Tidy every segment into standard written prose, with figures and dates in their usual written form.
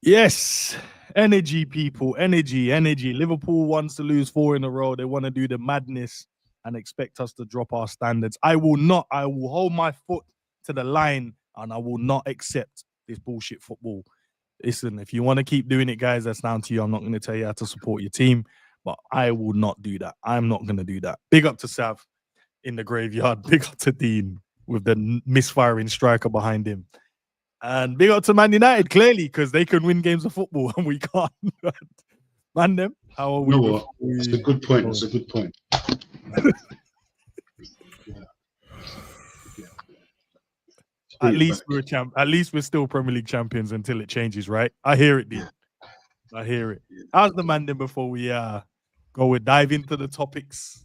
Yes, energy, people, energy. Liverpool wants to lose 4 in a row. They want to do the madness and expect us to drop our standards. I will not. I will hold my foot to the line and I will not accept this bullshit football. Listen, if you want to keep doing it, guys, that's down to you. I'm not going to tell you how to support your team, but I will not do that. I'm not going to do that. Big up to Sav in the graveyard. Big up to Dean with the misfiring striker behind him. And big up to Man United, clearly, because they can win games of football and we can't. Man, them, how are we? You know what? That's a good point. That's a good point. At least we're At least we're still Premier League champions until it changes, right? I hear it, Dean. I hear it. How's the man then before we dive into the topics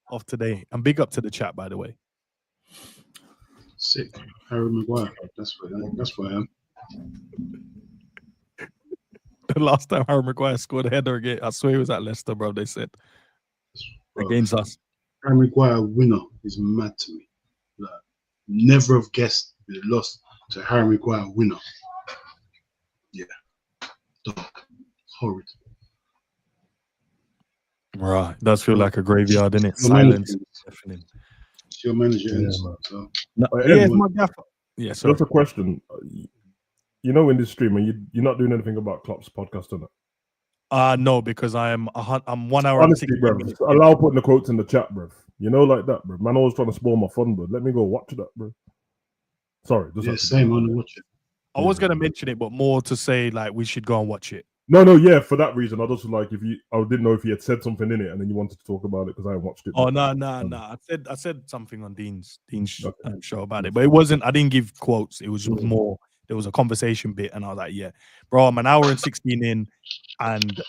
of today? And big up to the chat, by the way. Sick. Harry Maguire. That's what I am. The last time Harry Maguire scored a header again, I swear it was at Leicester, bro. They said against us. Harry Maguire winner is mad to me. Like, never have guessed they lost to Harry Maguire winner. Yeah. Dark. Horrid. Right. It does feel like a graveyard, isn't it? Silence. It's your manager. So. No, yeah, my gaffer. Yeah, so that's a question. You know, in this stream, and you're not doing anything about Klopp's podcast, isn't it? No, because I'm 1 hour. Honestly, bro, allow putting the quotes in the chat, bro. You know, like that, bro. Man, always trying to spoil my fun, bro. Let me go watch that, bro. Sorry, same. I want to watch it. I was gonna mention it, but more to say like we should go and watch it. No, yeah, for that reason. I just like I didn't know if he had said something in it, and then you wanted to talk about it because I haven't watched it. Oh no. I said something on Dean's show about it, but it wasn't. I didn't give quotes. It was just more. There was a conversation bit, and I was like, "Yeah, bro, I'm an hour and 16 in, and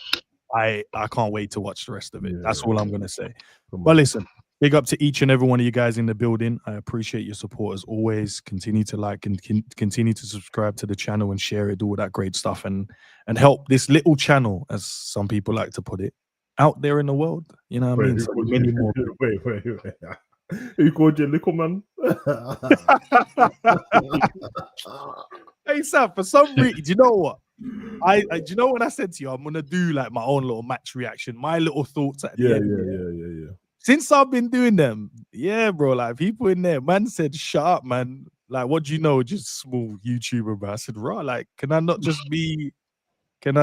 I can't wait to watch the rest of it." Yeah, that's all I'm gonna say. But listen, big up to each and every one of you guys in the building. I appreciate your support as always. Continue to like and continue to subscribe to the channel and share it, do all that great stuff, and help this little channel, as some people like to put it, out there in the world. You know what I mean? So many more. Wait. Who called you little man? Hey Sam, for some reason, do you know what? Do you know when I said to you I'm gonna do like my own little match reaction, my little thoughts at the end? Yeah. Since I've been doing them, yeah, bro, like people in there, man said, shut up, man. Like, what do you know? Just small YouTuber, bro. I said, right, like, can I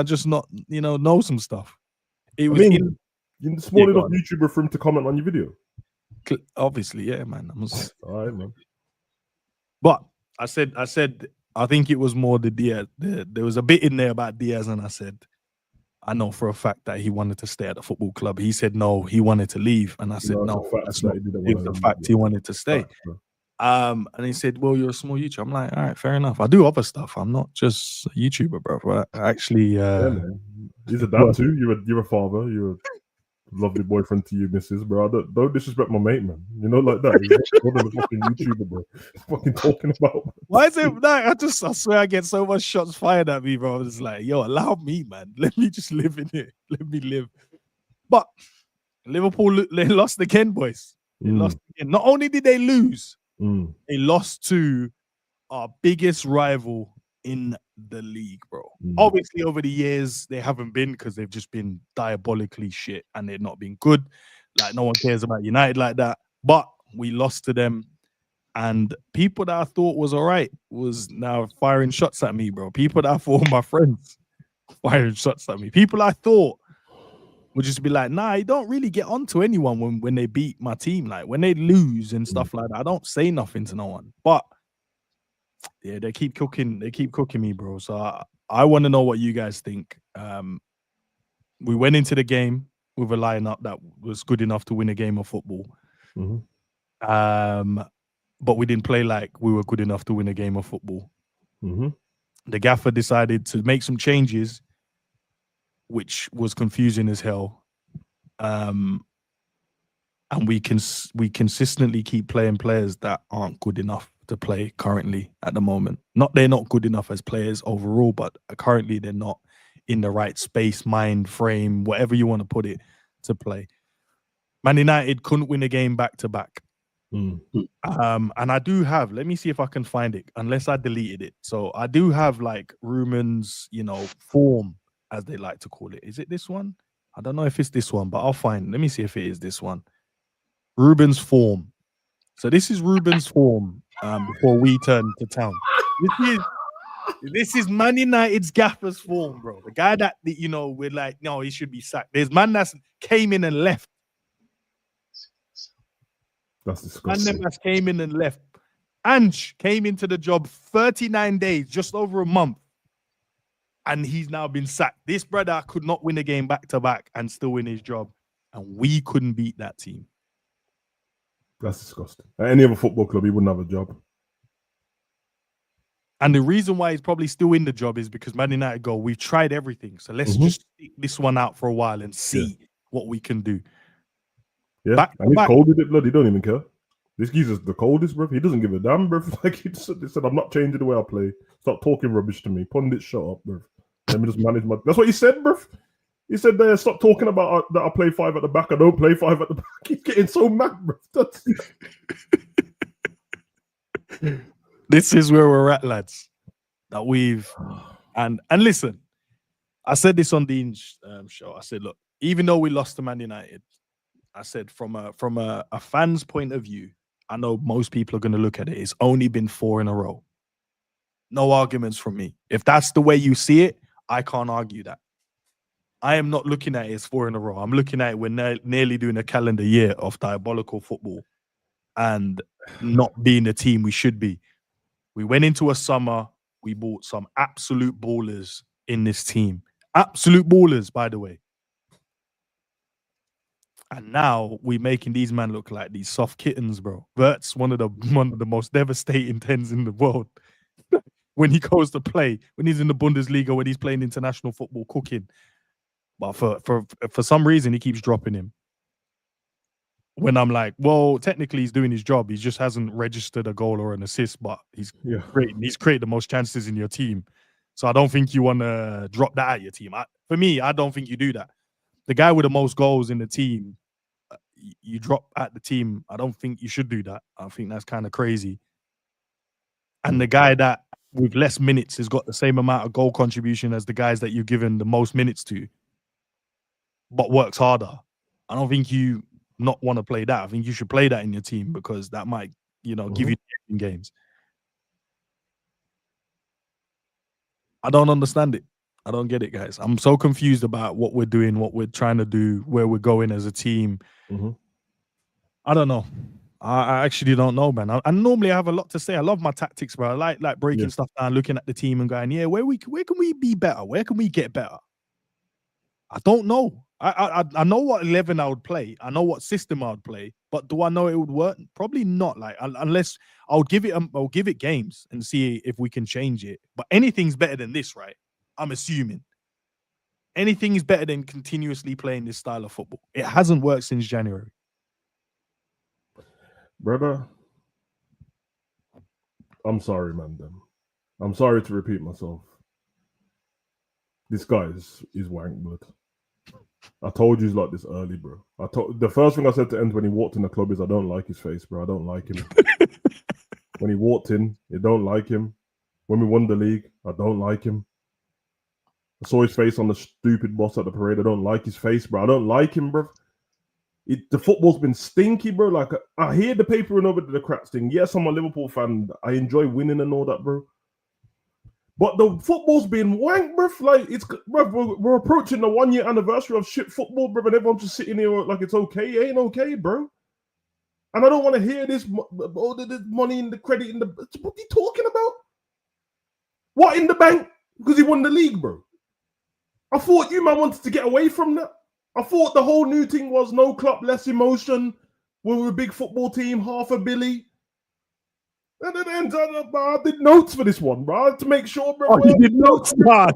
just not, know some stuff? It was you're small enough YouTuber for him to comment on your video. Obviously, yeah, man. All right, man. But I said, I think it was more the Diaz. There was a bit in there about Diaz, and I said, I know for a fact that he wanted to stay at the football club. He said no, he wanted to leave, and I said no. It's the fact he wanted to stay. And he said, "Well, you're a small YouTuber." I'm like, all right, fair enough. I do other stuff. I'm not just a YouTuber, bro. I actually, he's a dad too. You're a father. You're a lovely boyfriend to you, missus, bro. Don't disrespect my mate, man. You know, like that. He's more than a fucking YouTuber, bro. Fucking talking about. Why is it that? I swear I get so much shots fired at me, bro. It's like, yo, allow me, man. Let me just live in it. Let me live. But Liverpool, they lost again, boys. They lost again. Not only did they lose, they lost to our biggest rival in the league, bro. Mm. Obviously, over the years, they haven't been because they've just been diabolically shit and they've not been good. Like, no one cares about United like that. But we lost to them. And people that I thought was all right was now firing shots at me, bro. People that I thought were my friends firing shots at me. People I thought would just be like, nah, you don't really get onto anyone when they beat my team. Like, when they lose and stuff like that, I don't say nothing to no one. But yeah, they keep cooking me, bro. So I want to know what you guys think. We went into the game with a lineup that was good enough to win a game of football. Mm-hmm. But we didn't play like we were good enough to win a game of football. Mm-hmm. The gaffer decided to make some changes, which was confusing as hell. And we consistently keep playing players that aren't good enough to play currently at the moment. They're not good enough as players overall, but currently they're not in the right space, mind, frame, whatever you want to put it, to play. Man United couldn't win a game back to back. And I do have, let me see if I can find it, unless I deleted it. So I do have like Ruben's, form, as they like to call it. Is it this one? I don't know if it's this one, but I'll find. Let me see if it is this one. Ruben's form. So this is Ruben's form before we turn to town. This is Man United's gaffer's form, bro. The guy that we're like, no, he should be sacked. There's man that came in and left. That's disgusting. Man that came in and left. Ange came into the job 39 days, just over a month. And he's now been sacked. This brother could not win a game back to back and still win his job. And we couldn't beat that team. That's disgusting. At any other football club, he wouldn't have a job. And the reason why he's probably still in the job is because Man United go, we've tried everything. So let's just stick this one out for a while and see what we can do. Yeah, and he's cold with it, blood. He don't even care. This geezer's the coldest, bro. He doesn't give a damn, bro. Like he said, I'm not changing the way I play. Stop talking rubbish to me. Pundit, shut up, bro. Let me just manage my... That's what he said, bro. He said, stop talking about that I play 5 at the back. I don't play 5 at the back. He's getting so mad, bro. This is where we're at, lads. That we've... And listen, I said this on Dean's show. I said, look, even though we lost to Man United, I said from a fan's point of view, I know most people are going to look at it. It's only been 4 in a row. No arguments from me. If that's the way you see it, I can't argue that. I am not looking at it as 4 in a row. I'm looking at it, we're nearly doing a calendar year of diabolical football and not being the team we should be. We went into a summer, we bought some absolute ballers in this team. Absolute ballers, by the way. And now we're making these men look like these soft kittens, bro. Vert's one of the most devastating 10s in the world. When he goes to play, when he's in the Bundesliga, when he's playing international football, cooking. But for some reason, he keeps dropping him. When I'm like, well, technically he's doing his job. He just hasn't registered a goal or an assist, but he's created the most chances in your team. So I don't think you want to drop that at your team. For me, I don't think you do that. The guy with the most goals in the team, you drop at the team. I don't think you should do that. I think that's kind of crazy. And the guy that with less minutes has got the same amount of goal contribution as the guys that you've given the most minutes to, but works harder. I don't think you not want to play that. I think you should play that in your team because that might, give you games. I don't understand it. I don't get it, guys. I'm so confused about what we're doing, what we're trying to do, where we're going as a team. I don't know. I actually don't know, man. I normally have a lot to say. I love my tactics, bro. I like breaking stuff down, looking at the team and going, where can we be better? Where can we get better? I don't know. I know what 11 I would play. I know what system I would play, but do I know it would work? Probably not. Like unless I'll give it games and see if we can change it. But anything's better than this, right? I'm assuming anything is better than continuously playing this style of football. It hasn't worked since January. Brother, I'm sorry, man. I'm sorry to repeat myself. This guy is wank blood. I told you he's like this early, bro. The first thing I said to End when he walked in the club is I don't like his face, bro. I don't like him. When he walked in, you don't like him. when we won the league. I don't like him. I saw his face on the stupid boss at the parade. I don't like his face, bro. I don't like him, bro. The football's been stinky, bro. Like, I hear the papering over to the cracks thing. Yes, I'm a Liverpool fan. I enjoy winning and all that, bro. But the football's been wank, bro. Like, bro, we're approaching the 1 year anniversary of shit football, bro, and everyone's just sitting here like it's okay. It ain't okay, bro. And I don't want to hear this, all the money in the credit in the. What are you talking about? What in the bank? Because he won the league, bro. I thought you man wanted to get away from that. I thought the whole new thing was no KLOPP, less emotion. We're a big football team, half a billy. And then I did notes for this one, bro, to make sure, bro. Oh, you did notes? Nah.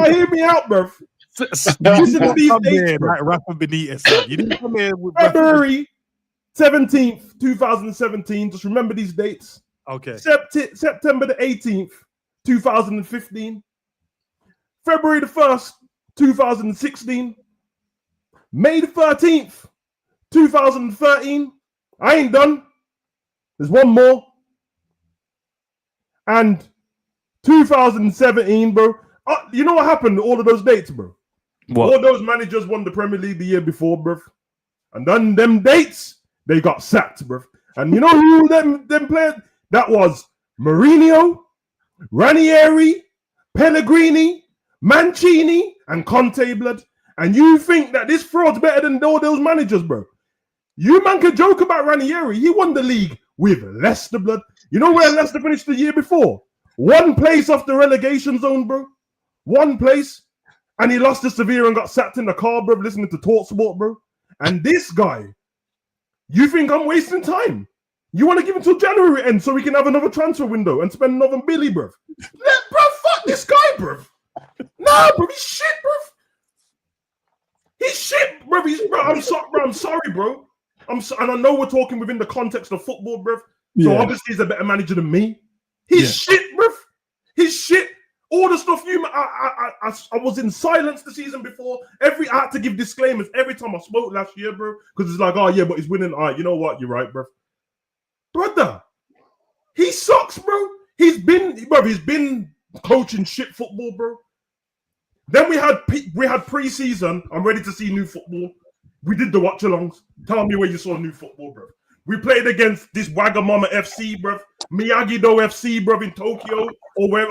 Hear me out, bro. Listen to these dates, bro. Like Rafa Benitez. You didn't come here with February 17th, 2017. Just remember these dates. Okay. September the 18th, 2015. February the 1st, 2016. May the 13th, 2013. I ain't done. There's one more. And 2017, bro. You know what happened to all of those dates, bro? What? All those managers won the Premier League the year before, bro. And then them dates, they got sacked, bro. And you know who them players? That was Mourinho, Ranieri, Pellegrini, Mancini, and Conte, blood. And you think that this fraud's better than all those managers, bro? You man can joke about Ranieri. He won the league with Leicester, blood. You know where Leicester finished the year before? One place off the relegation zone, bro. One place. And he lost to Sevilla and got sacked in the car, bro, listening to TalkSport, bro. And this guy, you think I'm wasting time? You want to give him till January end so we can have another transfer window and spend another billy, bro? Bro, fuck this guy, bro. Nah, bro, he's shit, bro. He's shit, bro. I'm sorry, bro. And I know we're talking within the context of football, bro. So obviously he's a better manager than me. He's shit, bro. He's shit. All the stuff I was in silence the season before. I had to give disclaimers every time I spoke last year, bro. Because it's like, oh yeah, but he's winning. All right, you know what? You're right, bro. Brother, he sucks, bro. He's been coaching shit football, bro. Then we had pre-season. I'm ready to see new football. We did the watch-alongs. Tell me where you saw new football, bro. We played against this Wagamama FC, bro. Miyagi-Do FC, bro, in Tokyo. Or in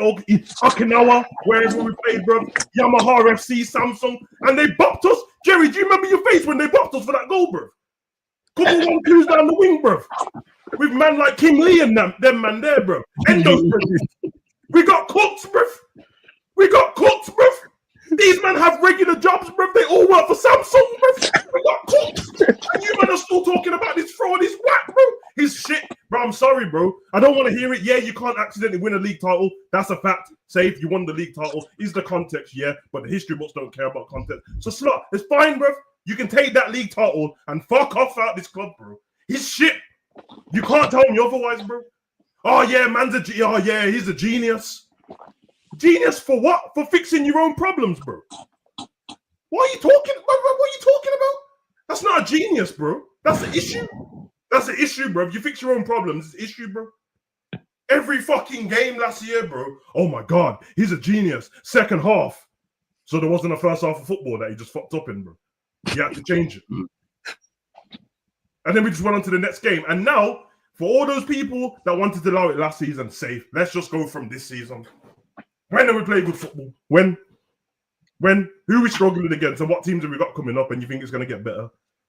Okinawa, wherever we played, bro. Yamaha FC, Samsung. And they bopped us. Jerry, do you remember your face when they bopped us for that goal, bro? Couple 1-2s down the wing, bro. With man like Kim Lee and them man there, bro. Endos, bro. We got cooked, bro. These men have regular jobs, bro. They all work for Samsung, bro. We got cooked. And you men are still talking about this fraud. He's whack, bro. He's shit. Bro, I'm sorry, bro. I don't want to hear it. Yeah, you can't accidentally win a league title. That's a fact. Say if you won the league title. Is the context, yeah. But the history books don't care about context. So, Slot, it's fine, bro. You can take that league title and fuck off out this club, bro. He's shit. You can't tell me otherwise, bro. Oh, yeah, he's a genius. Genius for what? For fixing your own problems, bro. What are you talking about? That's not a genius, bro. That's the issue. That's the issue, bro. If you fix your own problems, it's the issue, bro. Every fucking game last year, bro. Oh my God, he's a genius. Second half. So there wasn't a first half of football that he just fucked up in, bro. He had to change it. And then we just went on to the next game. And now, for all those people that wanted to allow it last season, safe. Let's just go from this season. When do we play good football? When? Who are we struggling against and what teams have we got coming up and you think it's going to get better?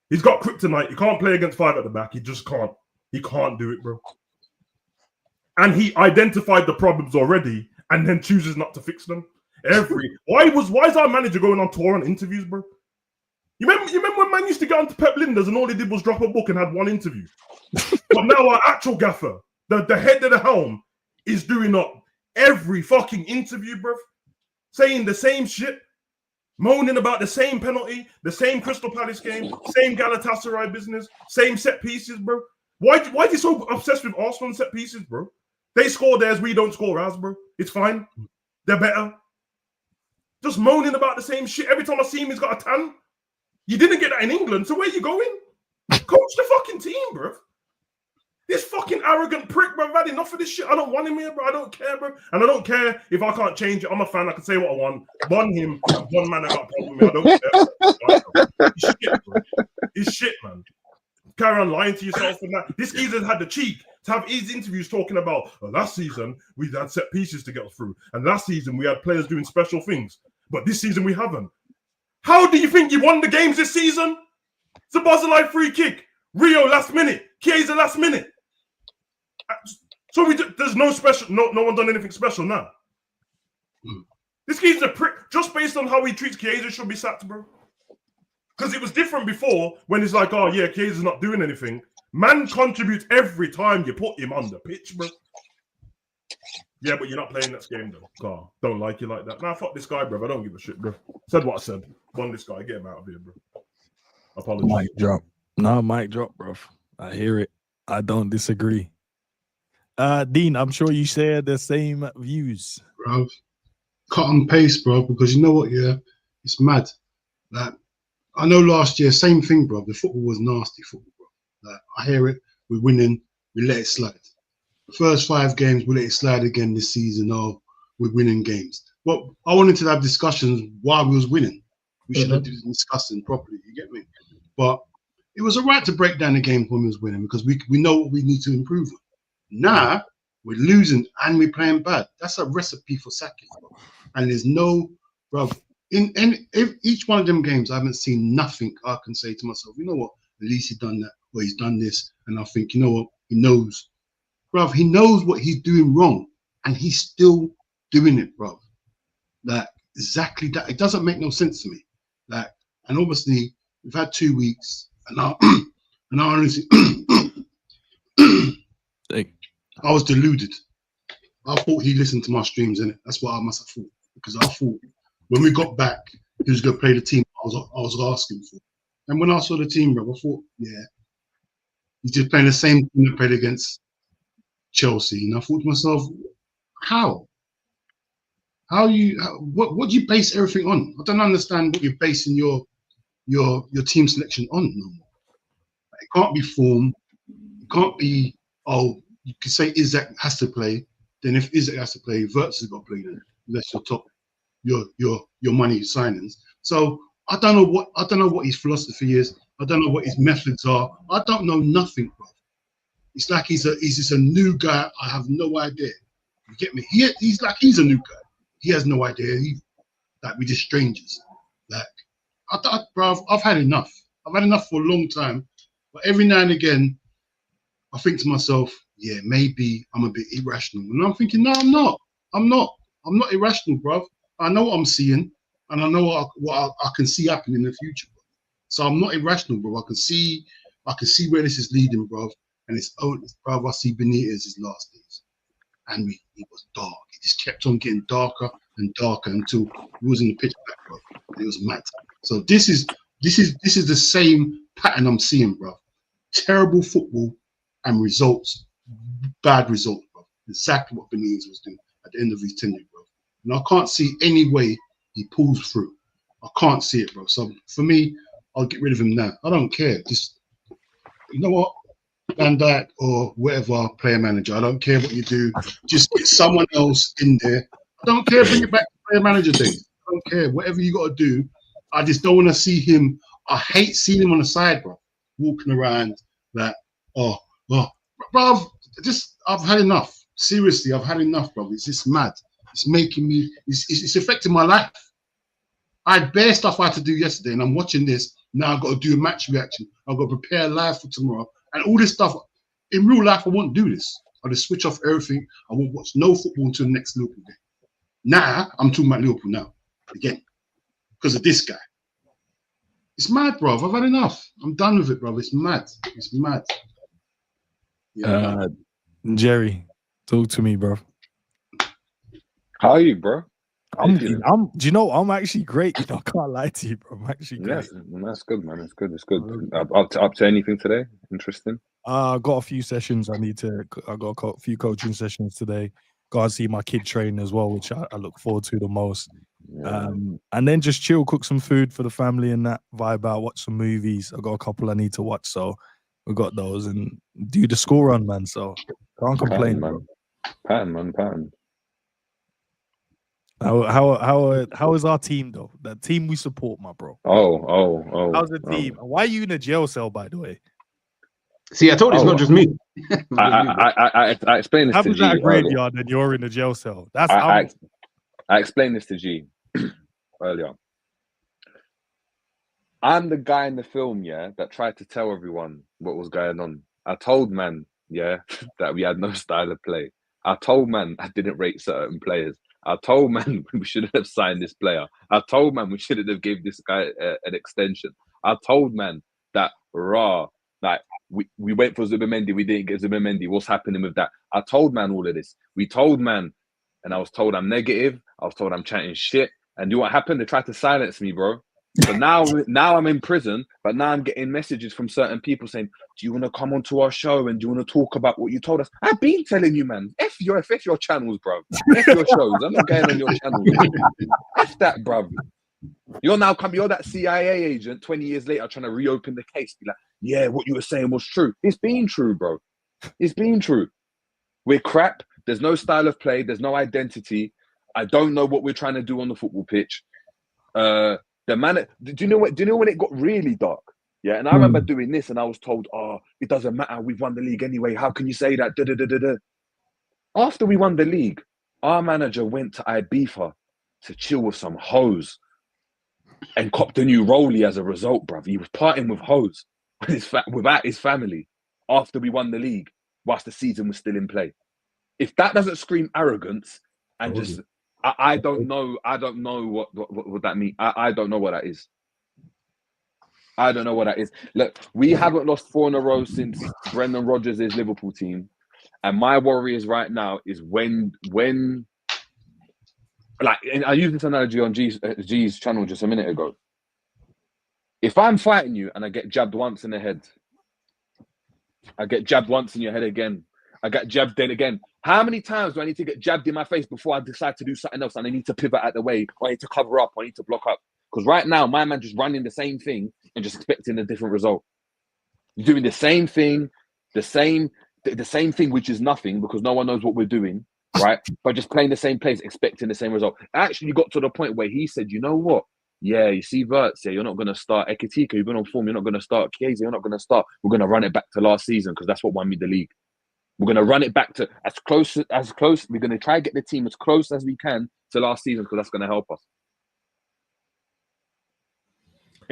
He's got kryptonite. He can't play against 5 at the back. He just can't. He can't do it, bro. And he identified the problems already and then chooses not to fix them. Why is our manager going on tour and interviews, bro? You remember when man used to get onto Pep Linders and all he did was drop a book and had one interview? But now our actual gaffer, the head of the helm, is doing up every fucking interview, bro. Saying the same shit. Moaning about the same penalty, the same Crystal Palace game, same Galatasaray business, same set pieces, bro. Why are you so obsessed with Arsenal set pieces, bro? They score theirs, we don't score ours, bro. It's fine. They're better. Just moaning about the same shit. Every time I see him, he's got a tan. You didn't get that in England, so where you going? Coach the fucking team, bro. This fucking arrogant prick, bro. I've had enough of this shit. I don't want him here, bro. I don't care, bro. And I don't care if I can't change it. I'm a fan. I can say what I want. One him, and one man I got a problem with me. I don't care. He's shit, bro. He's shit, man. Carry on lying to yourself and that. This geezer's had the cheek to have his interviews talking about last season we had set pieces to get us through, and last season we had players doing special things, but this season we haven't. How do you think you won the games this season? It's a Barzilai free kick, Rio last minute, Chiesa last minute. So there's no special, no one done anything special now. This geezer's a prick. Just based on how he treats Chiesa, should be sacked, bro. Because it was different before when it's like, oh yeah, Chiesa's not doing anything. Man contributes every time you put him on the pitch, bro. Yeah, but you're not playing next game, though. God, don't like you like that. Nah, fuck this guy, bro. I don't give a shit, bro. Said what I said. Won this guy. Get him out of here, bro. Apologies. Mic drop. No, mic drop, bro. I hear it. I don't disagree. Dean, I'm sure you share the same views. Bro, cut and paste, bro, because you know what, yeah? It's mad. Like, I know last year, same thing, bro. The football was nasty football, bro. Like, I hear it. We're winning. We let it slide. The first 5 games, we let it slide again this season. Oh, we're winning games. Well, I wanted to have discussions while we was winning. We should have been discussing properly. You get me? But it was all right to break down the game when we was winning because we know what we need to improve on. Now we're losing and we're playing bad. That's a recipe for sacking, bro. And there's no, bro. If each one of them games, I haven't seen nothing I can say to myself, you know what? At least he's done that or he's done this. And I think, you know what? He knows. Bruv, he knows what he's doing wrong. And he's still doing it, bruv. Like, exactly that. It doesn't make no sense to me. Like, and obviously, we've had 2 weeks. And I honestly, I was deluded. I thought he listened to my streams, innit? That's what I must have thought. Because I thought when we got back, he was going to play the team I was asking for. And when I saw the team, bro, I thought, yeah, he's just playing the same team that played against Chelsea. And I thought to myself, how? What do you base everything on? I don't understand what you're basing your team selection on no more. It can't be form. It can't be, oh, you can say Isaac has to play. Then if Isaac has to play, Wirtz has got to play then. That's your top, your money signings. So I don't know what his philosophy is. I don't know what his methods are. I don't know nothing, bro. It's like he's just a new guy. I have no idea. You get me? He's a new guy. He has no idea. We're just strangers. Like, bro, I've had enough. I've had enough for a long time. But every now and again, I think to myself, yeah, maybe I'm a bit irrational. And I'm thinking, no, I'm not. I'm not irrational, bro. I know what I'm seeing, and I know what I can see happening in the future, bro. So I'm not irrational, bro. I can see where this is leading, bro. And it's bro, I see Benitez's last days. And it was dark. It just kept on getting darker and darker until it was in the pitch black, bro. And it was mad. So this is the same pattern I'm seeing, bro. Terrible football and results, bad results, bro. Exactly what Benitez was doing at the end of his tenure, bro. And I can't see any way he pulls through. I can't see it, bro. So for me, I'll get rid of him now. I don't care. Just, you know what? Van Dijk or whatever player manager. I don't care what you do. Just get someone else in there. I don't care. Bring it back to player manager days. I don't care. Whatever you got to do. I just don't want to see him. I hate seeing him on the side, bro. Walking around like, bro. I've had enough. Seriously, I've had enough, bro. It's just mad. It's making me. It's affecting my life. I had bare stuff I had to do yesterday, and I'm watching this now. I've got to do a match reaction. I've got to prepare live for tomorrow. And all this stuff, in real life, I won't do this. I'll just switch off everything. I won't watch no football until the next Liverpool game. Now, I'm talking about Liverpool now, again, because of this guy. It's mad, bro. I've had enough. I'm done with it, bro. It's mad. It's mad. Yeah, Jerry, talk to me, bro. How are you, bro? Do you know, I'm actually great. You know, I can't lie to you, bro. I'm actually great. Yes, that's good, man. It's good. It's good. Up to anything today? Interesting. I got a few sessions. I got a few coaching sessions today. Got to see my kid train as well, which I look forward to the most. Yeah. And then just chill, cook some food for the family and that vibe out, watch some movies. I got a couple I need to watch. So We got those and do the school run, man. So can't complain, man. Pattern. How is our team though? That team we support, my bro. Oh. How's the team? Why are you in a jail cell, by the way? See, I told you it's not just me. I explained this to Happens G at a earlier. graveyard and you're in a jail cell. That's I explained this to G earlier. I'm the guy in the film, yeah, that tried to tell everyone what was going on. I told man, yeah, that we had no style of play. I told man I didn't rate certain players. I told man we shouldn't have signed this player. I told man we shouldn't have gave this guy an extension. I told man that like we went for Zubimendi, we didn't get Zubimendi. What's happening with that? I told man all of this. We told man, and I was told I'm negative. I was told I'm chatting shit. And you know what happened? They tried to silence me, bro. So now I'm in prison, but now I'm getting messages from certain people saying, do you want to come onto our show and do you want to talk about what you told us? I've been telling you, man. F your channels, bro. F your shows. I'm not going on your channels. F that, bro. You're that CIA agent 20 years later trying to reopen the case. Be like, yeah, what you were saying was true. It's been true, bro. It's been true. We're crap. There's no style of play. There's no identity. I don't know what we're trying to do on the football pitch. Do you know when it got really dark? Yeah, and I remember doing this, and I was told, "Oh, it doesn't matter. We've won the league anyway. How can you say that?" After we won the league, our manager went to Ibiza to chill with some hoes and copped a new rollie as a result, bruv. He was partying with hoes without his family after we won the league, whilst the season was still in play. If that doesn't scream arrogance and just I don't know what that means. I don't know what that is. I don't know what that is. Look, we haven't lost 4 in a row since Brendan Rodgers' Liverpool team. And my worry is right now is when like, and I used this analogy on G's channel just a minute ago. If I'm fighting you and I get jabbed once in the head, I get jabbed once in your head again, I get jabbed then again. How many times do I need to get jabbed in my face before I decide to do something else and I need to pivot out the way, or I need to cover up, or I need to block up? Because right now, my man just running the same thing and just expecting a different result. Doing the same thing, the same thing, which is nothing because no one knows what we're doing, right? But just playing the same plays, expecting the same result. Actually got to the point where he said, you know what? Yeah, you see Verts, yeah, you're not going to start Ekitika, you've been on form, you're not going to start Chiesa, you're not going to start. We're going to run it back to last season because that's what won me the league. We're going to run it back to as close. We're going to try and get the team as close as we can to last season because that's going to help us.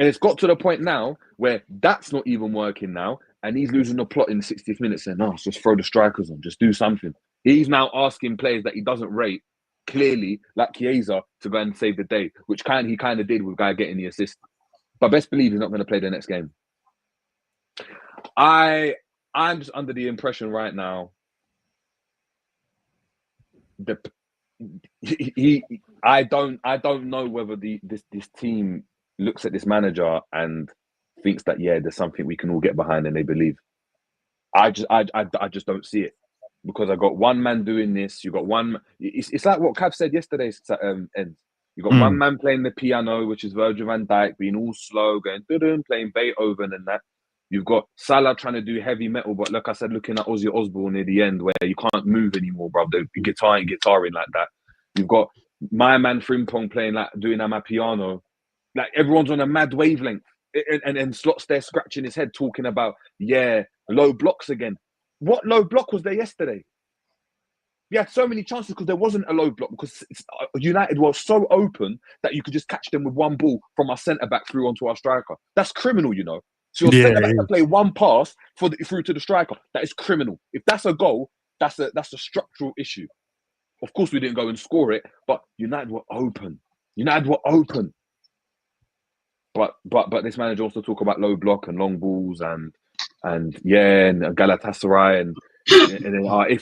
And it's got to the point now where that's not even working now. And he's losing the plot in the 60th minute saying, no, just throw the strikers on, just do something. He's now asking players that he doesn't rate, clearly, like Chiesa, to go and save the day, which he kind of did with Guy getting the assist. But best believe he's not going to play the next game. I'm just under the impression right now that I don't know whether this team looks at this manager and thinks that there's something we can all get behind and they believe. I just don't see it because I got one man doing this. You got one. It's like what Cav said yesterday. End. You got one man playing the piano, which is Virgil van Dijk, being all slow, going playing Beethoven and that. You've got Salah trying to do heavy metal, but like I said, looking at Ozzy Osbourne near the end where you can't move anymore, bro. The guitaring like that. You've got my man Frimpong playing like doing Amapiano. Like everyone's on a mad wavelength. And Slot's there scratching his head talking about, low blocks again. What low block was there yesterday? We had so many chances because there wasn't a low block because United was so open that you could just catch them with one ball from our centre-back through onto our striker. That's criminal, you know. So your centre-back to play one pass through to the striker. That is criminal. If that's a goal, that's a structural issue. Of course, we didn't go and score it, but United were open. But this manager also talk about low block and long balls and Galatasaray and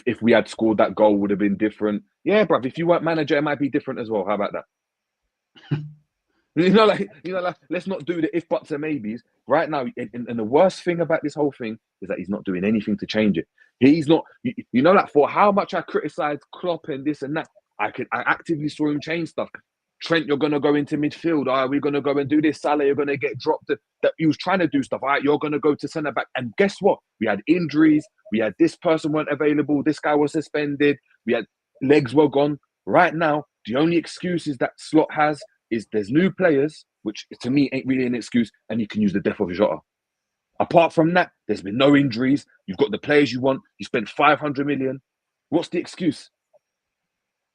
if we had scored that goal would have been different. Yeah, bruv, if you weren't manager, it might be different as well. How about that? Let's not do the if buts and maybes right now. And the worst thing about this whole thing is that he's not doing anything to change it. He's not, for how much I criticized Klopp and this and that, I actively saw him change stuff. Trent, you're going to go into midfield. We're going to go and do this. Salah, you're going to get dropped. That he was trying to do stuff. All right, you're going to go to centre back. And guess what? We had injuries. We had this person weren't available. This guy was suspended. We had legs were gone. Right now, the only excuses that Slot has is there's new players, which to me ain't really an excuse, and you can use the death of Jota. Apart from that, there's been no injuries. You've got the players you want. You spent 500 million. What's the excuse?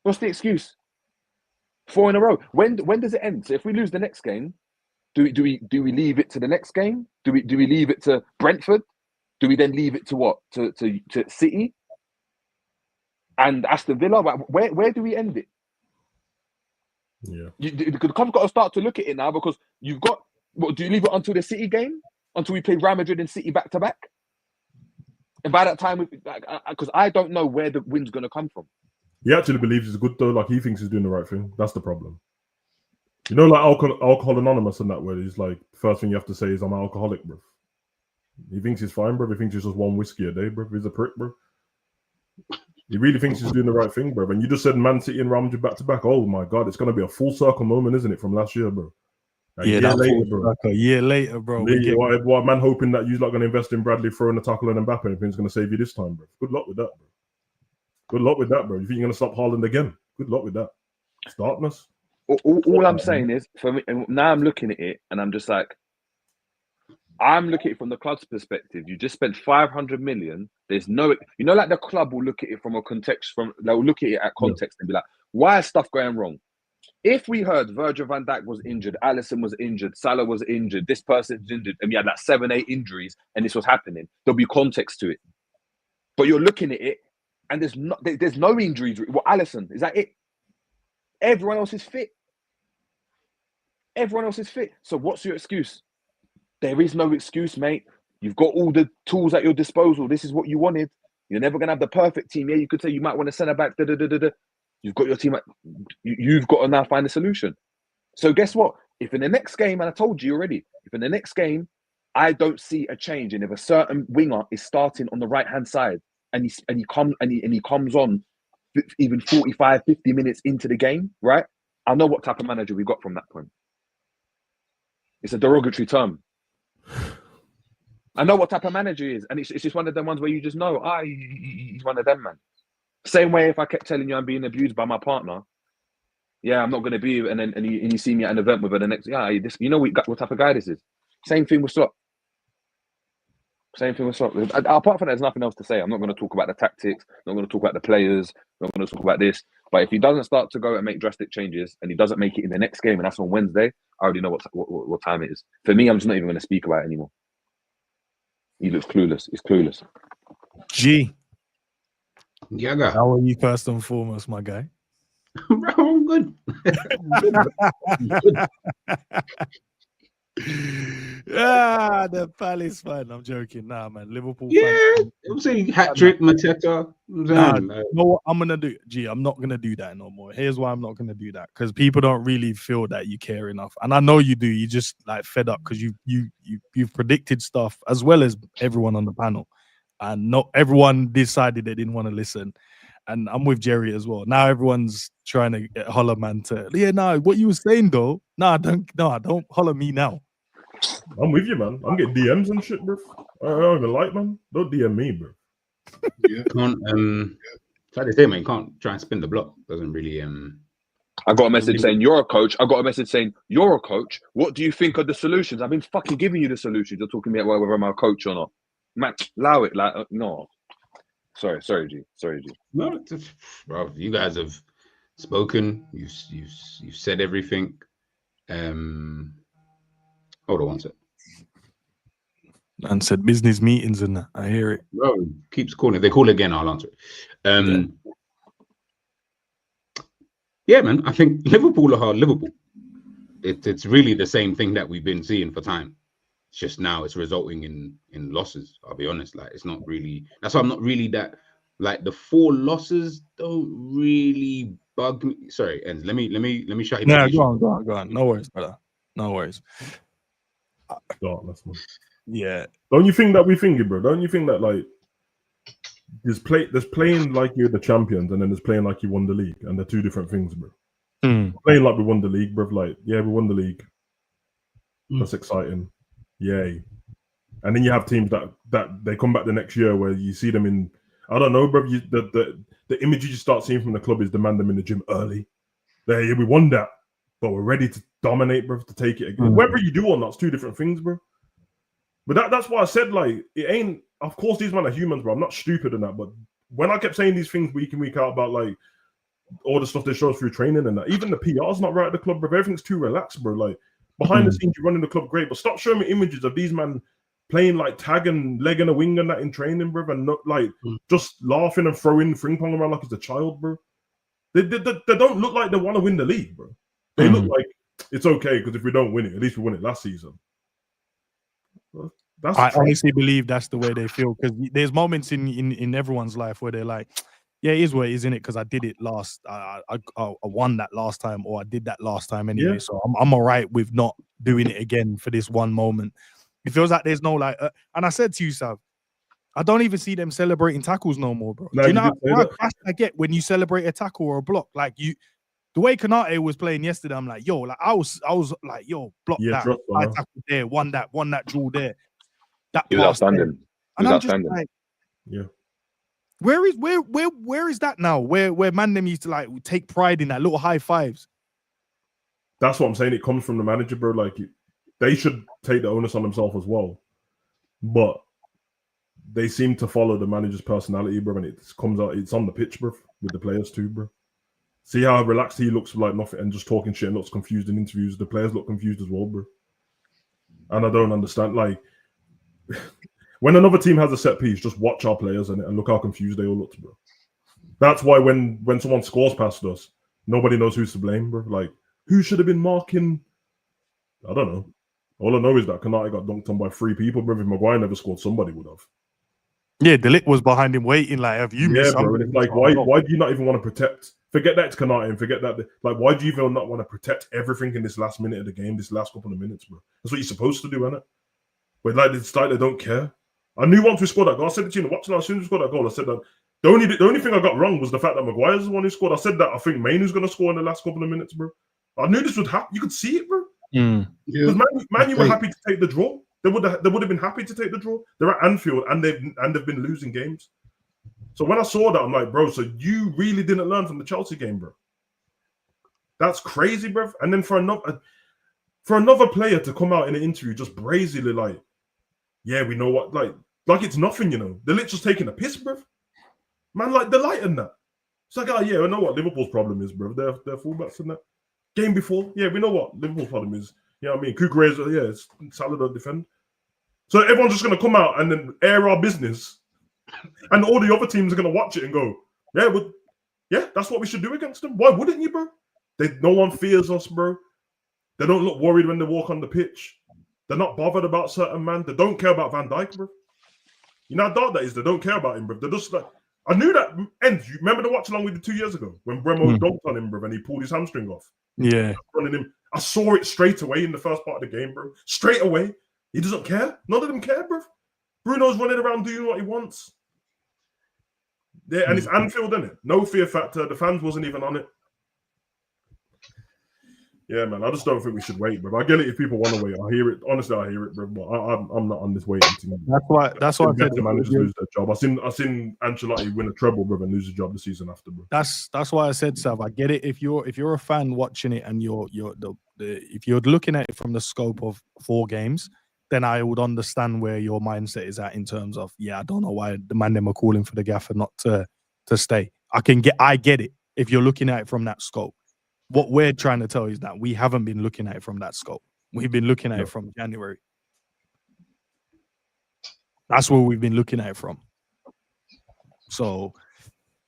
What's the excuse? 4 in a row. When does it end? So if we lose the next game, do we leave it to the next game? Do we leave it to Brentford? Do we then leave it to what? To City and Aston Villa? Where do we end it? Yeah, The club's got to start to look at it now, because you've got. What, do you leave it until the City game? Until we play Real Madrid and City back to back? And by that time, because I don't know where the win's going to come from. he actually believes it's good though. Like, he thinks he's doing the right thing. That's the problem. You know, like Alcohol Anonymous and that, where he's like, first thing you have to say is, I'm an alcoholic, bro. He thinks he's fine, bro. He thinks it's just one whiskey a day, bro. He's a prick, bro. He really thinks he's doing the right thing, bro. And you just said Man City and Real Madrid back to back. Oh my God, it's going to be a full circle moment, isn't it, from last year, bro? A year later, bro. What man hoping that you're not going to invest in Bradley throwing a tackle and Mbappe, and things going to save you this time, bro? Good luck with that, bro. Good luck with that, bro. You think you're going to stop Haaland again? Good luck with that. It's darkness. All I'm saying is, for me, and now I'm looking at it, and I'm just like, I'm looking at it from the club's perspective. You just spent 500 million. There's no, like the club will look at it from a context. They'll look at it at context and be like, why is stuff going wrong? If we heard Virgil van Dijk was injured, Alisson was injured, Salah was injured, this person's injured, and we had like 7-8 injuries, and this was happening, there'll be context to it. But you're looking at it, and there's no injuries. Well, Alisson, is that it? Everyone else is fit. Everyone else is fit. So what's your excuse? There is no excuse, mate. You've got all the tools at your disposal. This is what you wanted. You're never going to have the perfect team. Yeah, you could say you might want to send it back. You've got your team. You've got to now find a solution. So guess what? If in the next game, and I told you already, if in the next game, I don't see a change, and if a certain winger is starting on the right-hand side, and he comes on even 45, 50 minutes into the game, right? I know what type of manager we got from that point. It's a derogatory term. I know what type of manager he is, and it's just one of them ones where you just know, he's one of them, man. Same way if I kept telling you I'm being abused by my partner, yeah, I'm not going to be, and you see me at an event with her the next, you know what type of guy this is. Same thing with Slot. Apart from that, there's nothing else to say. I'm not going to talk about the tactics. I'm not going to talk about the players. I'm not going to talk about this. But if he doesn't start to go and make drastic changes, and he doesn't make it in the next game, and that's on Wednesday, I already know what time it is. For me, I'm just not even going to speak about it anymore. He looks clueless. He's clueless. G. Yeah, how are you first and foremost, my guy? I'm good. The Palace fan. I'm joking. Nah, man. Liverpool. Yeah, I'm saying hat trick, Mateta. You know what I'm gonna do? G, I'm not gonna do that no more. Here's why I'm not gonna do that, because people don't really feel that you care enough, and I know you do. You just like fed up because you've predicted stuff as well as everyone on the panel, and not everyone decided they didn't want to listen. And I'm with Jerry as well. Now everyone's trying to get Holler Man to, what you were saying though. Don't holler me now. I'm with you, man. I'm getting DMs and shit, bro. I don't even like, man. Don't DM me, bro. Yeah. Like they say, man, you can't try and spin the block. Doesn't really I got a message saying you're a coach. I got a message saying you're a coach. What do you think are the solutions? I've been fucking giving you the solutions. You're talking about whether I'm a coach or not. Man, allow it. Like no. Sorry, G. No, bro. You guys have spoken. You've said everything. Hold on one sec. And said business meetings and that. I hear it. Bro, keeps calling. If they call again, I'll answer it. Yeah, man. I think Liverpool are Liverpool. It's really the same thing that we've been seeing for time. It's just now it's resulting in losses. I'll be honest. Like it's not really. That's why I'm not really that. Like the 4 losses don't really bug me. Sorry, and let me shout you. No, go on. No worries, brother. No worries. Yeah. Don't you think that we think it, bro? Don't you think that like there's playing like you're the champions, and then there's playing like you won the league, and they're 2 different things, bro. Playing playing like we won the league, bro. Like, yeah, we won the league. That's exciting. Yay. And then you have teams that they come back the next year where you see them in, I don't know, bro. The image you start seeing from the club is demand them in the gym early. Yeah, we won that, but we're ready to dominate, bro, to take it again. Whether you do or not, it's two different things, bro. But that's why I said, like, it ain't, of course, these men are humans, bro. I'm not stupid in that, but when I kept saying these things week in, week out about, like, all the stuff they show us through training and that, even the PR's not right at the club, bro. Everything's too relaxed, bro. Like, behind the scenes, you're running the club great, but stop showing me images of these men playing like tag and leg and a wing and that in training, bro, and not like just laughing and throwing fring pong around like it's a child, bro. They don't look like they want to win the league, bro. They look like it's okay because if we don't win it, at least we won it last season. I honestly believe that's the way they feel, because there's moments in everyone's life where they're like, yeah, it is what it is, innit? Because I did it last, I won that last time, or I did that last time anyway. Yeah. So I'm all right with not doing it again for this one moment. It feels like there's no like, and I said to you, Sav, I don't even see them celebrating tackles no more, bro. No, do you know how fast I get when you celebrate a tackle or a block? Like the way Kanate was playing yesterday, I'm like, yo, like I was like, yo, block that, I tackled there, won that draw there, that he was outstanding. And I'm just like, yeah. Where is that now? Where man them used to like take pride in that little high fives. That's what I'm saying. It comes from the manager, bro. Like they should take the onus on themselves as well, but they seem to follow the manager's personality, bro. And it comes out. It's on the pitch, bro, with the players too, bro. See how relaxed he looks, like nothing, and just talking shit and looks confused in interviews. The players look confused as well, bro. And I don't understand, like. When another team has a set piece, just watch our players and look how confused they all look, bro. That's why when someone scores past us, nobody knows who's to blame, bro. Like, who should have been marking? I don't know. All I know is that Kanate got dunked on by 3 people, bro. If Maguire never scored, somebody would have. Yeah, Delict was behind him waiting. Like, have you missed something? It's like, why do you not even want to protect? Forget that it's Kanate and forget that. Like, why do you even not want to protect everything in this last minute of the game, this last couple of minutes, bro? That's what you're supposed to do, isn't it? But like, it's like they don't care. I knew once we scored that goal, I said it to you, watching as soon as we scored that goal, I said that the only thing I got wrong was the fact that Maguire's the one who scored. I said that I think Mainoo's going to score in the last couple of minutes, bro. I knew this would happen. You could see it, bro. Because Man, you were happy to take the draw. They would have been happy to take the draw. They're at Anfield and they've been losing games. So when I saw that, I'm like, bro, so you really didn't learn from the Chelsea game, bro. That's crazy, bro. And then for another player to come out in an interview just brazenly like, yeah, we know what, like it's nothing, you know. They're literally just taking a piss, bro. Man, like, they're lighting that. It's like, oh, yeah, I know what Liverpool's problem is, bro. They're fullbacks in that. Game before, yeah, we know what Liverpool's problem is. You know what I mean? Kukure's, yeah, it's Salah don't defend. So everyone's just going to come out and then air our business. And all the other teams are going to watch it and go, yeah, that's what we should do against them. Why wouldn't you, bro? No one fears us, bro. They don't look worried when they walk on the pitch. They're not bothered about certain man. They don't care about Van Dijk, bro. You know how dark that is? They don't care about him, bro. They're just like, I knew that ends. You remember the watch along we did 2 years ago when Bremo dunked on him, bro, and he pulled his hamstring off? Yeah. Running him. I saw it straight away in the first part of the game, bro. Straight away. He doesn't care. None of them care, bro. Bruno's running around doing what he wants. Yeah, and it's Anfield, isn't it? No fear factor. The fans wasn't even on it. Yeah, man, I just don't think we should wait, bro. I get it if people want to wait. I hear it. Honestly, I hear it, bro. But I'm not on this waiting team. That's why I said the managers lose their job. I seen Ancelotti win a treble, bro, and lose his job the season after, bro. That's why I said, Sav. I get it if you're a fan watching it and if you're looking at it from the scope of 4 games, then I would understand where your mindset is at in terms of, yeah, I don't know why the man them are calling for the gaffer not to stay. I get it if you're looking at it from that scope. What we're trying to tell you is that we haven't been looking at it from that scope. We've been looking at it from January. That's where we've been looking at it from. So,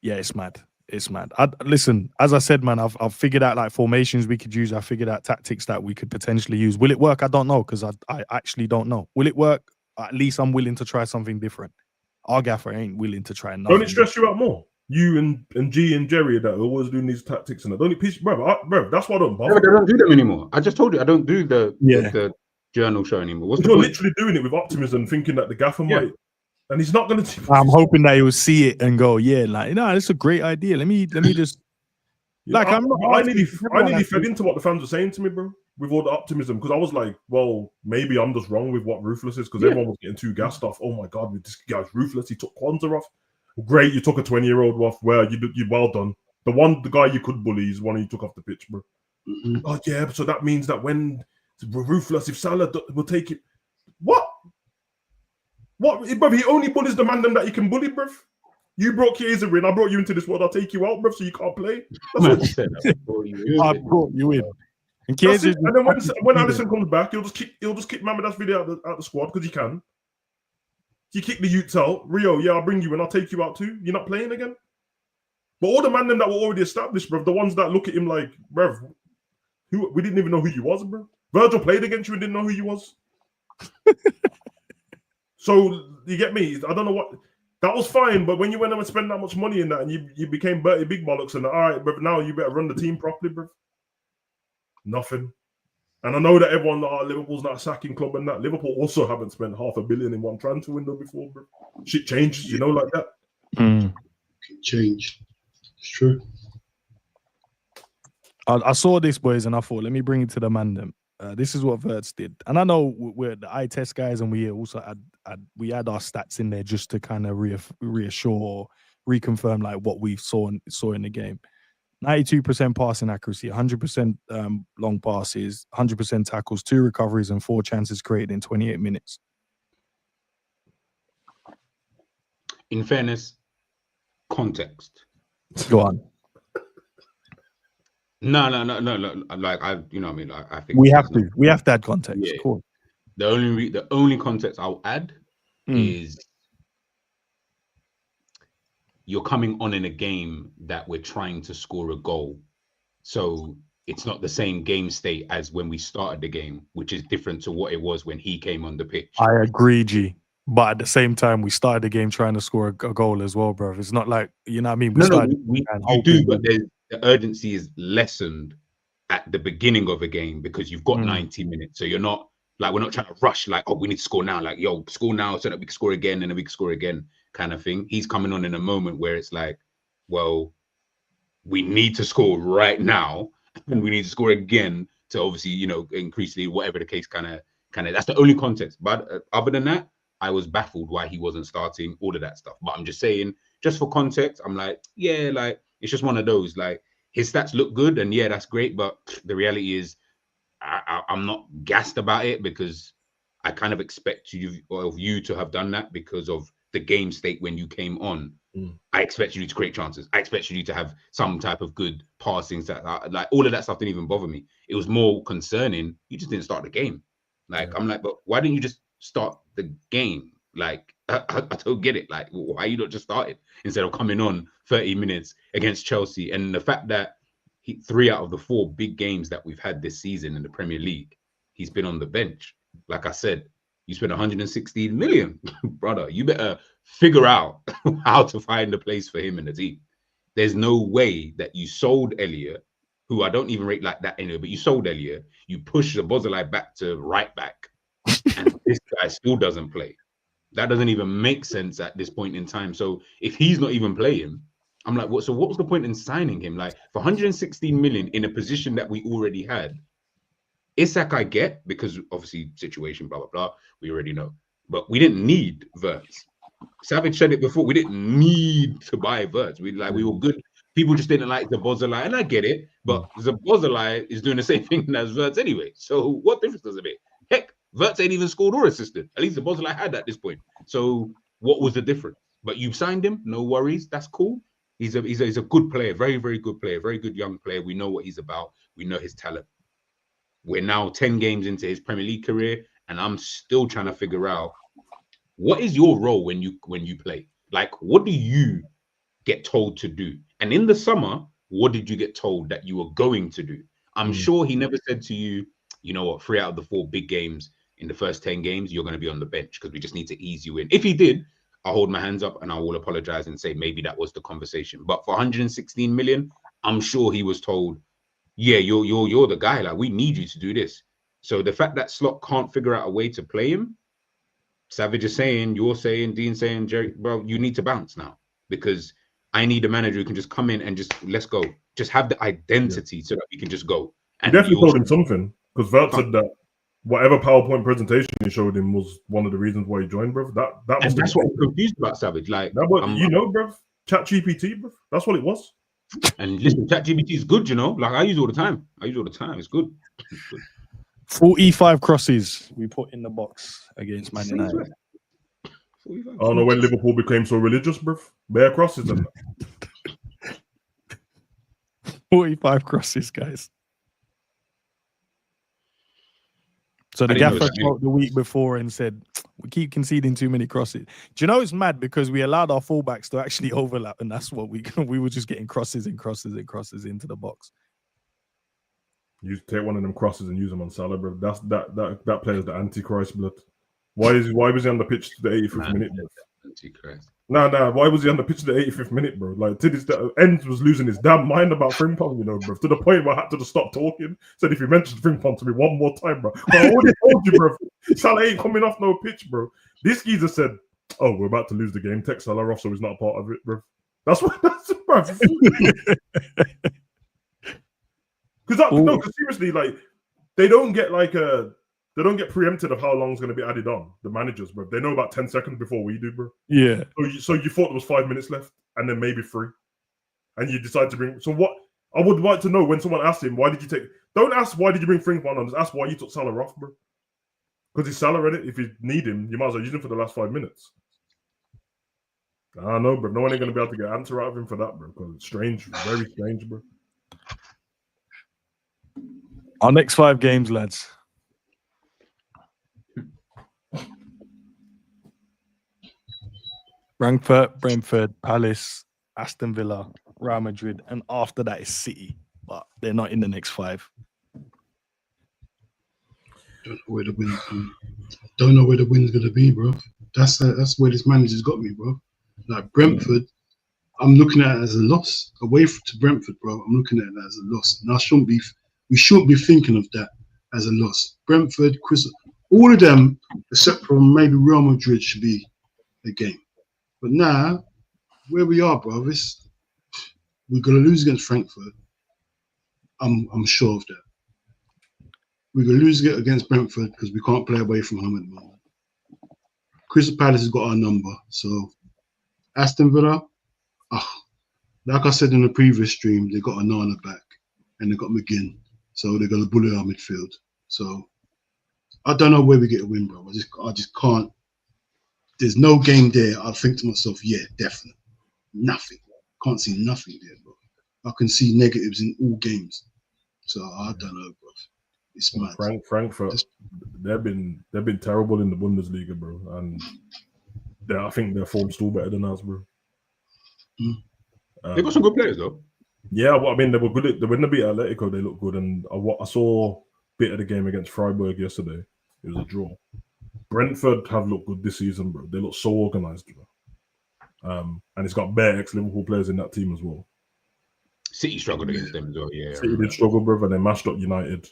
yeah, it's mad. It's mad. Listen, as I said, man, I've figured out like formations we could use. I figured out tactics that we could potentially use. Will it work? I don't know, because I actually don't know. Will it work? At least I'm willing to try something different. Our gaffer ain't willing to try nothing. Don't it stress you out more? You and G and Jerry that are always doing these tactics and that. Don't it piss, bro? That's why I don't bother. Yeah, they don't do them anymore. I just told you I don't do the journal show anymore. You're literally doing it with optimism, thinking that the gaffer might, and he's not going to. I'm hoping that he will see it and go, yeah, like, no, it's a great idea. Let me just. Yeah, Like, I'm not I nearly asking fed into what the fans were saying to me, bro, with all the optimism, because I was like, well, maybe I'm just wrong with what ruthless is, because everyone was getting too gassed off. Oh my God, this guy's ruthless. He took Kwanzaa off. Great, you took a 20-year-old off. Well, you well done. The guy you could bully is one you took off the pitch, bro. Oh yeah, so that means that when ruthless, if Salah will take it, what, bro? He only bullies the man that he can bully, bro. You brought Chiesa in. I brought you into this world. I'll take you out, bro, so you can't play. That's what said. I brought you in. And then when Alisson comes back, he'll just kick Mohamed out the squad because he can. You kick the youths out. Rio, yeah, I'll bring you in. I'll take you out too. You're not playing again. But all the man them that were already established, bro, the ones that look at him like, bro, we didn't even know who you was, bro. Virgil played against you and didn't know who you was. So you get me? I don't know what. That was fine, but when you went and spent that much money in that and you became Bertie Big Bollocks and all right, but now you better run the team properly, bro. Nothing. And I know that everyone, Liverpool's not a sacking club and that. Liverpool also haven't spent $500 million in one transfer window before, bro. Shit changes, you know, like that. Change. It's true. I saw this, boys, and I thought, let me bring it to the man them. This is what Verts did. And I know we're the eye test guys, and we also had our stats in there just to kind of reassure or reconfirm like what we saw in the game. 92% passing accuracy, 100% long passes, 100% tackles, 2 recoveries, and 4 chances created in 28 minutes. In fairness, context. Go on. No. Like I mean, like I think we have to add context. Yeah. Cool. The only context I'll add is you're coming on in a game that we're trying to score a goal, so it's not the same game state as when we started the game, which is different to what it was when he came on the pitch. I agree, G. But at the same time, we started the game trying to score a goal as well, bro. It's not like, you know what I mean? You do, but the urgency is lessened at the beginning of a game because you've got 90 minutes. So you're not like, we're not trying to rush like, oh, we need to score now. Like, yo, score now so that we can score again and then we can score again kind of thing. He's coming on in a moment where it's like, well, we need to score right now and we need to score again to obviously, you know, increase the whatever the case kind of that's the only context. But other than that, I was baffled why he wasn't starting, all of that stuff. But I'm just saying, just for context, I'm like, yeah, like, it's just one of those, like, his stats look good and yeah, that's great. But the reality is I'm not gassed about it because I kind of expect you to have done that because of the game state when you came on. I expect you to create chances. I expect you to have some type of good passing. Like all of that stuff didn't even bother me. It was more concerning. You just didn't start the game. Like, I'm like, but why didn't you just start the game? Like, I don't get it. Like, why you not just started instead of coming on 30 minutes against Chelsea? And the fact that 3 out of the 4 big games that we've had this season in the Premier League, he's been on the bench. Like I said, you spent 116 million, brother. You better figure out how to find a place for him in the team. There's no way that you sold Elliott, who I don't even rate like that anyway, but you sold Elliott, you push the Bozolai back to right back, and this guy still doesn't play. That doesn't even make sense at this point in time. So if he's not even playing, I'm like, what? So what was the point in signing him? Like, for 116 million in a position that we already had. Isak I get, because obviously situation, blah, blah, blah. We already know. But we didn't need Wirtz. Savage said it before. We didn't need to buy Wirtz. We were good. People just didn't like the Bozolai, and I get it. But the Bozolai is doing the same thing as Wirtz anyway. So what difference does it make? Heck, Wirtz ain't even scored or assisted. At least the Bozolai had at this point. So what was the difference? But you signed him, no worries. That's cool. He's a good player, very, very good player, very good young player. We know what he's about. We know his talent. We're now 10 games into his Premier League career, and I'm still trying to figure out what is your role when you play? Like, what do you get told to do? And in the summer, what did you get told that you were going to do? I'm sure he never said to you, you know what, 3 out of the 4 big games in the first 10 games, you're going to be on the bench because we just need to ease you in. If he did, I'll hold my hands up and I will apologize and say maybe that was the conversation. But for 116 million, I'm sure he was told, yeah, you're the guy. Like, we need you to do this. So the fact that Slot can't figure out a way to play him, Savage is saying, you're saying, Dean saying, Jerry, bro, you need to bounce now because I need a manager who can just come in and just let's go. just have the identity so that we can just go. He definitely told him something, because Vert said that whatever PowerPoint presentation he showed him was one of the reasons why he joined, bro. That's what I'm confused about, Savage. Like, bro. ChatGPT, bro. That's what it was. And listen, ChatGPT is good, you know. Like I use it all the time. It's good. 45 crosses we put in the box against Man United. I don't know when Liverpool became so religious, bro. Bare crosses and 45 crosses, guys. So the gaffer spoke the week before and said, we keep conceding too many crosses. Do you know it's mad because we allowed our fullbacks to actually overlap, and that's what we were just getting crosses and crosses and crosses into the box. You take one of them crosses and use them on Salah, bro. That player's the Antichrist, blood. Why was he on the pitch to the 85th minute, bro? Antichrist. Nah. Why was he on the pitch to the 85th minute, bro? Like, Ends was losing his damn mind about Frimpong, you know, bro. To the point where I had to just stop talking. Said if you mentioned Frimpong to me one more time, bro. But I already told you, bro. Salah ain't coming off no pitch, bro. This geezer said, "Oh, we're about to lose the game. Text Salah off, so he's not a part of it, bro." That's bro. Because seriously, like they don't get preempted of how long it's going to be added on. The managers, bro, they know about 10 seconds before we do, bro. Yeah. So you thought there was 5 minutes left, and then maybe 3, and you decide to bring. So what? I would like to know when someone asks him, "Why did you take?" Don't ask why did you bring Frimpong on. Just ask why you took Salah off, bro. Because he's Salah in it. If you need him, you might as well use him for the last 5 minutes. I don't know, bro. No one ain't going to be able to get an answer out of him for that, bro. Because it's strange, very strange, bro. Our next 5 games, lads. Frankfurt, Brentford, Palace, Aston Villa, Real Madrid, and after that is City. But they're not in the next 5. Don't know where the win's gonna be, bro. That's where this manager's got me, bro. Like Brentford, I'm looking at it as a loss. Away to Brentford, bro. I'm looking at it as a loss. And we shouldn't be thinking of that as a loss. Brentford, all of them, except for maybe Real Madrid, should be a game. But now, where we are, bro, we're gonna lose against Frankfurt. I'm sure of that. We're gonna lose against Brentford because we can't play away from home at the moment. Crystal Palace has got our number. So Aston Villa, like I said in the previous stream, they got Onana back and they got McGinn. So they're gonna bully our midfield. So I don't know where we get a win, bro. I just can't. There's no game there. I think to myself, yeah, definitely. Nothing. Can't see nothing there, bro. I can see negatives in all games. So I don't know, bro. It's mad. Frankfurt, they've been terrible in the Bundesliga, bro. And I think their form's still better than us, bro. They got some good players, though. Yeah, well, I mean, they were good. When they beat Atletico, they looked good. And I saw a bit of the game against Freiburg yesterday. It was a draw. Brentford have looked good this season, bro. They look so organised, bro. And it's got bare ex-Liverpool players in that team as well. City struggled against them as well, yeah. City did struggle, bro, and they mashed up United.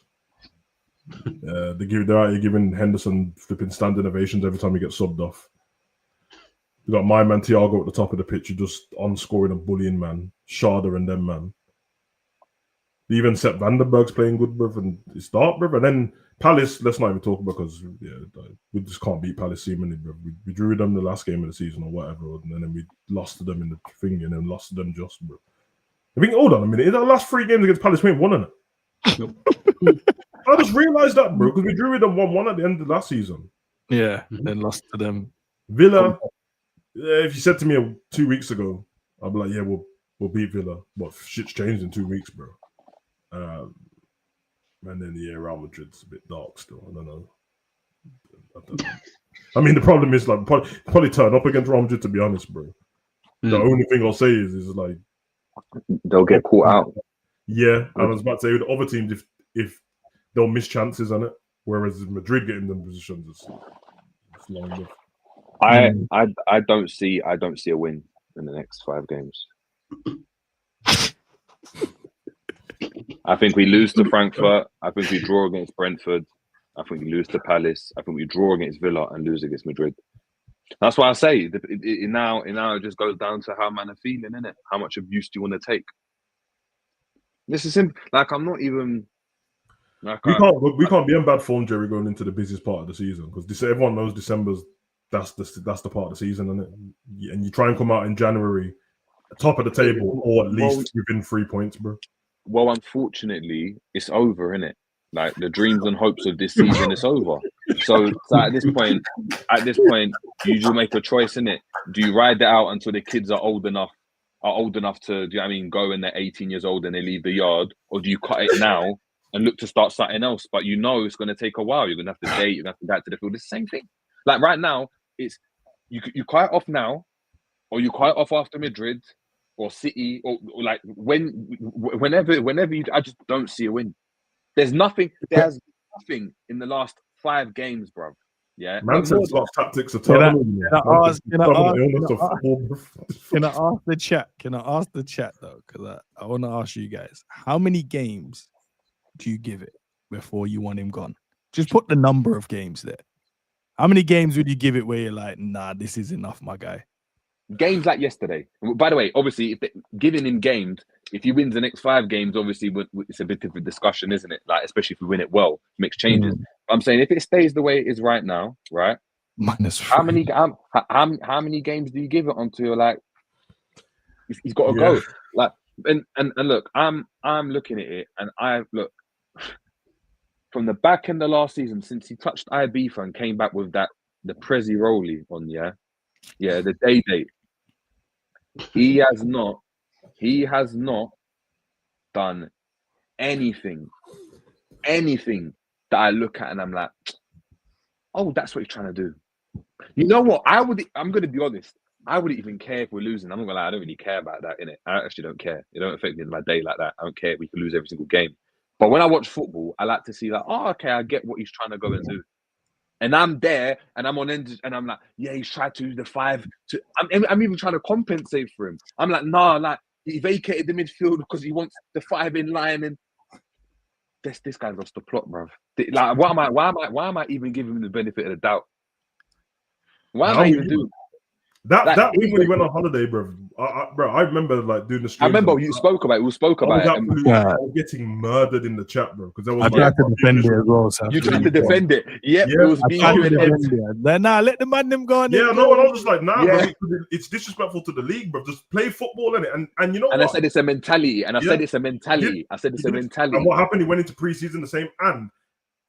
They're out here giving Henderson flipping standing ovations every time he gets subbed off. You got my man Thiago at the top of the pitch, just on scoring and bullying, man. Schade and them, man. Even Sepp Vandenberg's playing good, bro, and it's dark, bro. And then Palace, let's not even talk about because we just can't beat Palace seemingly, bro. We drew them the last game of the season or whatever, and then we lost to them in the thing and then lost to them just, bro. I think, hold on a minute. In our last 3 games against Palace, we ain't won it. Nope. I just realised that, bro, because we drew with them 1-1 at the end of last season. Yeah, then lost to them. Villa, if you said to me 2 weeks ago, I'd be like, yeah, we'll beat Villa. But shit's changed in 2 weeks, bro. And then, yeah, Real Madrid's a bit dark still. I don't know. I mean, the problem is, like, probably turn up against Real Madrid, to be honest, bro. The only thing I'll say is like, they'll get caught out. Yeah, I was about to say with other teams, if they'll miss chances on it, whereas Madrid getting them positions it's long enough. I don't see a win in the next 5 games. I think we lose to Frankfurt. I think we draw against Brentford. I think we lose to Palace. I think we draw against Villa and lose against Madrid. That's why I say it now just goes down to how man are feeling, innit? How much abuse do you want to take? This is simple. Like, I'm not even. Like, we can't be in bad form, Jerry, going into the busiest part of the season because everyone knows December's that's the part of the season, isn't it? And you try and come out in January, top of the table, or at least within 3 points, bro. Well, unfortunately, it's over, innit? Like the dreams and hopes of this season is over. So at this point, you just make a choice, innit? Do you ride it out until the kids are old enough to, do you know what I mean, go when they're 18 years old and they leave the yard, or do you cut it now and look to start something else? But you know it's going to take a while. You're going to have to date. You're going to have to go out to the field. It's the same thing. Like right now, it's you cut it off now, or you cut it off after Madrid or City, or like whenever you. I just don't see a win. There's nothing in the last 5 games, bro. Yeah, man said Slot's tactics are terrible. Can I ask the chat? Can I ask the chat though? Because I want to ask you guys, how many games do you give it before you want him gone? Just put the number of games there. How many games would you give it where you're like, nah, this is enough, my guy? Games like yesterday. By the way, obviously, giving him games, if he wins the next 5 games, obviously, it's a bit of a discussion, isn't it? Like, especially if we win it well, makes changes. I'm saying if it stays the way it is right now, right? -3. How many games do you give it until you're like, he's got to go? Like, and look, I'm looking at it, and I look from the back end of last season, since he touched Ibiza and came back with the Prezi Rolly on, the day date. He has not done anything that I look at and I'm like, oh, that's what he's trying to do. You know what? I'm going to be honest. I wouldn't even care if we're losing. I'm not going to lie. I don't really care about that, innit? I actually don't care. It don't affect me in my day like that. I don't care if we can lose every single game. But when I watch football, I like to see like, oh, okay, I get what he's trying to go and do. And I'm there, and I'm on end, and I'm like, yeah, he's tried to do the 5. I'm even trying to compensate for him. I'm like, nah, like he vacated the midfield because he wants the 5 in line, and this guy lost the plot, bruv. Like, why am I even giving him the benefit of the doubt? Why am I even doing that week when he went on holiday, bro? I remember like doing the stream. I remember you spoke about it. We spoke about it. I was getting murdered in the chat, bro, because I tried to defend it as well. So you tried to defend it. Yep, it was me. Nah, let the man them go on. Yeah, no, and I was just like, nah, bro, it's disrespectful to the league, bro. Just play football in it, and you know. And what? I said it's a mentality, and I said it's a mentality. I said it's a mentality. And what happened? He went into preseason the same, and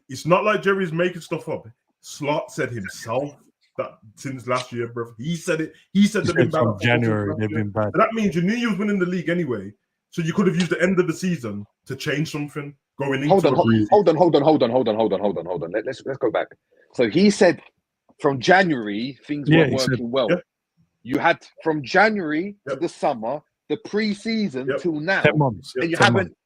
it's not like Jerry's making stuff up. Slot said himself that since last year, bro. He said it. He said they've been bad. From January, they've been bad. That means you knew you was winning the league anyway, so you could have used the end of the season to change something going into. Hold on. Let's go back. So he said from January things weren't working well. Yeah. You had from January to the summer, the pre-season till now, 10 months, and you haven't.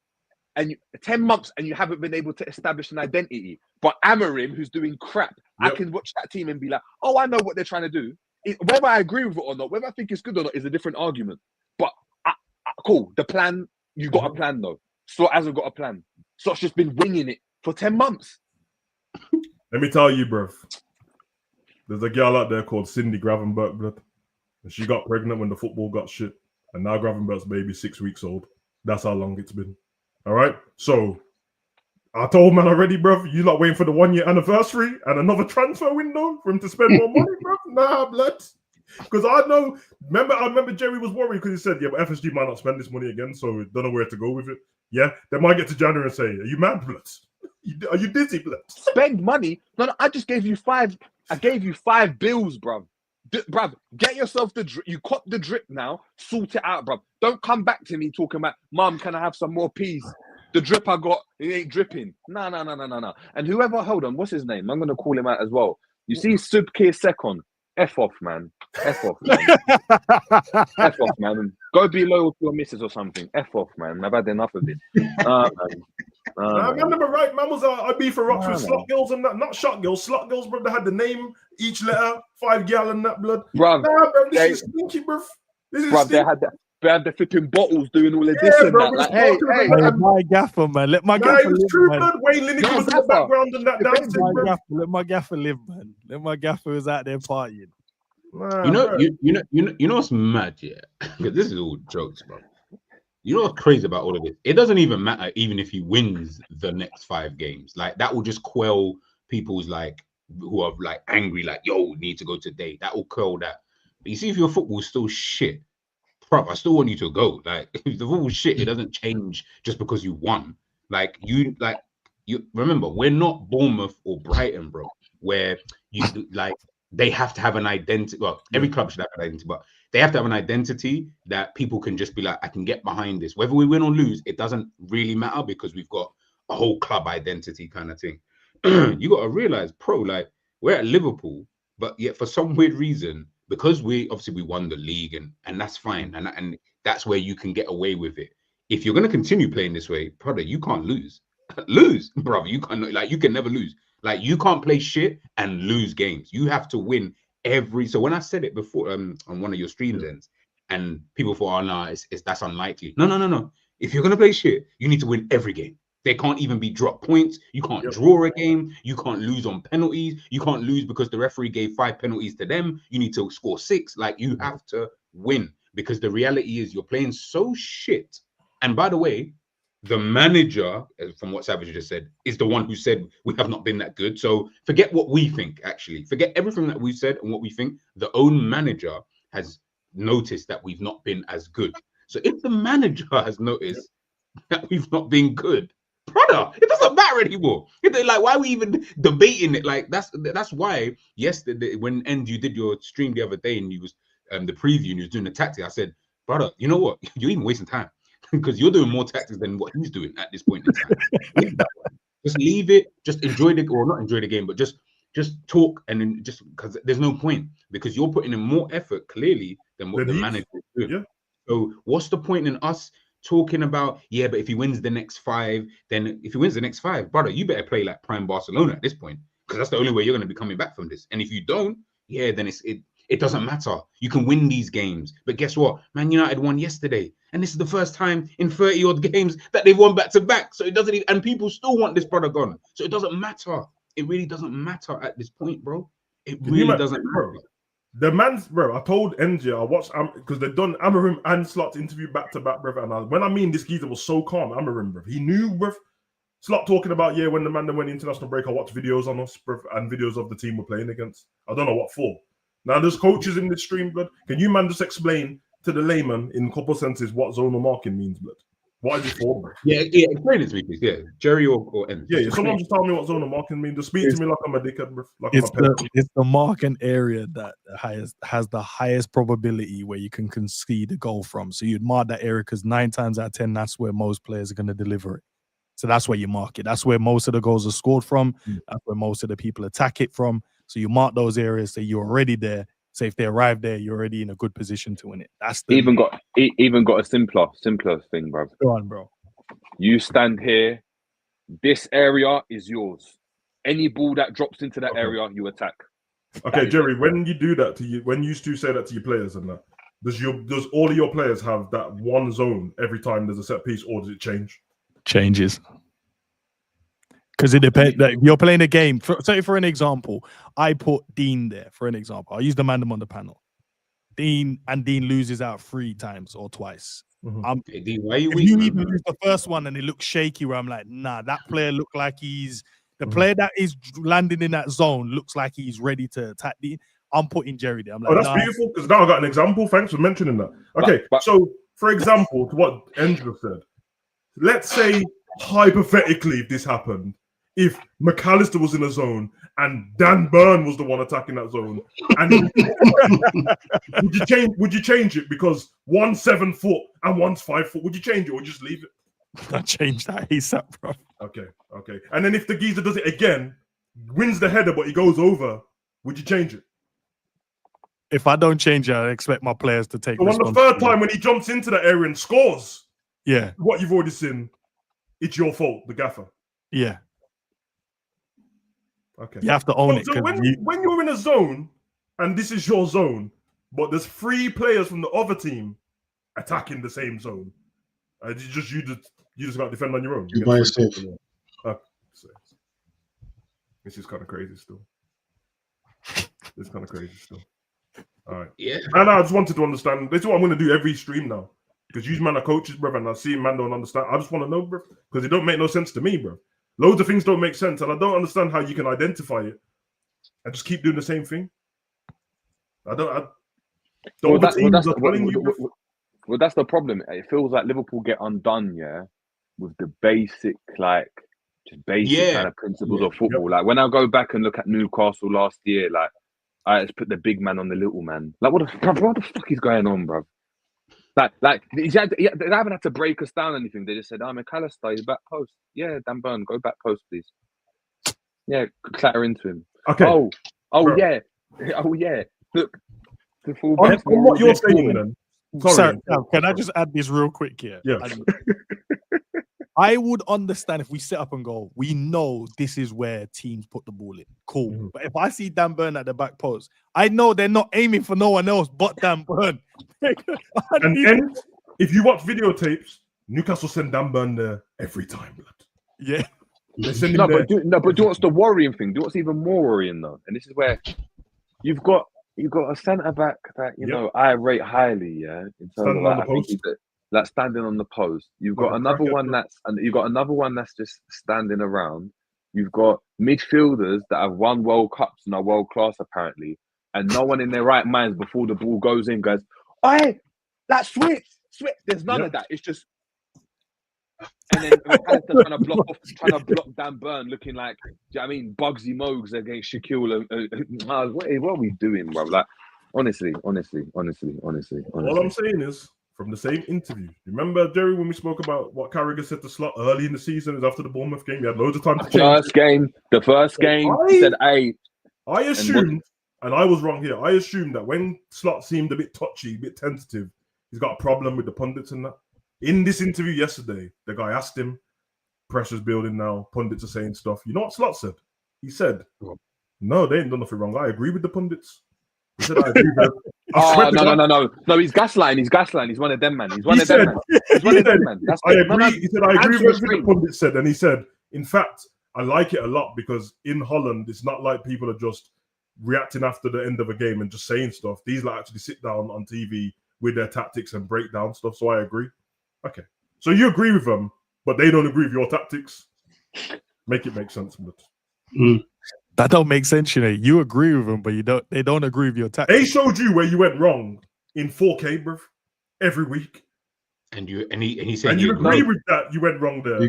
And 10 months, and you haven't been able to establish an identity. But Amorim, who's doing crap, I can watch that team and be like, oh, I know what they're trying to do. Whether I agree with it or not, whether I think it's good or not, is a different argument. But cool, the plan, you got a plan though. Slot hasn't got a plan. Slot's just been winging it for 10 months. Let me tell you, bruv. There's a girl out there called Cindy Gravenberg, blood. And she got pregnant when the football got shit. And now Gravenberg's baby 6 weeks old. That's how long it's been. All right, so I told man already, bro. You lot waiting for the 1-year anniversary and another transfer window for him to spend more money, bro? Nah, blood. Because I know. I remember Jerry was worried because he said, "Yeah, but FSG might not spend this money again, so don't know where to go with it." Yeah, they might get to January and say, "Are you mad, blood? Are you dizzy, blood? Spend money? No, I just gave you 5. I gave you 5 bills, bro. Bruv, get yourself the drip. You cop the drip now. Sort it out, bruv. Don't come back to me talking about, Mum, can I have some more peas? The drip I got, it ain't dripping. No. And whoever, hold on, what's his name? I'm going to call him out as well. You see Subkir Sekon? F off, man. F off, man. Go be loyal to your missus or something. F off, man. I've had enough of it. Man. I remember right, man was I be for rocks with slot girls and that, not shot girls, slot girls, bro. They had the name, each letter, 5 gallon that blood. Bruv, this is stinky, bro. They had the flipping bottles doing all of this and bro, that. Like, hey, let my gaffer, man. Let my gaffer live, true, man. Blood. Wayne Lineker was in the background and that dancing, bro. Let my gaffer live, man. Let my gaffer was out there partying. You know what's mad, yeah? Because this is all jokes, bro. You know what's crazy about all of this? It doesn't even matter even if he wins the next 5 games. Like that will just quell people's like who are like angry, like, yo, we need to go today. That will quell that. But you see, if your football's still shit, I still want you to go. Like if the football's shit, it doesn't change just because you won. Like you remember, we're not Bournemouth or Brighton, bro, where you like they have to have an identity. Well, every club should have an identity, but they have to have an identity that people can just be like, I can get behind this. Whether we win or lose, it doesn't really matter because we've got a whole club identity kind of thing. You got to realize, like we're at Liverpool, but yet for some weird reason, because we won the league and that's fine. And that's where you can get away with it. If you're going to continue playing this way, brother, you can't lose. Brother. You can't, like, you can never lose. Like, you can't play shit and lose games. You have to win every. So when I said it before on one of your streams ends, and people thought, oh no, that's unlikely. No. If you're gonna play shit, you need to win every game. There can't even be drop points. You can't draw a game. You can't lose on penalties. You can't lose because the referee gave 5 penalties to them. You need to score 6. Like, you have to win because the reality is you're playing so shit. And by the way, the manager, from what Savage just said, is the one who said we have not been that good. So forget what we think, actually. Forget everything that we've said and what we think. The own manager has noticed that we've not been as good. So if the manager has noticed that we've not been good, brother, it doesn't matter anymore. Like, why are we even debating it? Like, that's why yesterday when you did your stream the other day and you was the preview and you was doing the tactic, I said, brother, you know what? You're even wasting time. Because you're doing more tactics than what he's doing at this point in time. Just leave it. Just enjoy not enjoy the game, but just talk and then just because there's no point because you're putting in more effort clearly than what the manager is doing. Yeah. So what's the point in us talking about? Yeah, but if he wins the next 5, then if he wins the next 5, brother, you better play like prime Barcelona at this point because that's the only way you're going to be coming back from this. And if you don't, yeah, then it doesn't matter. You can win these games. But guess what? Man United won yesterday. And this is the first time in 30-odd games that they've won back-to-back. So it doesn't even, and people still want this product gone. So it doesn't matter. It really doesn't matter at this point, bro. It really doesn't matter. The man's, bro, I told NJ, I watched, because they've done Amarim and Slot interview back-to-back, bro. And when I mean this geezer was so calm, Amarim, bro. He knew, bro. Slot talking about, when the man that went international break, I watched videos on us, bro, and videos of the team we're playing against. I don't know what for. Now, there's coaches in this stream, blood. Can you, man, just explain to the layman in a couple of sentences what zonal marking means, blood? What is it for, bro? Yeah, explain it to me, please. Yeah, Jerry or N. Yeah, someone just tell me what zonal marking means. Just speak to me like I'm a dickhead, bro. Like it's the marking area that has the highest probability where you can concede a goal from. So you'd mark that area because 9 times out of 10, that's where most players are going to deliver it. So that's where you mark it. That's where most of the goals are scored from. That's where most of the people attack it from. So you mark those areas so you're already there. So if they arrive there, you're already in a good position to win it. That's even got a simpler thing, bro. Go on, bro. You stand here. This area is yours. Any ball that drops into that area, you attack. Okay, Jerry. When you do that when you used to say that to your players and that, does all of your players have that one zone every time there's a set piece, or does it change? Changes. Because it depends. Like, you're playing a game. Say for an example, I put Dean there. For an example, I use the Mandem on the panel. Dean loses out 3 times or twice. Hey, Dean, why are you if weak, you man? even lose the first one and it looks shaky, where I'm like, nah, that player look like he's the player that is landing in that zone looks like he's ready to attack. I'm putting Jerry there. I'm like, that's beautiful because now I got an example. Thanks for mentioning that. Okay, so for example, to what Andrew said, let's say hypothetically, if this happened. If McAllister was in a zone and Dan Burn was the one attacking that zone, and would you change it because one's 7 foot and one's 5 foot? Would you change it or just leave it? I change that ASAP, bro. Okay. And then if the geezer does it again, wins the header but he goes over, would you change it? If I don't change it, I expect my players to take. So on the 3rd time when he jumps into that area and scores, what you've already seen, it's your fault, the gaffer. Yeah. Okay. You have to own it. So when you're in a zone and this is your zone, but there's 3 players from the other team attacking the same zone, you just got to defend on your own. You by yourself. This is kind of crazy still. It's kind of crazy still. All right. Yeah. And I just wanted to understand. This is what I'm going to do every stream now. Because you man are coaches, bro, and I see man don't understand. I just want to know, bro, because it don't make no sense to me, bro. Loads of things don't make sense, and I don't understand how you can identify it and just keep doing the same thing. Well, that's the problem. It feels like Liverpool get undone, with the basic, kind of principles of football. Yep. Like when I go back and look at Newcastle last year, like I just put the big man on the little man. Like what the fuck is going on, bro? Like they haven't had to break us down or anything. They just said, McAllister, he's back post. Yeah, Dan Burn, go back post, please. Yeah, clatter into him. Okay. Oh bro. Yeah. Look, on what you're saying, then. Sorry, can I just add this real quick here? Yeah. I would understand if we set up and go, we know this is where teams put the ball in. Cool. Mm-hmm. But if I see Dan Burn at the back post, I know they're not aiming for no one else but Dan Burn. And if you watch videotapes, Newcastle send Dan Burn there every time, blood. Yeah. They send him there. But do what's the worrying thing? Do what's even more worrying though? And this is where you've got a centre back that you know I rate highly, in terms of like standing on the post. You've got another one that's just standing around. You've got midfielders that have won World Cups and are world class apparently, and no one in their right minds before the ball goes in goes, "Oi, that switch." There's none of that. It's just, and then trying to block Dan Burn, looking like, do you know what I mean, Bugsy Mogs against Shaquille. What are we doing, bro? Like, honestly. All I'm saying is, from the same interview, remember, Jerry, when we spoke about what Carragher said to Slot early in the season, is after the Bournemouth game, he had loads of time to change. The first game, he said, "Hey." I assumed, and I was wrong here. I assumed that when Slot seemed a bit touchy, a bit tentative, he's got a problem with the pundits and that. In this interview yesterday, the guy asked him, pressure's building now, pundits are saying stuff. You know what Slot said? He said, "No, they ain't done nothing wrong. I agree with the pundits." He said, "I agree with them." No, he's gaslighting. He's one of them, man. He's one of them, man. That's I agree. He said, "I agree with everything the pundits said." And he said, "In fact, I like it a lot because in Holland, it's not like people are just reacting after the end of a game and just saying stuff. These like actually sit down on TV with their tactics and break down stuff. So I agree." Okay. So you agree with them, but they don't agree with your tactics. Make it make sense, but that don't make sense, you know. You agree with them, but they don't agree with your tactics. They showed you where you went wrong in 4K, bro, every week. And he said, and you agree with that. You went wrong there.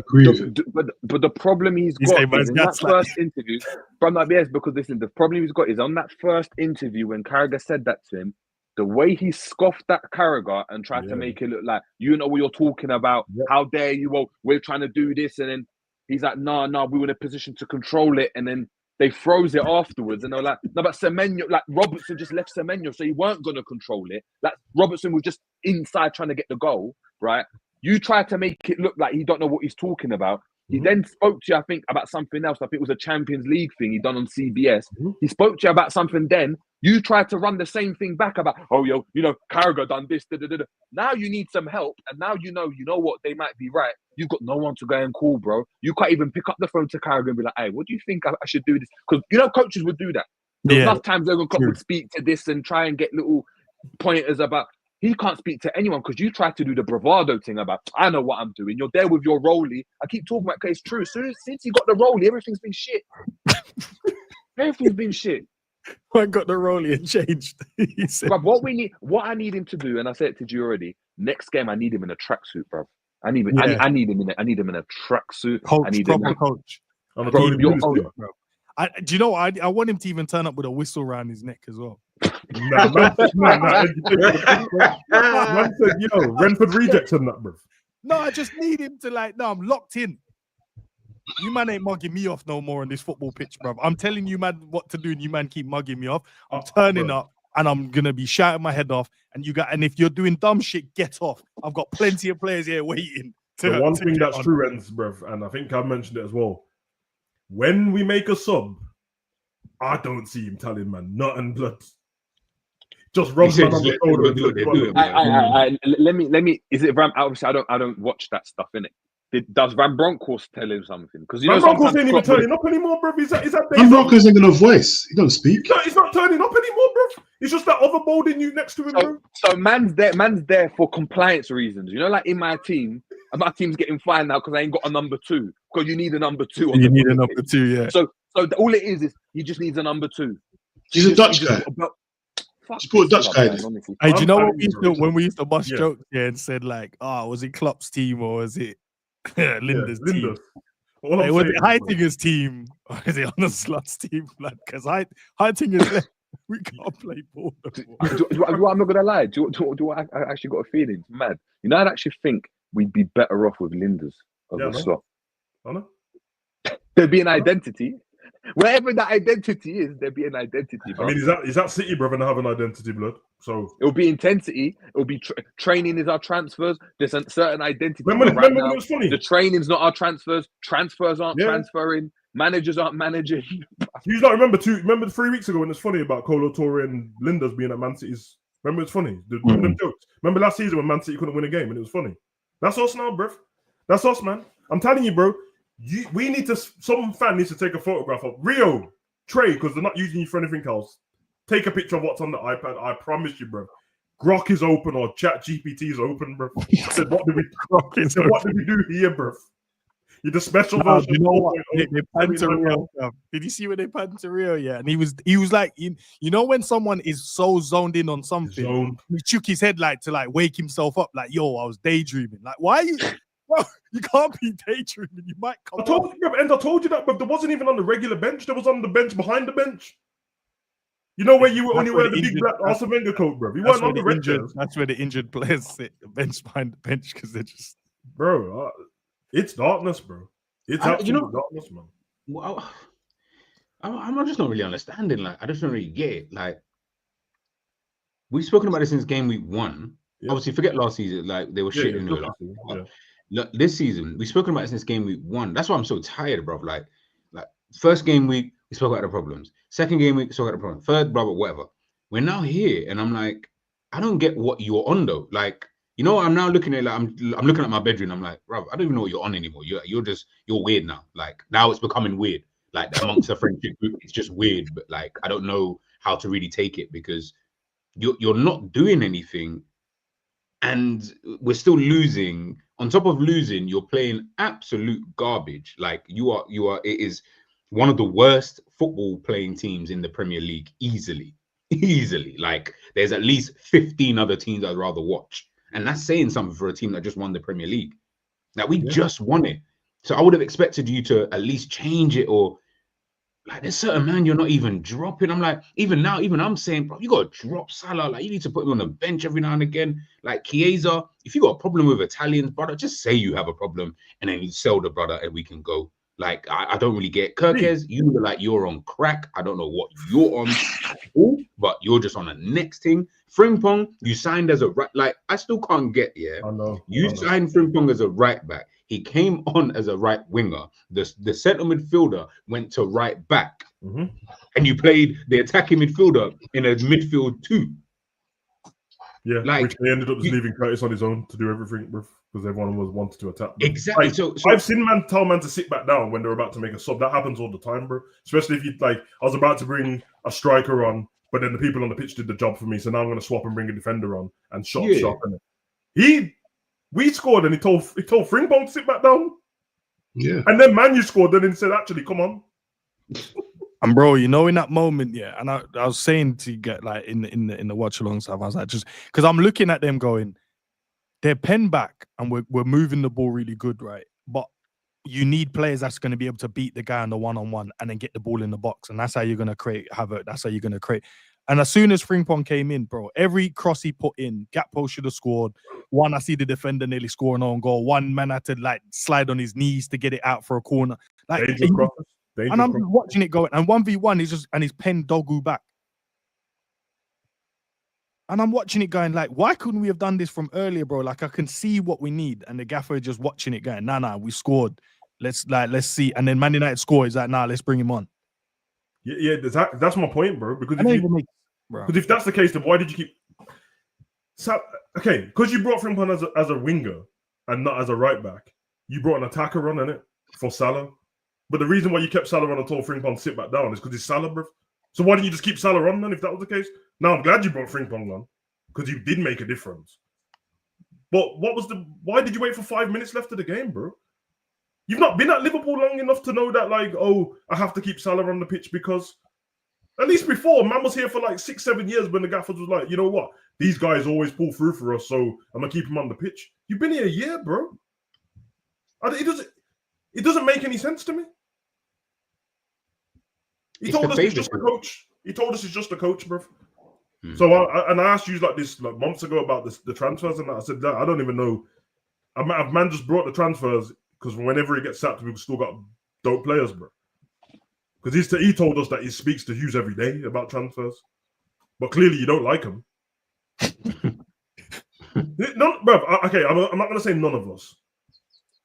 But the problem he's got is in that first interview. From that, yes, because listen, the problem he's got is on that first interview when Carragher said that to him. The way he scoffed at Carragher and tried to make it look like, you know what you're talking about. Yeah. How dare you? Well, we're trying to do this. And then he's like, no, we were in a position to control it. And then they froze it afterwards. And they were like, no, but Semenyo, like Robertson just left Semenyo, so he weren't going to control it. Like Robertson was just inside trying to get the goal, right? You tried to make it look like he don't know what he's talking about. He then spoke to you, I think, about something else. I think it was a Champions League thing he done on CBS. He spoke to you about something then. You tried to run the same thing back about, Carragher done this. Now you need some help. And now you know what, they might be right. You've got no one to go and call, bro. You can't even pick up the phone to Carragher and be like, hey, what do you think I should do this? Because, coaches would do that. There's enough times Jurgen Klopp would speak to this and try and get little pointers about. He can't speak to anyone because you tried to do the bravado thing about, I know what I'm doing. You're there with your rollie. I keep talking about, it's true. Since he got the rollie, everything's been shit. Everything's been shit. I got the rollie and changed. But what I need him to do, and I said it to you already, next game I need him in a tracksuit, bro. I need him in a tracksuit. Coach, proper coach. Do you know what? I want him to even turn up with a whistle around his neck as well. Man said, Renford rejects on that, bro. No, I just need him to I'm locked in. You man ain't mugging me off no more on this football pitch, bro. I'm telling you, man, what to do, and you man keep mugging me off. I'm turning up, and I'm gonna be shouting my head off. And if you're doing dumb shit, get off. I've got plenty of players here waiting. The one thing that's true, Renz, bro, and I think I've mentioned it as well. When we make a sub, I don't see him telling man nothing, blood. Just rubs man on the shoulder. Let me. Is it Ram? Obviously, I don't watch that stuff, innit? Does Van Bronckhorst tell him something? Because Van Bronckhorst ain't even turning up anymore, bro. Van Bronckhorst ain't got no voice. He don't speak. He's not turning up anymore, bro. It's just that other molding you next to him, bro. So man's there for compliance reasons. You know, like in my team, and my team's getting fined now because I ain't got a number 2. Because you need a number 2. You need a number 2, yeah. So all it is he just needs a number 2. He's a Dutch guy. Just put a Dutch guy. Hey, do you know what when we used to bust jokes and said like, was it Klopp's team or was it Linda's team? Hey, was it Heitinger's team or is it Arne Slot's team? Because Heitinger's left. We can't play ball. I'm not gonna lie. Do I actually got a feeling? It's mad. You know, I'd actually think we'd be better off with Linda's over Slot. I know. There'd be an identity. Wherever that identity is, there'd be an identity. Bro. I mean, is that City, brother, to have an identity, blood? So it'll be intensity. It'll be training is our transfers. There's a certain identity. Remember now. when it was funny? The training's not our transfers. Transfers aren't transferring. Managers aren't managing. You not remember 3 weeks ago when it's funny about Kolo Toure and Linda's being at Man City's? Remember it's funny. Remember them jokes? Remember last season when Man City couldn't win a game and it was funny? That's us now, bruv. That's us, man. I'm telling you, bro. We need to. Some fan needs to take a photograph of Rio, Trey, because they're not using you for anything else. Take a picture of what's on the iPad. I promise you, bro. Grok is open or Chat GPT is open, bro. I said, what did we do here, bro? You're the special version. You know what? They panned to Rio. Did you see when they panned to Rio? Yeah, and he was like, you know, when someone is so zoned in on something, he shook his head like to like wake himself up. Like, yo, I was daydreaming. Like, why are you? Bro, you can't be daydreaming. You might come. I told you that, but there wasn't even on the regular bench. There was on the bench behind the bench. You know where you were only wearing the big black Arsene Wenger coat, bro. You weren't on the red bench. That's where the injured players sit, the bench behind the bench, because they're just. Bro, it's darkness, bro. It's absolute darkness, man. Well, I'm just not really understanding. Like, I just don't really get it. Like, we've spoken about this since game week 1. Yeah. Obviously, forget last season. Like, they were shit anyway. Look, this season, we've spoken about it since game week 1. That's why I'm so tired, bro. Like first game week, we spoke about the problems. Second game week, we spoke about the problems. Third, blah, whatever. We're now here, and I'm like, I don't get what you're on though. Like, you know, I'm now looking at I'm looking at my bedroom. I'm like, bro, I don't even know what you're on anymore. You're weird now. Like, now it's becoming weird. Like, amongst the friendship group, it's just weird. But like, I don't know how to really take it because you're not doing anything, and we're still losing. On top of losing, you're playing absolute garbage. Like, you are. It is one of the worst football playing teams in the Premier League, easily. Like, there's at least 15 other teams I'd rather watch. And that's saying something for a team that just won the Premier League. Now, we just won it. So I would have expected you to at least change it, or like, there's certain man you're not even dropping. I'm like, even now, I'm saying, bro, you got to drop Salah. Like, you need to put him on the bench every now and again. Like, Chiesa, if you got a problem with Italians, brother, just say you have a problem and then you sell the brother and we can go. Like, I don't really get Kirkes. You look like you're on crack. I don't know what you're on at all, but you're just on the next thing. Frimpong, you signed as a right. Like, I still can't get I know. You signed Frimpong as a right back. He came on as a right winger. The centre midfielder went to right back, and you played the attacking midfielder in a midfield 2. Yeah, like, which they ended up just leaving Curtis on his own to do everything with, because everyone was wanted to attack. Exactly. Like, so I've seen tell man to sit back down when they're about to make a sub. That happens all the time, bro. Especially if you like, I was about to bring a striker on, but then the people on the pitch did the job for me, so now I'm going to swap and bring a defender on and shot. We scored, and he told Frimpong to sit back down. Yeah, and then Man U scored, and then he said, "Actually, come on." And bro, you know, in that moment, and I was saying to get like in the watch along stuff, I was like, just because I'm looking at them going, they're pen back and we're moving the ball really good, right? But you need players that's going to be able to beat the guy on the one-on-one and then get the ball in the box, and that's how you're going to create havoc. That's how you're going to create. And as soon as Frimpong came in, bro, every cross he put in, Gakpo should have scored. One, I see the defender nearly score an own goal. One man had to like slide on his knees to get it out for a corner. Like, and I'm watching it going, and 1v1 is just, and he's penned Dogu back. And I'm watching it going like, why couldn't we have done this from earlier, bro? Like, I can see what we need, and the gaffer just watching it going, nah, we scored. Let's see. And then Man United score. He's like, nah, let's bring him on. Yeah, that's my point, bro. Because if that's the case, then why did you keep? Okay, because you brought Frimpong as a winger and not as a right back. You brought an attacker on, innit, for Salah. But the reason why you kept Salah on and told Frimpong sit back down is because he's Salah, bro. So why didn't you just keep Salah on then if that was the case? Now I'm glad you brought Frimpong on because you did make a difference. But why did you wait for 5 minutes left of the game, bro? You've not been at Liverpool long enough to know that, like, oh, I have to keep Salah on the pitch because at least before, man was here for like 6-7 years when the gaffers was like, you know what? These guys always pull through for us, so I'm going to keep him on the pitch. You've been here a year, bro. It doesn't make any sense to me. He told us it's just a coach. He told us it's just a coach, bro. So I asked you like this like months ago about the transfers, and I said that I don't even know. Man just brought the transfers because whenever he gets sacked, we've still got dope players, bro. Because he told us that he speaks to Hughes every day about transfers, but clearly you don't like him. No, bro. Okay, I'm not gonna say none of us.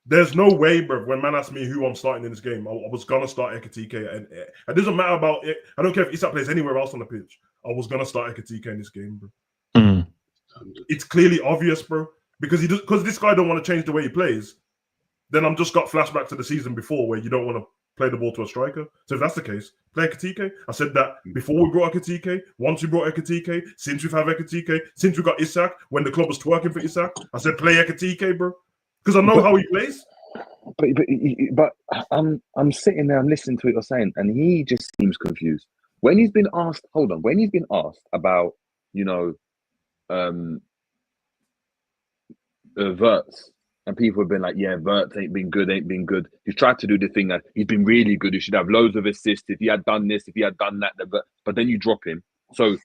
There's no way, bro. When man asked me who I'm starting in this game, I was gonna start Ekitike, and it doesn't matter about it. I don't care if Isak plays anywhere else on the pitch. I was gonna start Ekitike in this game, bro. It's clearly obvious, bro, because this guy don't want to change the way he plays. Then I'm just got flashback to the season before where you don't want to play the ball to a striker. So if that's the case, play Ekitike. I said that before we brought Ekitike, once we brought Ekitike, since we've had Ekitike, since we got Isak, when the club was twerking for Isak, I said play Ekitike, bro. Because I know how he plays. But I'm sitting there, I'm listening to what you're saying, and he just seems confused. When he's been asked, when he's been asked about, Verts, and people have been like, yeah, Verts ain't been good. He's tried to do the thing that he's been really good. He should have loads of assists if he had done this, if he had done that. But then you drop him. So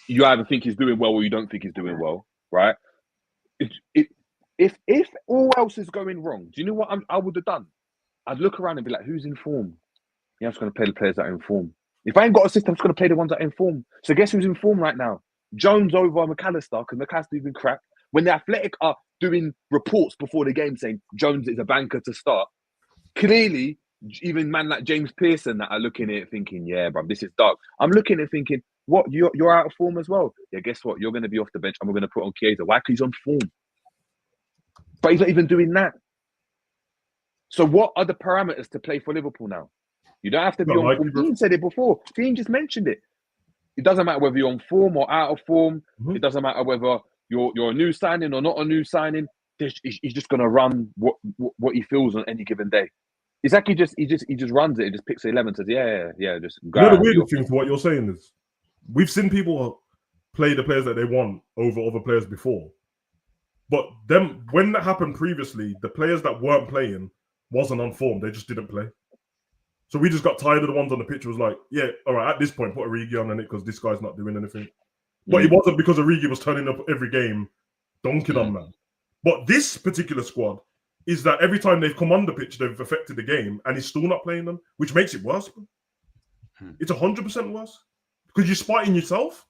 you either think he's doing well or you don't think he's doing well, right? If all else is going wrong, do you know what I would have done? I'd look around and be like, who's in form? Yeah, I'm just going to play the players that are in form. If I ain't got a system, I'm just going to play the ones that are in form. So guess who's in form right now? Jones over McAllister, because McAllister's been crap. When the Athletic are doing reports before the game saying Jones is a banker to start, clearly, even man like James Pearson that are looking at it thinking, yeah, bro, this is dark. I'm looking at it thinking, what, you're out of form as well? Yeah, guess what? You're going to be off the bench and we're going to put on Chiesa. Why? Because he's on form. But he's not even doing that. So what are the parameters to play for Liverpool now? You don't have to be on form. Dean said it before. Dean just mentioned it. It doesn't matter whether you're on form or out of form. It doesn't matter whether you're a new signing or not a new signing. He's just going to run what he feels on any given day. It's like he just runs it. He just picks the 11 and says, yeah, just go. You know, the weirdest thing for what you're saying is we've seen people play the players that they want over other players before. But then when that happened previously, the players that weren't playing wasn't on form. They just didn't play. So we just got tired of the ones on the pitch. It was like, yeah, all right, at this point, put Origi on it because this guy's not doing anything. But it wasn't because Origi was turning up every game, dunking on man. But this particular squad is that every time they've come on the pitch, they've affected the game, and he's still not playing them, which makes it worse. It's 100% worse because you're spiting yourself.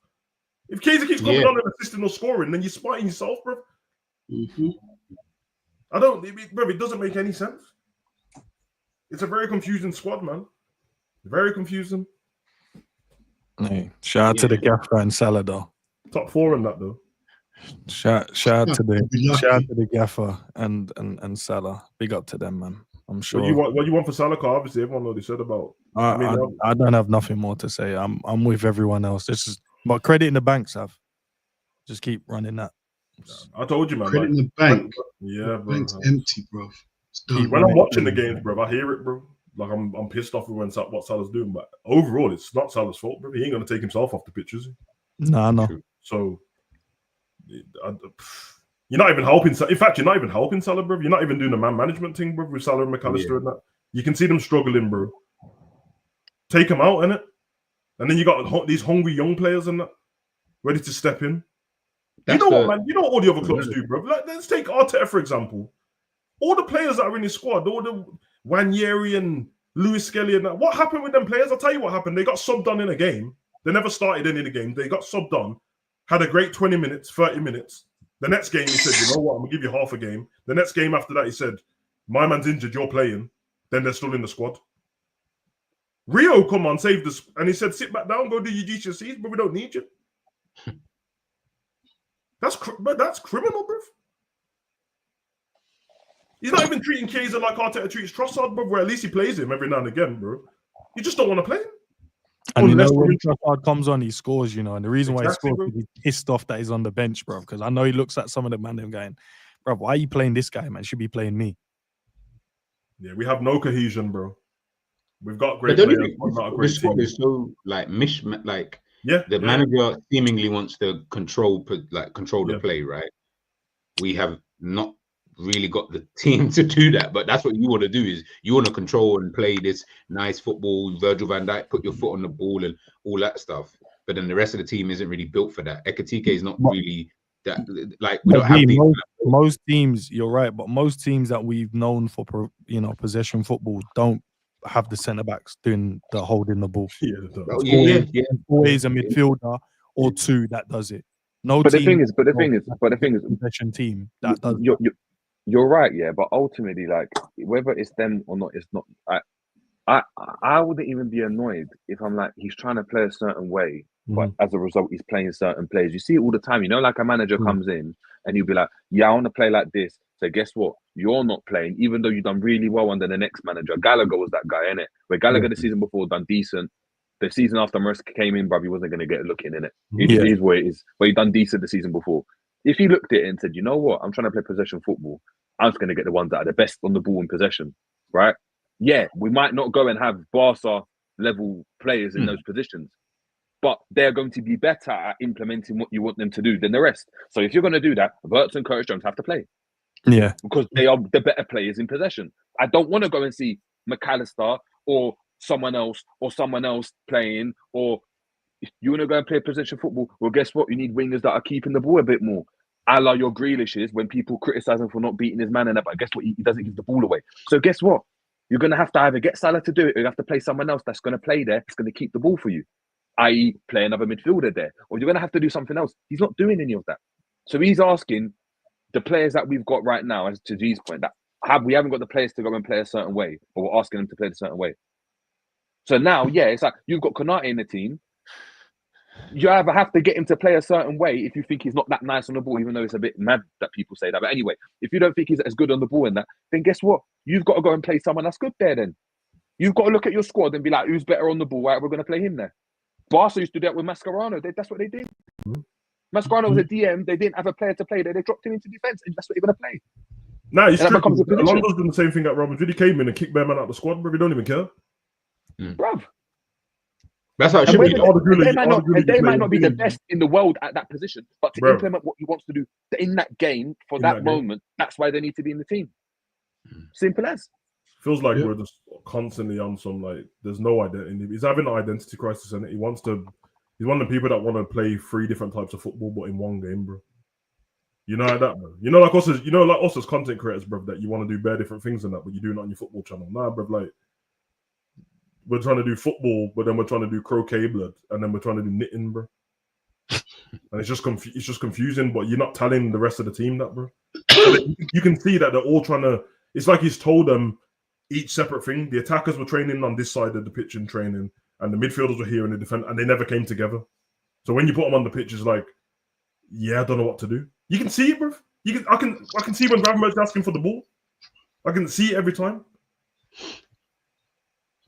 If Chiesa keeps coming on and assisting or scoring, then you're spiting yourself, bro. It doesn't make any sense. It's a very confusing squad, man. Very confusing. Hey, shout out to the Gaffer and Salah, though. Top 4 in that, though. Shout out to the Gaffer and Salah. Big up to them, man. I'm sure. What you want for Salah? Obviously, everyone already said about. I don't have nothing more to say. I'm with everyone else. This is but credit in the bank, Sav. Just keep running that. I told you, man. Credit in the bank. Yeah, the bro. bank's empty, bro. When I'm watching the games, bro, I hear it, bro. Like I'm pissed off with what Salah's doing, but overall, it's not Salah's fault, bro. He ain't gonna take himself off the pitch, is he? No. So you're not even helping. In fact, you're not even helping Salah, bro. You're not even doing the man management thing, bro, with Salah and McAllister and that. You can see them struggling, bro. Take them out, innit? And then you got these hungry young players and that ready to step in. What, man? You know what all the other clubs do, bro. Like, let's take Arteta, for example. All the players that are in his squad, all the Wanyeri and Lewis Skelly and that. What happened with them players? I'll tell you what happened. They got subbed on in a game. They never started any of the game. They got subbed on, had a great 20 minutes, 30 minutes. The next game, he said, you know what, I'm going to give you half a game. The next game after that, he said, my man's injured, you're playing. Then they're still in the squad. Rio, come on, save this. And he said, sit back down, go do your GCSEs, but we don't need you. That's criminal, bro. He's not even treating Chiesa like Arteta treats Trossard, bro, where at least he plays him every now and again, bro. You just don't want to play him. And you know Unless when we're- Trossard comes on, he scores, and the reason why he Exactly, scores bro. is he's pissed off that he's on the bench, bro. Because I know he looks at some of the man them going, bro, why are you playing this guy, man? Should be playing me. Yeah, we have no cohesion, bro. We've got But great don't players, you but not a think the great squad team. is so like like Yeah, the manager seemingly wants to control the Yeah. play, right? We have not really got the team to do that, but that's what you want to do, is you want to control and play this nice football, Virgil van Dijk, put your foot on the ball and all that stuff. But then the rest of the team isn't really built for that. Ekitike is not really that, like, we don't have these. Most teams, you're right, but most teams that we've known for possession football don't have the centre backs doing the holding the ball. Yeah, Always a midfielder or two that does it. But the thing is, possession team that does. You're right, yeah. But ultimately, like, whether it's them or not, it's not. I wouldn't even be annoyed if I'm like, he's trying to play a certain way, but as a result, he's playing certain players. You see it all the time, like a manager comes in and he'll be like, yeah, I want to play like this. So guess what? You're not playing, even though you've done really well under the next manager. Gallagher was that guy, innit? Where Gallagher the season before done decent. The season after Mercer came in, bruv, he wasn't going to get a look in it. It is what it is. But he done decent the season before. If he looked at it and said, you know what? I'm trying to play possession football. I'm just going to get the ones that are the best on the ball in possession, right? Yeah, we might not go and have Barca level players in those positions, but they're going to be better at implementing what you want them to do than the rest. So if you're going to do that, Wirtz and Curtis Jones have to play. Yeah. Because they are the better players in possession. I don't want to go and see McAllister or someone else playing, or if you want to go and play possession football, well, guess what? You need wingers that are keeping the ball a bit more. A la your Grealishes, when people criticize him for not beating his man, but guess what? He doesn't give the ball away. So guess what? You're going to have to either get Salah to do it, or you have to play someone else that's going to play there, that's going to keep the ball for you, i.e. play another midfielder there. Or you're going to have to do something else. He's not doing any of that. So he's asking the players that we've got right now, as to G's point, that we haven't got the players to go and play a certain way, but we're asking them to play a certain way. So now, yeah, it's like you've got Konate in the team. You either have to get him to play a certain way if you think he's not that nice on the ball, even though it's a bit mad that people say that. But anyway, if you don't think he's as good on the ball in that, then guess what? You've got to go and play someone that's good there then. You've got to look at your squad and be like, who's better on the ball? Right, we're going to play him there. Barca used to do that with Mascherano. That's what they did. Mascherano was a DM. They didn't have a player to play there. They dropped him into defence, and that's what you're going to play. Nah, it's true. Alonso's done the same thing at Robin. He came in and kicked Bearman out of the squad, bro. We don't even care. Bruv. That's how it should be. They might not be the best in the world at that position, but to implement what he wants to do in that game for that moment, that's why they need to be in the team. Simple as. Feels like we're just constantly on some, like, there's no identity. He's having an identity crisis, and he's one of the people that want to play 3 different types of football, but in one game, bro. You know, like that, bro. Like us as content creators, bro, that you want to do bare different things than that, but you do it on your football channel. Nah, bro, like, we're trying to do football, but then we're trying to do croquet blood, and then we're trying to do knitting, bro. And it's just confusing, but you're not telling the rest of the team that, bro. So you can see that they're all trying to. It's like he's told them each separate thing. The attackers were training on this side of the pitch in training, and the midfielders were here in the defense, and they never came together. So when you put them on the pitch, it's like, yeah, I don't know what to do. You can see it, bro. I can see when Gravenberg's asking for the ball. I can see it every time.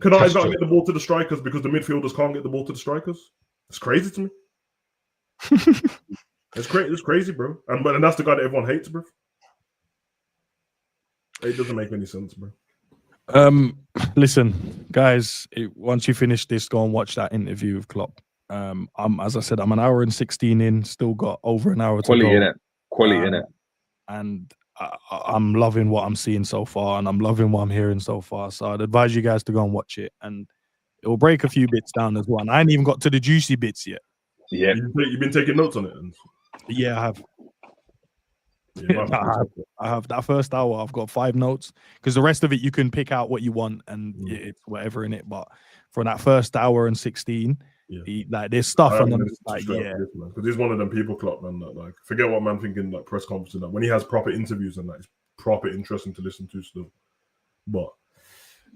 Kanate's got to get the ball to the strikers because the midfielders can't get the ball to the strikers. It's crazy to me. It's crazy, bro. And that's the guy that everyone hates, bro. It doesn't make any sense, bro. Listen, guys. Once you finish this, go and watch that interview with Klopp. As I said, I'm an hour and 16 in. Still got over an hour to go. Quality in it. And I'm loving what I'm seeing so far, and I'm loving what I'm hearing so far. So I'd advise you guys to go and watch it, and it will break a few bits down as well. And I ain't even got to the juicy bits yet. Yeah, you've been taking notes on it. Yeah, I have. Yeah, I have that first hour. I've got 5 notes because the rest of it you can pick out what you want and it's whatever in it. But for that first hour and 16. Like there's stuff and I'm just like, because he's one of them people, Klopp, man. That, like, forget what man thinking, like press conference and that. When he has proper interviews and that, it's proper interesting to listen to still. But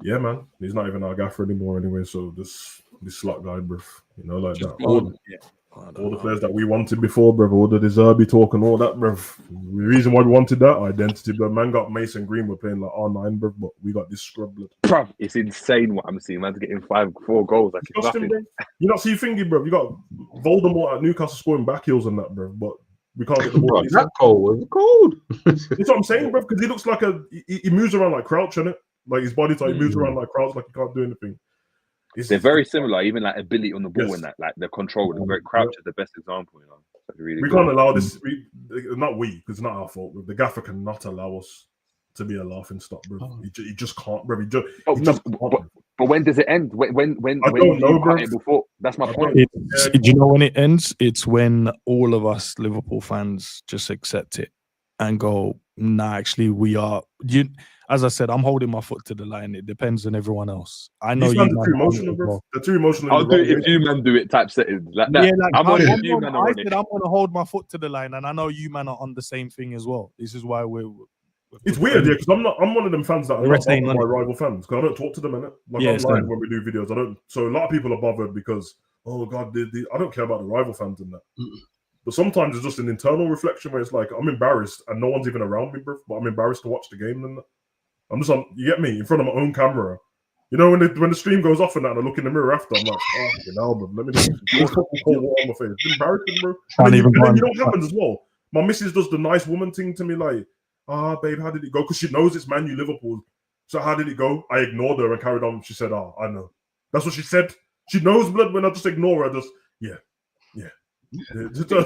yeah, man, he's not even our gaffer anymore anyway. So this Slot guy, bro, like that. All the players that we wanted before, bro. All the Deserby talk and all that, bro. The reason why we wanted that identity, but man got Mason Green. We're playing like R9, bro. But we got this scrub, blood. Bro, it's insane what I'm seeing. Man's getting 4 goals. Like it's nothing. Bro. You not see thingy, bro. You got Voldemort at Newcastle scoring back heels and that, bro. But we can't get the ball. That goal was cold. That's what I'm saying, bro. Because he looks like he moves around like Crouch, innit? Like his body type moves around like Crouch, like he can't do anything. They're very similar, even like ability on the ball and that, like the control. Very Crouch is the best example, you know. Really we can't allow this. Not we, because it's not our fault. The gaffer cannot allow us to be a laughing stock, bro. He just can't, bro. But when does it end? When I don't know, bro. Before? That's my point. Do you know when it ends? It's when all of us Liverpool fans just accept it and go, nah, actually, we are. As I said, I'm holding my foot to the line. It depends on everyone else. I know you. Too emotional, bro. They're too emotional. I'll do it if you man do it. Type settings like that. Yeah, like, I'm on I'm you man. I said I'm going to hold my foot to the line, and I know you man are on the same thing as well. This is why we're it's weird, yeah, because I'm one of them fans that are not part of my rival fans because I don't talk to them, innit? Like online when we do videos, I don't. So a lot of people are bothered because oh god, I don't care about the rival fans and that. But sometimes it's just an internal reflection where it's like I'm embarrassed and no one's even around me, bro. But I'm embarrassed to watch the game and that. I'm just on, you get me, in front of my own camera. You know, when the stream goes off and that, and I look in the mirror after, I'm like, oh, album, let me just cold water on my face. It's embarrassing, bro. And then you know what happens as well? My missus does the nice woman thing to me, like, babe, how did it go? Because she knows it's Man U Liverpool. So how did it go? I ignored her and carried on. She said, I know. That's what she said. She knows, blood, when I just ignore her, yeah. The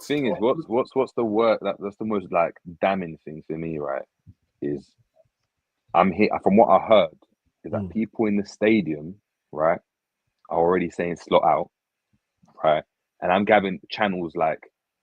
thing is, what's the word that's the most like damning thing for me, right? Is I'm here from what I heard is that people in the stadium, right, are already saying slot out, right? And I'm gathering channels like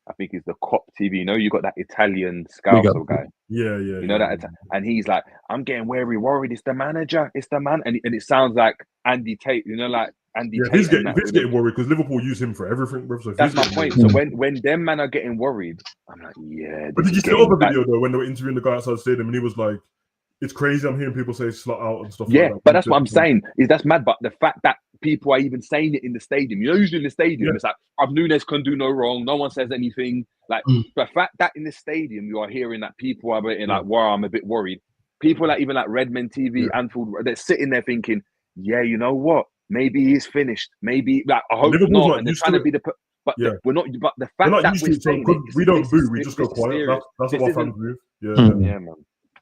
I think it's the KLOPP TV. You know, you got that Italian Scouser guy. Yeah. You know that, and he's like, I'm getting worried. It's the manager. It's the man, and it sounds like Andy Tate. You know, like Andy. Yeah, Tate he's getting worried because Liverpool use him for everything, bro. So that's my point. So when them man are getting worried, I'm like, yeah. But did you see the other video though when they were interviewing the guy outside the stadium and he was like, "It's crazy. I'm hearing people say slot out and stuff." Yeah, like that. But that's what I'm saying. Is that's mad. But the fact that people are even saying it in the stadium, you know, usually in the stadium, it's like, Nunes can do no wrong. No one says anything. Like the fact that in the stadium you are hearing that people are like, wow, I'm a bit worried. People like even like Redmen TV, Anfield, they're sitting there thinking, yeah, you know what? Maybe he's finished. Maybe like I hope Liverpool's not. And they're trying to be the. But we're not. But the fact that we're saying we don't boo. We just go quiet. That's what our fans do. Yeah, man.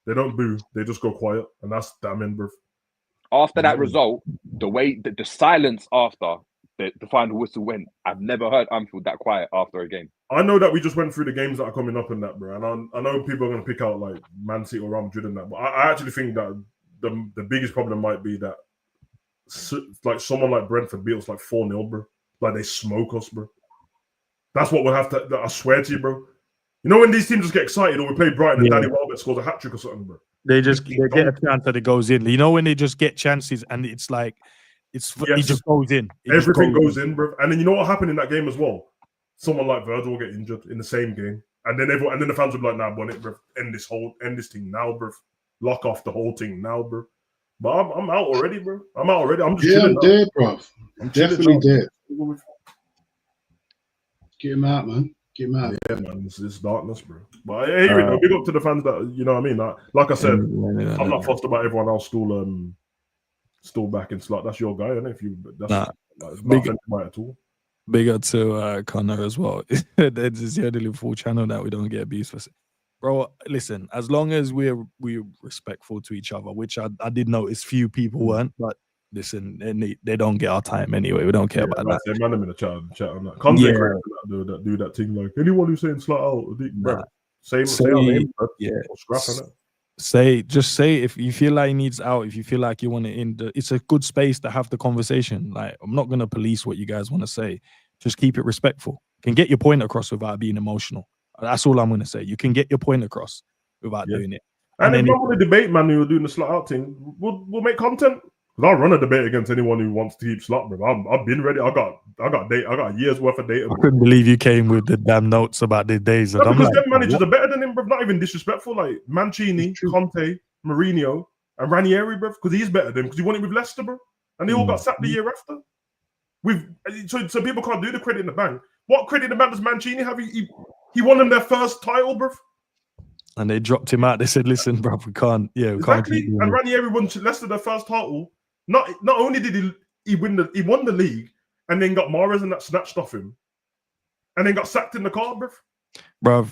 They don't boo. They just go quiet, and that's damning, bro. After that result, the way the silence after the final whistle went, I've never heard Anfield that quiet after a game. I know that we just went through the games that are coming up and that, bro. And I know people are going to pick out like Man City or Real Madrid and that, but I actually think that the biggest problem might be that like someone like Brentford beat us like 4-0, bro. Like they smoke us, bro. That's what we'll have to. I swear to you, bro. You know when these teams just get excited, or we play Brighton and Danny Welbeck scores a hat trick or something, bro. They get a chance that it goes in. You know when they just get chances and it's like it just goes in. Everything goes in, bro. And then you know what happened in that game as well? Someone like Virgil will get injured in the same game, and then the fans will be like, "Nah, bonnet, bro. End this thing now, bro. Lock off the whole thing now, bro." But I'm out already, bro. I'm out already. I'm just I'm dead, bro. I'm definitely dead. Get him out, man. Get him out. Yeah, man. It's darkness, bro. But I hear it. Big up to the fans that you know what I mean. Like I said, I'm not fussed about everyone else still back in slot. That's your guy, and if you that's big at all. Big up to Connor as well. This is the only Liverpool channel that we don't get abused for. Bro, listen, as long as we're respectful to each other, which I did notice few people weren't, but listen, they don't get our time anyway. We don't care about that. Man, I'm in the chat on that. Conte do that thing like anyone who's saying slot out, bro. Say our name, bro. Yeah. Or scrap on it. Just say if you feel like he needs out, if you feel like you want it in, it's a good space to have the conversation. Like, I'm not going to police what you guys want to say. Just keep it respectful. You can get your point across without being emotional. That's all I'm going to say. You can get your point across without doing it. And then if the debate, man, who are doing the slot out thing, we'll make content. Because I'll run a debate against anyone who wants to keep slot, bro. I've been ready. I got a year's worth of data. I couldn't believe you came with the damn notes about the days. No, because them managers are better than him, bro. Not even disrespectful. Like Mancini, Conte, Mourinho, and Ranieri, bro. Because he's better than him. Because he won it with Leicester, bro. And they all got sacked the year after. So people can't do the credit in the bank. What credit in the bank does Mancini have? He won them their first title, bro. And they dropped him out. They said, "Listen, bro, we can't. Yeah, we can't keep doing and it." Ranieri won Leicester their first title. Not only did he won the league, and then got Mahrez and that snatched off him, and then got sacked in the car, bro.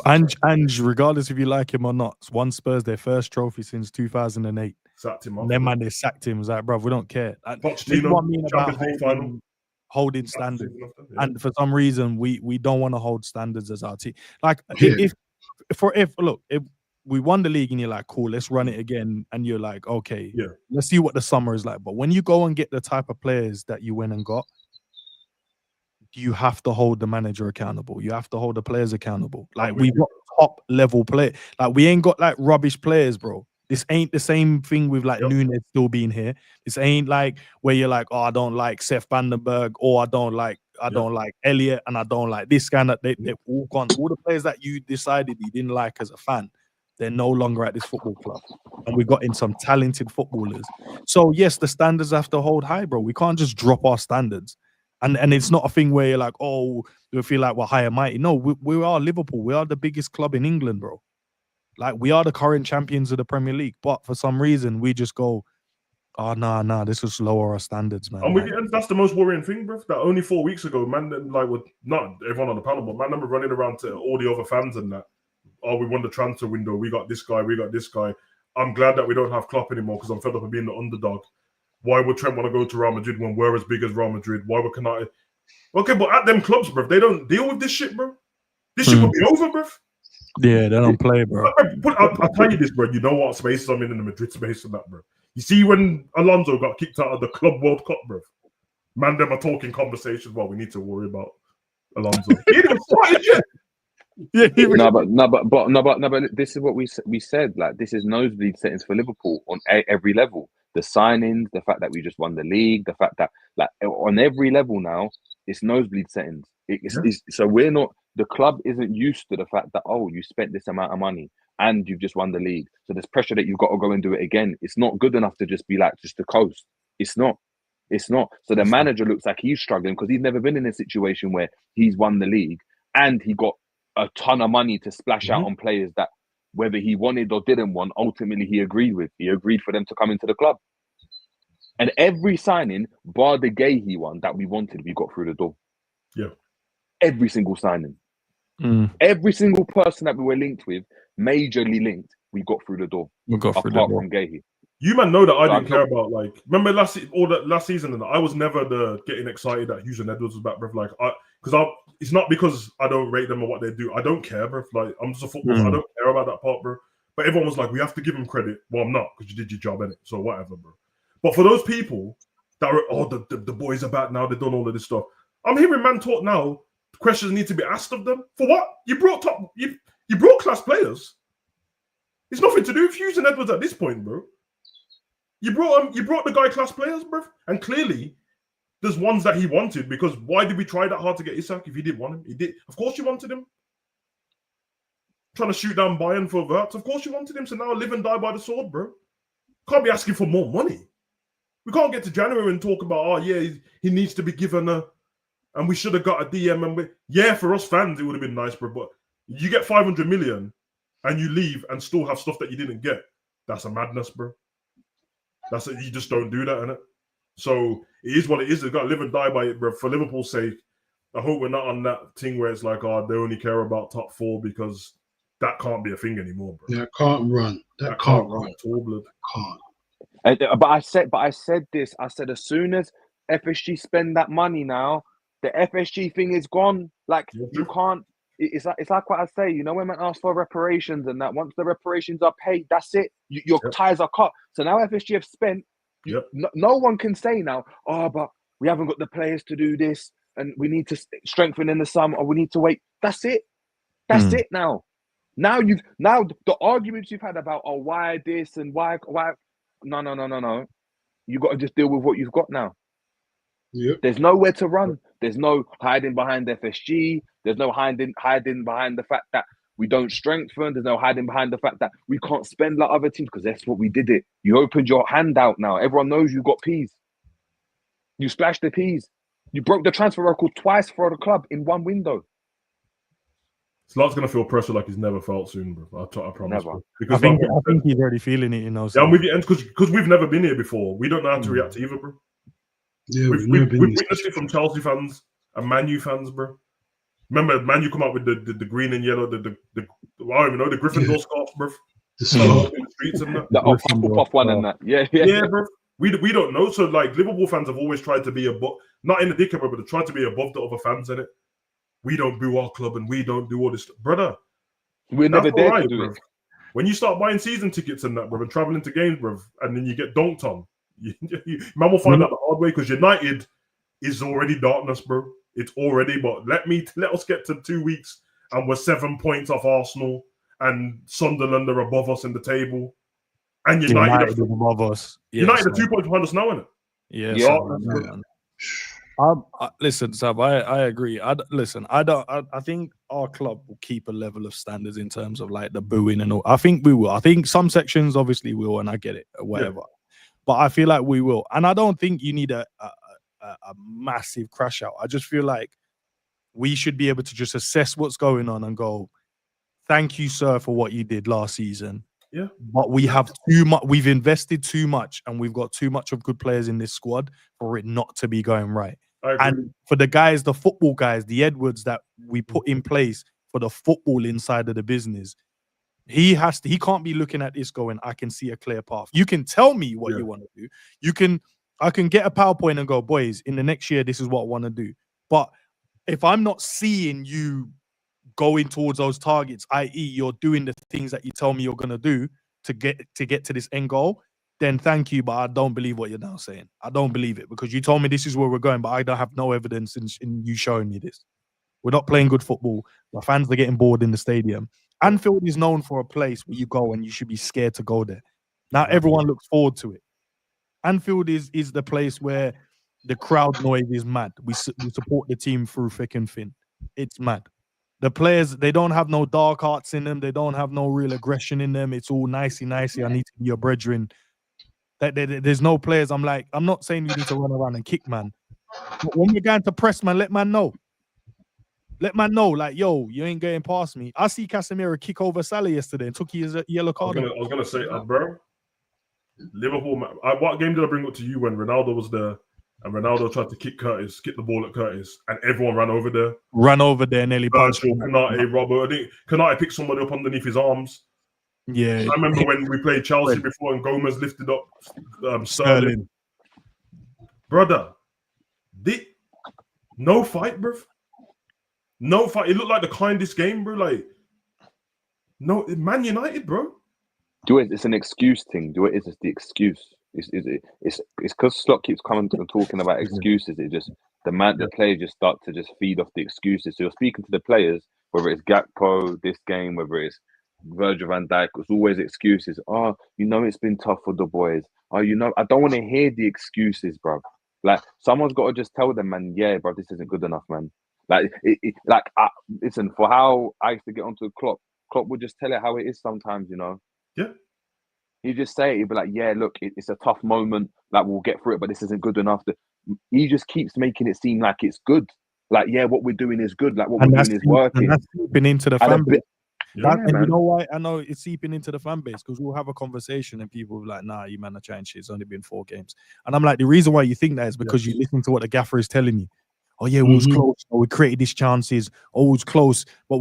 And regardless if you like him or not, won Spurs their first trophy since 2008. Sacked him off. Then man, they sacked him. It was like, bro, we don't care. This is Pochettino, what I mean about Champions League final. holding standards. Yeah. And for some reason, we don't want to hold standards as our team. Like Yeah. if we won the league and you're like, cool, let's run it again, and you're like, okay, Yeah. let's see what the summer is like. But when you go and get the type of players that you went and got, you have to hold the manager accountable. You have to hold the players accountable. Like we got top level play. Like we ain't got like rubbish players, bro. This ain't the same thing with like Nunes still being here. This ain't like where you're like, oh, I don't like Seth Vandenberg, or I don't like Elliot, and I don't like this guy. That they've all gone. All the players that you decided you didn't like as a fan, they're no longer at this football club. And we got in some talented footballers. So yes, the standards have to hold high, bro. We can't just drop our standards. And it's not a thing where you're like, oh, we feel like we're high and mighty. No, we are Liverpool. We are the biggest club in England, bro. Like, we are the current champions of the Premier League. But for some reason, we just go, oh, nah, this will lower our standards, man. And that's the most worrying thing, bro. That only 4 weeks ago, man, like, with not everyone on the panel, but man, I'm running around to all the other fans and that. Oh, we won the transfer window. We got this guy. I'm glad that we don't have Klopp anymore because I'm fed up of being the underdog. Why would Trent want to go to Real Madrid when we're as big as Real Madrid? Why would Canati? Okay, but at them clubs, bro, they don't deal with this shit, bro. This shit will be over, bro. Yeah, they don't play, bro. I'll tell you this, bro. You know what spaces I'm in the Madrid space and that, bro. You see when Alonso got kicked out of the Club World Cup, bro. Man, them are talking conversations. Well, we need to worry about Alonso. He didn't start it yet. No, but this is what we said. Like, this is nosebleed settings for Liverpool on every level. The signings, the fact that we just won the league, the fact that like on every level now, it's nosebleed settings. So we're not. The club isn't used to the fact that, oh, you spent this amount of money and you've just won the league. So there's pressure that you've got to go and do it again. It's not good enough to just be like just to coast. It's not. So the manager looks like he's struggling because he's never been in a situation where he's won the league and he got a ton of money to splash out on players that whether he wanted or didn't want, ultimately he agreed with. He agreed for them to come into the club. And every signing, bar the Gahey one that we wanted, we got through the door. Yeah. Every single signing. Every single person that we were linked with, majorly linked, we got through the door. Apart from Gahey. You man know that I didn't care about, like, remember last season, and I was never getting excited that Hughes and Edwards was back, bro. Like, it's not because I don't rate them or what they do. I don't care, bro. Like, I'm just a footballer. I don't care about that part, bro. But everyone was like, we have to give him credit. Well, I'm not, because you did your job, innit? So whatever, bro. But for those people that are, the boys are back now, they've done all of this stuff. I'm hearing man talk now. Questions need to be asked of them. For what? You brought class players. It's nothing to do with Hughes and Edwards at this point, bro. You brought the guy class players, bro. And clearly, there's ones that he wanted, because why did we try that hard to get Isak if he didn't want him? He did. Of course you wanted him. Trying to shoot down Bayern for Verts. Of course you wanted him. So now live and die by the sword, bro. Can't be asking for more money. We can't get to January and talk about, oh yeah, he needs to be given and we should have got a DM. And for us fans, it would have been nice, bro. But you get 500 million and you leave and still have stuff that you didn't get. That's a madness, bro. You just don't do that, innit? So it is what it is. They've got to live and die by it, bro. For Liverpool's sake, I hope we're not on that thing where it's like, oh, they only care about top four, because that can't be a thing anymore, bro. That can't run. That can't run at all, blood. Can't. But I said this. I said as soon as FSG spend that money now, the FSG thing is gone. Like you can't. It's like what I say. You know, when man asks for reparations and that, once the reparations are paid, that's it. Your ties are cut. So now FSG have spent. No one can say now, oh, but we haven't got the players to do this, and we need to strengthen in the summer, or we need to wait. That's it. That's it now. Now the arguments you've had about, oh, why this and why. No. You got to just deal with what you've got now. Yep. There's nowhere to run. There's no hiding behind FSG. There's no hiding behind the fact that we don't strengthen. There's no hiding behind the fact that we can't spend like other teams, because that's what we did it. You opened your hand out now. Everyone knows you got peas. You splashed the peas. You broke the transfer record twice for the club in one window. Slot's gonna feel pressure like he's never felt soon, bro. I promise. Never. Bro. Because I think he's already feeling it, you know. Yeah, I'm with you, and because we've never been here before, we don't know how to react either, bro. Yeah, we've witnessed it from Chelsea fans and Man U fans, bro. Remember, Man U come out with the green and yellow, I don't even know, the Gryffindor scarf, bro. The Salah. In the streets and that. The Hufflepuff one and that. Yeah. Bro. We don't know. So like Liverpool fans have always tried to be above, not in the dickhead, but they tried to be above the other fans in it. We don't boo our club and we don't do all this, brother. We're never there to do it. When you start buying season tickets and that, bro, and traveling to games, bro, and then you get donked on, man will find out the hard way because United is already darkness, bro. It's already. But let us get to 2 weeks and we're 7 points off Arsenal and Sunderland are above us in the table. And United are above us. United are 2 points behind us now, innit? Listen, Sab, I agree. I think our club will keep a level of standards in terms of like the booing and all. I think we will. I think some sections obviously will, and I get it, whatever. Yeah. But I feel like we will. And I don't think you need a massive crash out. I just feel like we should be able to just assess what's going on and go, thank you, sir, for what you did last season. Yeah, but we have too much. We've invested too much, and we've got too much of good players in this squad for it not to be going right. And for the guys, the football guys, the Edwards that we put in place for the football inside of the business, he can't be looking at this going, I can see a clear path. You can tell me what you want to do. I can get a PowerPoint and go, boys, in the next year, this is what I want to do. But if I'm not seeing you going towards those targets, i.e. you're doing the things that you tell me you're going to do to get to this end goal, then thank you, but I don't believe what you're now saying. I don't believe it because you told me this is where we're going, but I don't have no evidence in you showing me this. We're not playing good football. My fans are getting bored in the stadium. Anfield is known for a place where you go and you should be scared to go there. Now everyone looks forward to it. Anfield is the place where the crowd noise is mad. We support the team through thick and thin. It's mad. The players, they don't have no dark arts in them. They don't have no real aggression in them. It's all nicey. I need to be your brethren. There's no players. I'm not saying you need to run around and kick, man. But when we're going to press, man, let man know. Let man know, like, yo, you ain't getting past me. I see Casemiro kick over Salah yesterday and took his yellow card. I was gonna say, bro, Liverpool. What game did I bring up to you when Ronaldo was there? And Ronaldo tried to kick the ball at Curtis, and everyone ran over there. Nearly punched him. Konate, Robert. I think Konate picked somebody up underneath his arms. Yeah. I remember when we played Chelsea before and Gomez lifted up Sterling. Brother, no fight, bro. No fight. It looked like the kindest game, bro. Like, no, Man United, bro. It's an excuse thing. It's just the excuse. It's because Slot keeps coming and talking about excuses. It just the players just start to just feed off the excuses. So you're speaking to the players, whether it's Gakpo this game, whether it's Virgil van Dijk, it's always excuses. Oh, it's been tough for the boys. Oh, I don't want to hear the excuses, bro. Like someone's got to just tell them, man. Yeah, bro, this isn't good enough, man. Like listen, for how I used to get onto Klopp would just tell it how it is sometimes, Yeah. He just say it, he'd be like, yeah, look, it's a tough moment. Like, we'll get through it, but this isn't good enough. He just keeps making it seem like it's good. Like, yeah, what we're doing is good. Like, what we're doing is working. And that's seeping into the fan base. And you know why? I know it's seeping into the fan base because we'll have a conversation and people will be like, nah, you man are trying shit. It's only been 4 games. And I'm like, the reason why you think that is because you listen to what the gaffer is telling you. Oh, yeah, we was close. Or we created these chances. Oh, it was close. But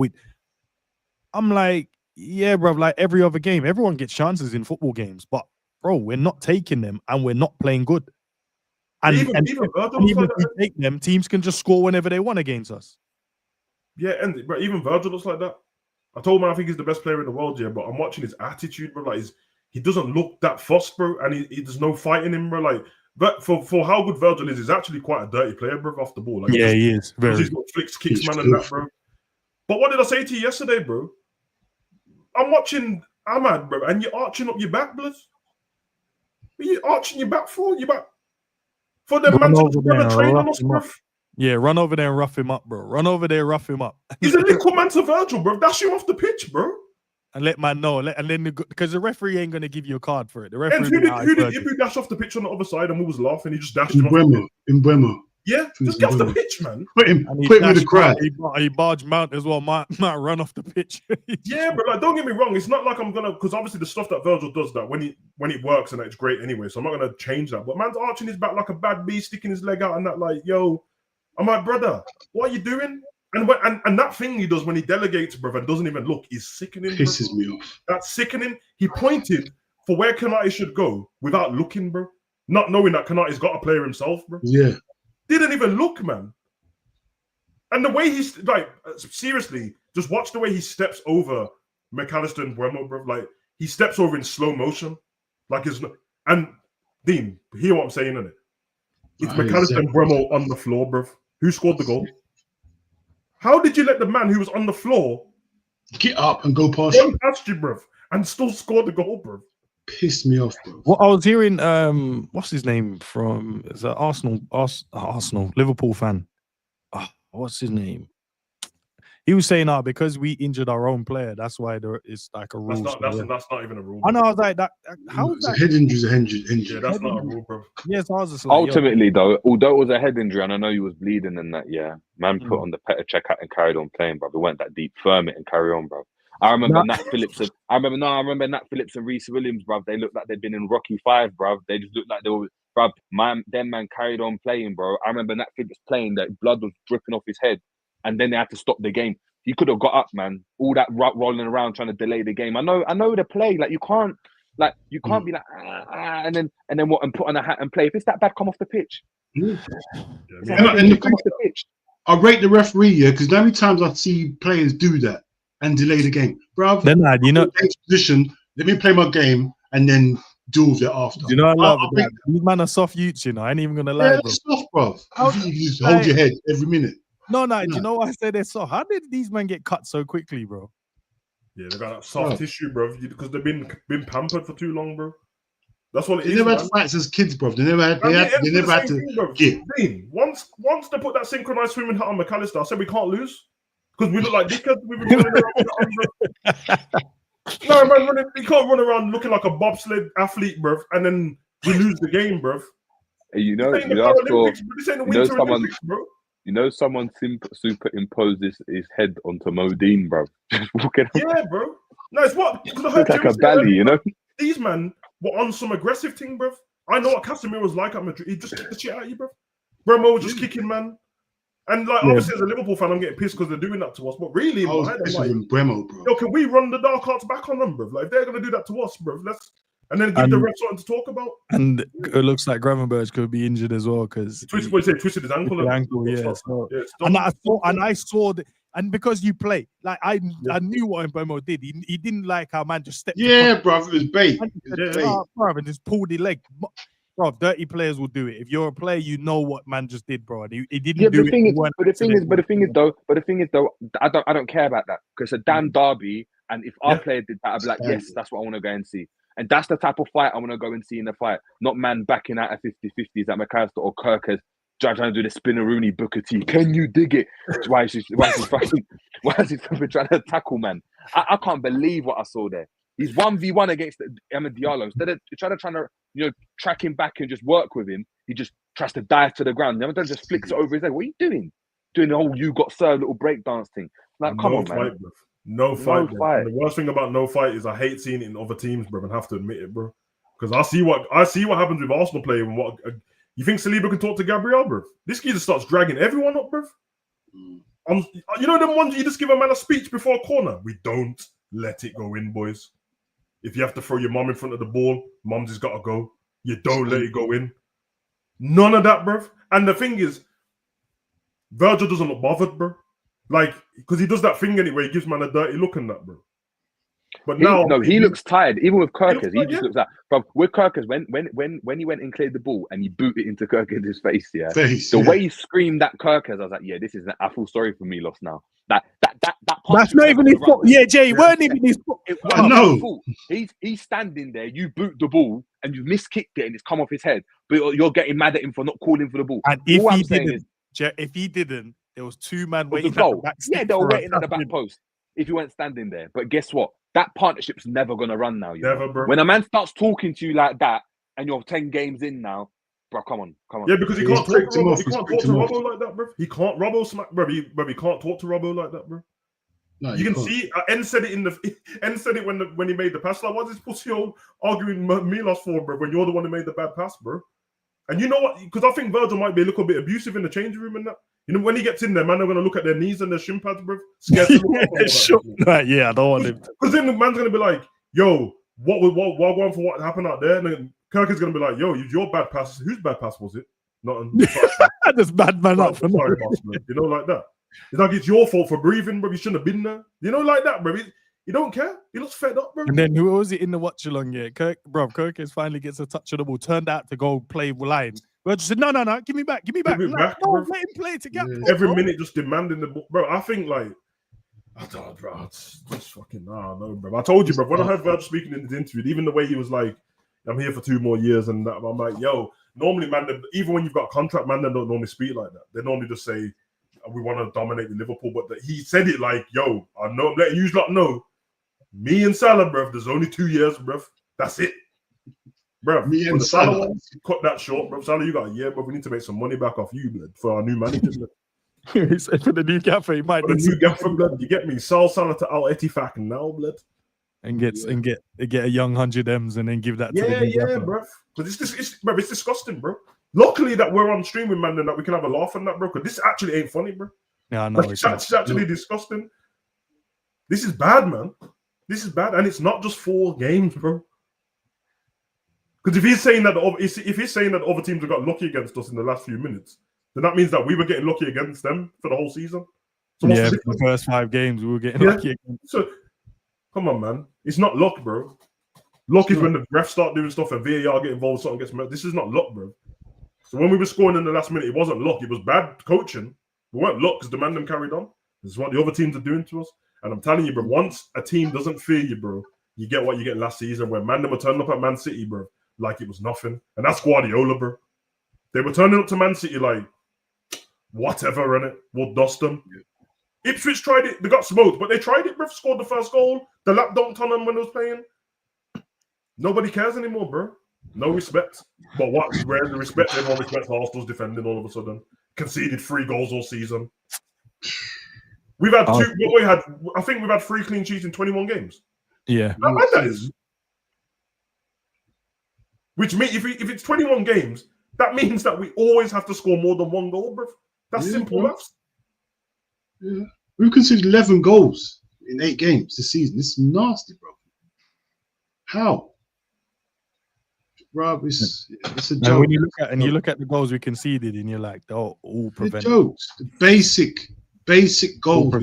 I'm like, yeah, bro, like every other game, everyone gets chances in football games, but bro, we're not taking them and we're not playing good. And even if we take them, teams can just score whenever they want against us. Yeah, but even Virgil looks like that. I told him I think he's the best player in the world, yeah, but I'm watching his attitude, bro. Like he doesn't look that fussed, bro, and there's no fight in him, bro. Like, but for how good Virgil is, he's actually quite a dirty player, bro, off the ball. Like, he is. He's got flicks, kicks, man, and that, bro. But what did I say to you yesterday, bro? I'm watching Ahmad, bro, and you're arching up your back, blood. What are you arching your back for? Your back for them man to train on us, bro. Yeah, run over there and rough him up, bro. Run over there, rough him up. He's a little man to Virgil, bro. Dash him off the pitch, bro. and let man know. And then because the referee ain't gonna give you a card for it. The And referee. who did Ibu dash off the pitch on the other side and we was laughing? He just dashed him off. Mbeumo. Yeah, just get off the pitch, man. Put him with the crowd. He barged Mount as well. Might run off the pitch. Yeah, but like, don't get me wrong. It's not like I'm gonna, because obviously the stuff that Virgil does that when it works and it's great anyway. So I'm not gonna change that. But man's arching his back like a bad bee, sticking his leg out and that. Like, yo, I'm like, brother, what are you doing? And that thing he does when he delegates, brother, and doesn't even look, is sickening. Pisses me off. That's sickening. He pointed for where Kanate should go without looking, bro. Not knowing that Kanate's got a player himself, bro. Yeah. Didn't even look, man. And the way he's like, seriously, just watch the way he steps over McAllister and Mbeumo, bro. Like, he steps over in slow motion. Like, it's not. And Dean, hear what I'm saying, innit? It's McAllister and Mbeumo on the floor, bro. Who scored the goal? How did you let the man who was on the floor get up and go past you, bro, and still score the goal, bro? Pissed me off, bro. Well, I was hearing what's his name from Arsenal Liverpool fan. What's his name? He was saying, because we injured our own player, that's why it's like a rule. That's not even a rule. I know. I was like, that. How is that? A head injury is a head injury. Yeah, that's not a rule, bro. Yes, I was just like, ultimately, though, although it was a head injury, and I know he was bleeding and that, yeah, man put on the Petr check out and carried on playing, bro. It went that deep, firm it and carry on, bro. I remember Nat Phillips and Reece Williams, bro. They looked like they'd been in Rocky 5, bro. They just looked like they were, bro. Man carried on playing, bro. I remember Nat Phillips playing, that blood was dripping off his head, and then they had to stop the game. He could have got up, man. All that rolling around trying to delay the game. I know the play. Like, you can't be like and then what, and put on a hat and play. If it's that bad, come off the pitch. And come off the pitch. I rate the referee, yeah, because how many times I see players do that and delay the game, bro. Then position. Let me play my game and then deal with it after. You know, I love that. These men are soft youths, you know. I ain't even gonna lie, bro. Soft, bro. You just hold your head every minute. No. Do you know why I say they're soft? How did these men get cut so quickly, bro? Yeah, they got that soft tissue, bro, because they've been pampered for too long, bro. That's what it is. They never had fights as kids, bro. They never had to get. Once they put that synchronized swimming hat on McAllister, I said we can't lose because we look like dickheads. We've been running around. No, man, we can't run around looking like a bobsled athlete, bro, and then we lose the game, bro. You know, someone superimposes his head onto Modine, bro. Yeah, bro. No, it's what? It's like a belly, you know. These men were on some aggressive thing, bro. I know what Casemiro was like at Madrid. He just kicked the shit out of you, bro. Bromo was just kicking, man. And like, obviously, as a Liverpool fan, I'm getting pissed because they're doing that to us. But really, I'm like, Bremo, bro. Yo, can we run the dark arts back on them, bro? Like, if they're gonna do that to us, bro, and then give the refs something to talk about. And it looks like Gravenberch could be injured as well because twisted his ankle. Yeah. I saw the. And because you play, like I knew what Mbeumo did. He didn't like how man just stepped. Yeah, bro, it was bait. And just pulled the leg. Bro, dirty players will do it. If you're a player, you know what man just did, bro. He didn't do it. But the thing is though, I don't care about that because it's a damn derby. And if our player did that, I'd be like, yes, that's what I want to go and see. And that's the type of fight I want to go and see in the fight. Not man backing out of 50-50s at McAllister or Kirkers trying to do the Spinneroonie Booker T. Can you dig it? Why is he trying to tackle, man? I can't believe what I saw there. He's 1v1 against Amad Diallo. Instead of trying to track him back and just work with him, he just tries to dive to the ground. The other just flicks it over his head. What are you doing? Doing the whole "you got served" little breakdance thing. Like, come on, man. No fight. The worst thing about no fight is I hate seeing it in other teams, bro, and have to admit it, bro. Because I see what happens with Arsenal playing. And what you think Saliba can talk to Gabriel, bro? This geezer starts dragging everyone up, bro. You know them ones you just give a man a speech before a corner. We don't let it go in, boys. If you have to throw your mum in front of the ball, mum's has got to go. You don't let it go in. None of that, bro. And the thing is, Virgil doesn't look bothered, bro. Like, because he does that thing anyway, he gives man a dirty look in that, bro. But he looks tired. Even with Kirkers, he just looks like, bro. With Kirkers, when he went and cleared the ball and he booted into Kirkers' face, the way he screamed at Kirkers, I was like, yeah, this is. I feel sorry for Milos now. That that's not even his fault. Yeah, Jay, it weren't even his fault. No, he's standing there. You boot the ball and you miskicked it and it's come off his head. But you're getting mad at him for not calling for the ball. And if he didn't, there was two men waiting at the back. Yeah, they were waiting at the back post. If you weren't standing there, but guess what? that partnership's never gonna run now. Never, bro. When a man starts talking to you like that, and you're 10 games in now, bro, come on. Yeah, because he He's can't talk to pricked him Robbo. off, He he's can't talk pricked to him off. Robbo like that, bro. He can't Robbo smack, bro. He can't talk to Robbo like that, bro. No, You can can't. see N said it N said it when he made the pass. Like, what's this pussy hole arguing Milos for, bro? When you're the one who made the bad pass, bro. And you know what? Because I think Virgil might be a little bit abusive in the changing room and that. You know, when he gets in there, man, they're gonna look at their knees and their shin pads, bro. Scared to look up Sure. Right, yeah, I don't want him. Because then the man's gonna be like, "Yo, what going for what happened out there?" And then Kirk is gonna be like, "Yo, your bad pass. Whose bad pass was it? Not Just bad man up for sorry, boss, man. You know, like that. It's like it's your fault for breathing, bro. You shouldn't have been there. You know, like that, bro. He don't care. He looks fed up, bro. And then who was it in the watch along? Yeah, Kirk finally gets a touch of the ball, turned out to go play line. But just said, no, give me back. Give me Like, back, no, bro. let him play to get Every minute just demanding the ball, bro. I think like, I don't know, bro. It's just fucking no, bro. I told you, bro. When I heard Virgil speaking in the interview, even the way he was like, "I'm here for 2 more years," and that, I'm like, yo, normally, man, even when you've got a contract, man, they don't normally speak like that. They normally just say, "We want to dominate the Liverpool," but he said it like, "Yo, I know, I'm letting you lot know, me and Salah, bro. There's only 2 years, bro. That's it." Bro, Me and Salah. Cut that short, bro. Salah, you got a year, but we need to make some money back off you, blood, for our new manager. He said for the new gaffer, he might For the need new gaffer, blood. You get me? Sell Salah to Al Ettifaq now, blood. and get a young 100 M's and then give that to the new Yeah, gaffer. bro. Because it's disgusting, bro. Luckily that we're on stream with man and that we can have a laugh on that, bro. Because this actually ain't funny, bro. Yeah, I know. Like, it's actually disgusting. This is bad, man. This is bad, and it's not just 4 games, bro. Because if he's saying that the other teams have got lucky against us in the last few minutes, then that means that we were getting lucky against them for the whole season. So Yeah, for the first 5 games we were getting lucky again. So come on, man. It's not luck, bro. Luck is when the refs start doing stuff and VAR get involved, something gets messed. This is not luck, bro. So when we were scoring in the last minute, it wasn't luck. It was bad coaching. We weren't luck because the man them carried on. This is what the other teams are doing to us. And I'm telling you, bro, once a team doesn't fear you, bro, you get what you get last season when man them were turning up at Man City, bro, like it was nothing. And that's Guardiola, bro. They were turning up to Man City like, whatever, innit? We'll dust them. Ipswich tried it. They got smoked, but they tried it, bro. Scored the first goal. The lap dunked on them when they was playing. Nobody cares anymore, bro. No respect. But where's the respect? Everyone respects Arsenal's defending all of a sudden. Conceded 3 goals all season. We've had I think we've had 3 clean sheets in 21 games. Yeah. How bad that is. Which means if it's 21 games, that means that we always have to score more than 1 goal, bro. That's simple maths. Yeah. We've conceded 11 goals in 8 games this season. This is nasty, bro. How? Bro, it's a joke. And when you look at the goals we conceded, and you're like, oh, all prevented. Jokes. The basic goals.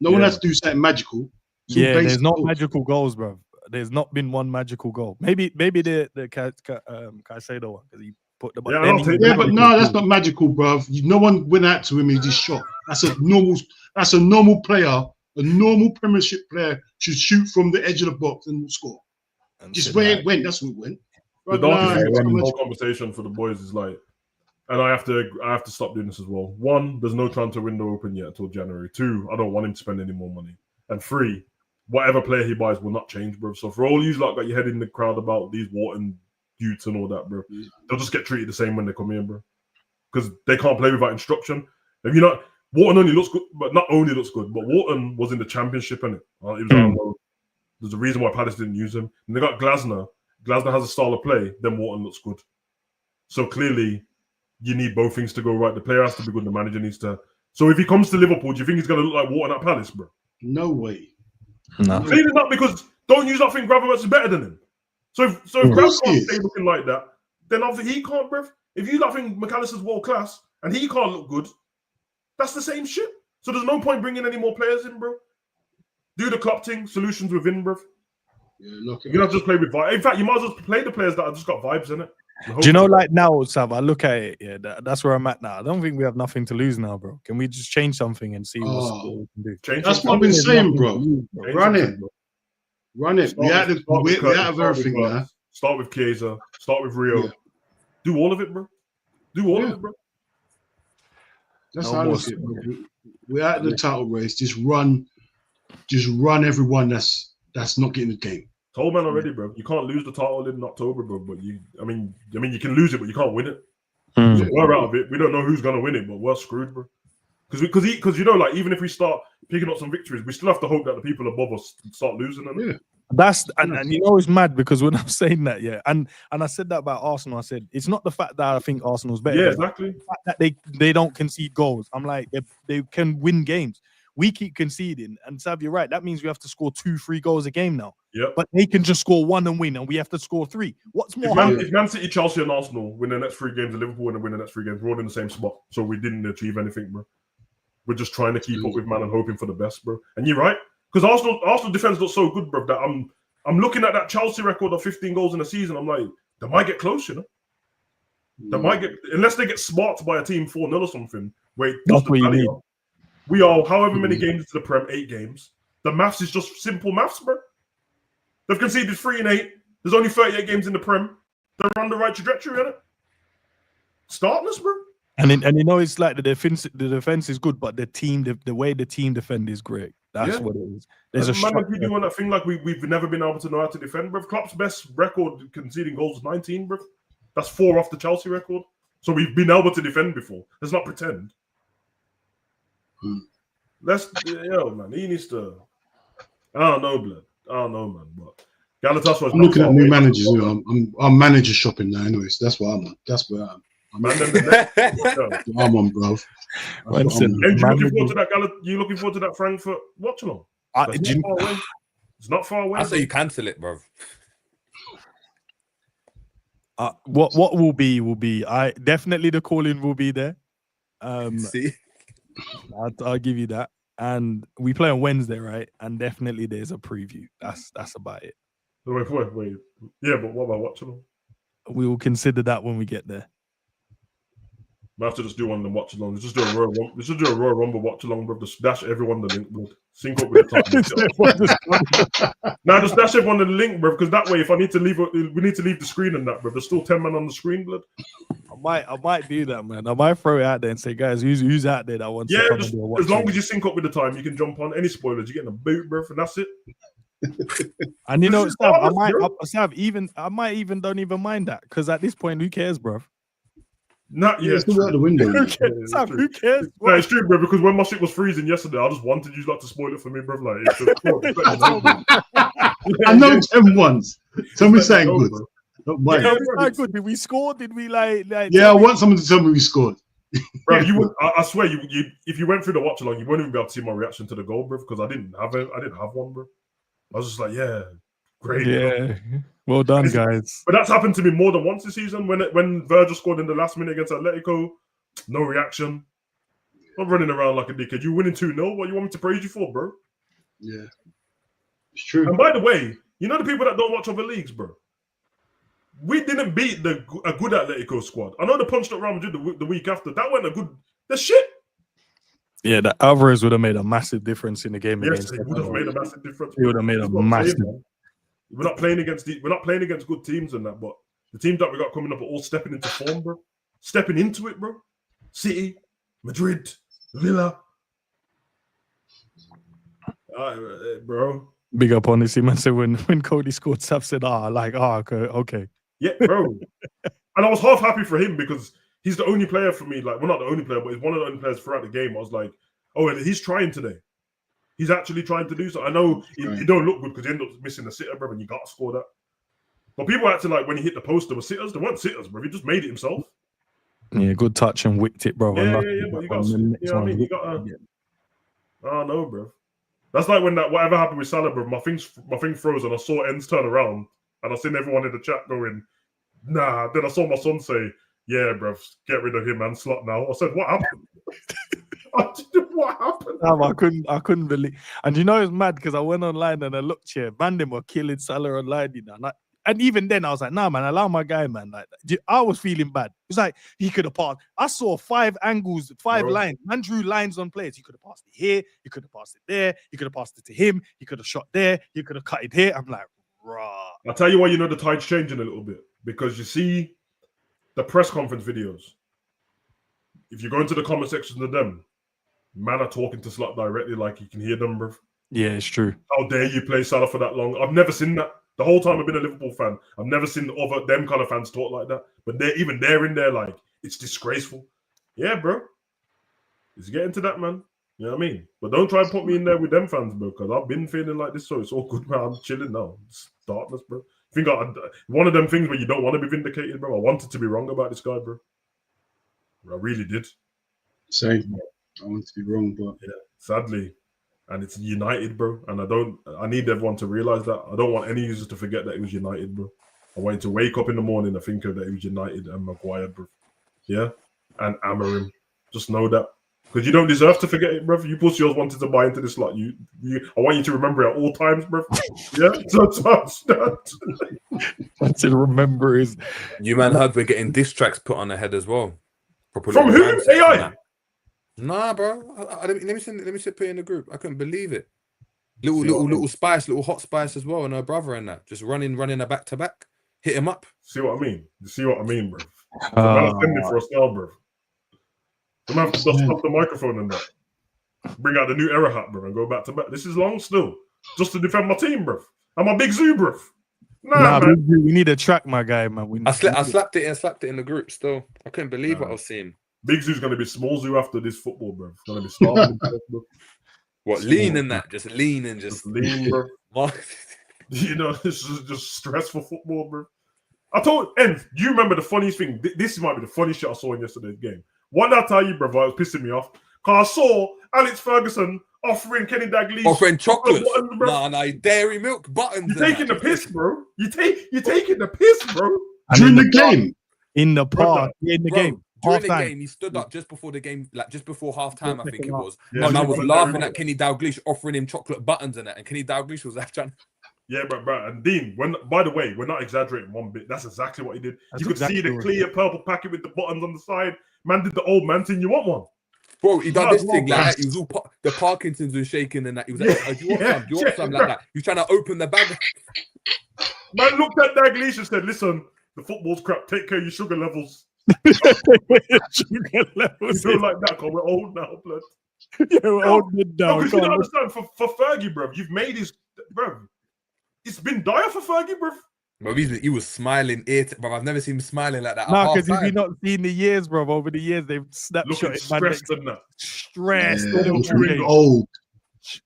No one has to do something magical. Yeah, there's not magical goals, bro. There's not been one magical goal. Maybe the Caicedo one because he put the but no, that's not magical, bro. No one went out to him. He just shot. That's a normal player. A normal Premiership player should shoot from the edge of the box and score. And just where it went, that's where it went. The whole conversation for the boys is like, and I have to stop doing this as well. 1, there's no transfer window open yet until January. 2, I don't want him to spend any more money. And 3, whatever player he buys will not change, bro. So for all you got your head in the crowd about these Wharton youths and all that, bro, they'll just get treated the same when they come in, bro. Because they can't play without instruction. If you know, Wharton only looks good, but not only looks good, but Wharton was in the Championship, innit? It was there's a reason why Palace didn't use him. And they got Glasner. Glasner has a style of play, then Wharton looks good. So clearly, you need both things to go right. The player has to be good, the manager needs to. So if he comes to Liverpool, do you think he's going to look like Wharton at Palace, bro? No way. No. Clearly not, because don't use that thing Gravenberch is better than him. So if Gravenberch can't stay looking like that, then obviously he can't, bro. If you don't think McAllister's world class and he can't look good, that's the same shit. So there's no point bringing any more players in, bro. Do the KLOPP thing, solutions within, bro. Yeah, look. You don't just play with vibes. In fact, you might as well play the players that have just got vibes in it. Do you know, like now, Sav, I look at it, yeah, that's where I'm at now. I don't think we have nothing to lose now, bro. Can we just change something and see what we can do? That's what I've been saying, bro. Run it. We out of everything now. Start with Chiesa. Start with Rio. Yeah. Do all of it, bro. Do all of it, bro. That's how I look at it, bro. We're out of the title race. Just run just run everyone that's not getting the game. Told man already, bro. You can't lose the title in October, bro. But I mean, you can lose it, but you can't win it. So we're out of it. We don't know who's gonna win it, but we're screwed, bro. Because you know, like even if we start picking up some victories, we still have to hope that the people above us start losing them. Yeah. And you know it's mad because when I'm saying that, yeah, and I said that about Arsenal. I said it's not the fact that I think Arsenal's better. Yeah, exactly. The fact that they don't concede goals. I'm like they can win games. We keep conceding, and Sav, you're right. That means we have to score 2-3 goals a game now. Yeah, but they can just score 1 and win, and we have to score 3. What's more? If Man City, Chelsea, and Arsenal win the next 3 games, and Liverpool win the next 3 games, we're all in the same spot. So we didn't achieve anything, bro. We're just trying to keep up with man and hoping for the best, bro. And you're right, because Arsenal defense looks so good, bro. That I'm looking at that Chelsea record of 15 goals in a season. I'm like, they might get close, you know. They might get, unless they get sparked by a team 4-0 or something. Wait, that's what you need. We are however many games into the Prem, 8 games. The maths is just simple maths, bro. They've conceded 3 and 8. There's only 38 games in the Prem. They're on the right trajectory, innit? Starting us, bro. And you know it's like the defense is good, but the way the team defend is great. That's what it is. There's a man we doing that thing like we've never been able to know how to defend, bro. Klopp's best record conceding goals is 19, bro. That's 4 off the Chelsea record. So we've been able to defend before. Let's not pretend. Man, he needs to. I don't know, blood. I don't know, man. But Galatasaray. I'm looking at new managers. You know, I'm manager shopping now. Anyways, that's what I'm on. That's where I'm. I'm on, bro. And you looking forward to that? You looking forward to that Frankfurt watch along? It's not far away. I say you cancel it, bro. What will be? I definitely the call-in will be there. See. I'll give you that. And we play on Wednesday, right? And definitely there's a preview. That's about it. Wait. Yeah, but what about watching? We will consider that when we get there. We have to just do one of them watch along. Let's just do a Royal Rumble watch along, bro. Just dash everyone the link, bro. Sync up with the time. Now just dash everyone the link, bro. Because that way, if I need to leave, we need to leave the screen and that, bro. There's still 10 men on the screen, blood. I might do that, man. I might throw it out there and say, guys, who's out there that wants to come and do a watch as long as you sync up with the time, you can jump on any spoilers. You're getting a boot, bro, and that's it. And you know, I might even don't even mind that because at this point, who cares, bro? It's still out the window. Who cares? No, it's true, bro. Because when my shit was freezing yesterday, I just wanted you to spoil it for me, bro. Like, I know 10 ones. Tell me something good. Good. Did we score? Did we like? Yeah, I want someone to tell me we scored. Bro, you would. I swear, you if you went through the watch along, you wouldn't even be able to see my reaction to the goal, bro. Because I didn't have one, bro. I was just like, yeah, great. Yeah, bro. Well done, guys. But that's happened to me more than once this season. When Virgil scored in the last minute against Atletico, no reaction. I'm running around like a dickhead. You winning 2-0. What you want me to praise you for, bro? Yeah, it's true. And by the way, you know the people that don't watch other leagues, bro. We didn't beat a good Atletico squad. I know they punched up Real Madrid the week after. That went the shit. Yeah, the Alvarez would have made a massive difference in the game. Yes, it would have made a massive difference. He would have made a massive. We're not playing against good teams and that, but the teams that we got coming up are all stepping into form, bro. Stepping into it, bro. City, Madrid, Villa. Bro. Big up on this. Man said when Cody scored, Sav said, okay. Yeah, bro. And I was half happy for him because he's the only player for me. Like, well, not the only player, but he's one of the only players throughout the game. I was like, oh, and he's trying today. He's actually trying to do so. I know he don't look good because he ended up missing the sitter, bro, and you got to score that. But people acting like when he hit the post, there were sitters. There weren't sitters, bro. He just made it himself. Yeah, good touch and whipped it, bro. Yeah, but you got to, you know what I mean? You got to, oh, no, bro. That's like when whatever happened with Salah, bro. My thing froze and I saw Ends turn around and I seen everyone in the chat going, nah. Then I saw my son say, yeah, bro, get rid of him and Slot now. I said, what happened? What happened? I couldn't believe. And you know it's mad because I went online and I looked here. Man, them were killing Salah online, you know. And even then I was like, nah, man, allow my guy, man. Like I was feeling bad. It's like he could have passed. I saw 5 angles, 5 lines. Man drew lines on players. He could have passed it here. He could have passed it there. He could have passed it to him. He could have shot there. He could have cut it here. I'm like, rah. I'll tell you why you know the tide's changing a little bit. Because you see the press conference videos. If you go into the comment sections of them, man are talking to Slot directly like you can hear them, bro. Yeah, it's true. How dare you play Salah for that long? I've never seen that. The whole time I've been a Liverpool fan, I've never seen them kind of fans talk like that. But they're in there like, it's disgraceful. Yeah, bro. It's getting to that, man. You know what I mean? But don't try and put me in there with them fans, bro, because I've been feeling like this, so it's all good, man. I'm chilling now. It's darkness, bro. I think one of them things where you don't want to be vindicated, bro. I wanted to be wrong about this guy, bro. I really did. Same. I want to be wrong, but yeah, sadly. And it's United, bro. And I need everyone to realize that. I don't want any users to forget that it was United, bro. I want you to wake up in the morning and think of that it was United and Maguire, bro. Yeah? And Amorim. Just know that. Because you don't deserve to forget it, bro. You pussies wanted to buy into this lot. I want you to remember it at all times, bro. Yeah? What to remember is... You man heard we're getting diss tracks put on the head as well. From who? AI? Nah, bro. Let me put it in the group. I couldn't believe it. Little Spice, little Hot Spice as well, and her brother and that. Just running a back to back. Hit him up. See what I mean? You see what I mean, bro? I'm sending for a style, bro. I'm gonna have to stop the microphone and that. Bring out the new era hat, bro, and go back to back. This is long still. Just to defend my team, bro. I'm a big zoo, bro. Nah, man. We need a track, my guy, man. I slapped it in the group still. I couldn't believe what I was seeing. Big Zoo's going to be small Zoo after this football, bro. It's going to be starving. What, lean in that? Just lean and just lean, bro. You know, this is just stressful football, bro. I told do you remember the funniest thing? This might be the funniest shit I saw in yesterday's game. What did I tell you, bro? It was pissing me off. Because I saw Alex Ferguson offering Kenny Dalglish offering chocolates. Nah, dairy milk buttons. You're taking the piss, bro. You're taking the piss, bro. During the game. In the park. In the game. During the game, he stood up just before the game, like just before half time, I think it was. Yeah, and I was laughing at Kenny Dalglish offering him chocolate buttons and that. And Kenny Dalglish was like trying. Yeah, bro. And Dean, by the way, we're not exaggerating one bit. That's exactly what he did. You could see the clear purple packet with the buttons on the side. Man did the old man thing. You want one? Bro, he done this thing like that. He was all the Parkinson's was shaking and that. He was like, do you want some like that? He was trying to open the bag. Man looked at Dalglish and said, listen, the football's crap. Take care of your sugar levels. You feel like that because we're old now, blood. Yeah, we're old now. Because you don't understand, for Fergie, bro, you've made his, bro. It's been dire for Fergie, bro. Bro, he was smiling, bro. I've never seen him smiling like that. No, because if you've not seen the years, bro, over the years they've snapshotted stressed and that. Stressed, old.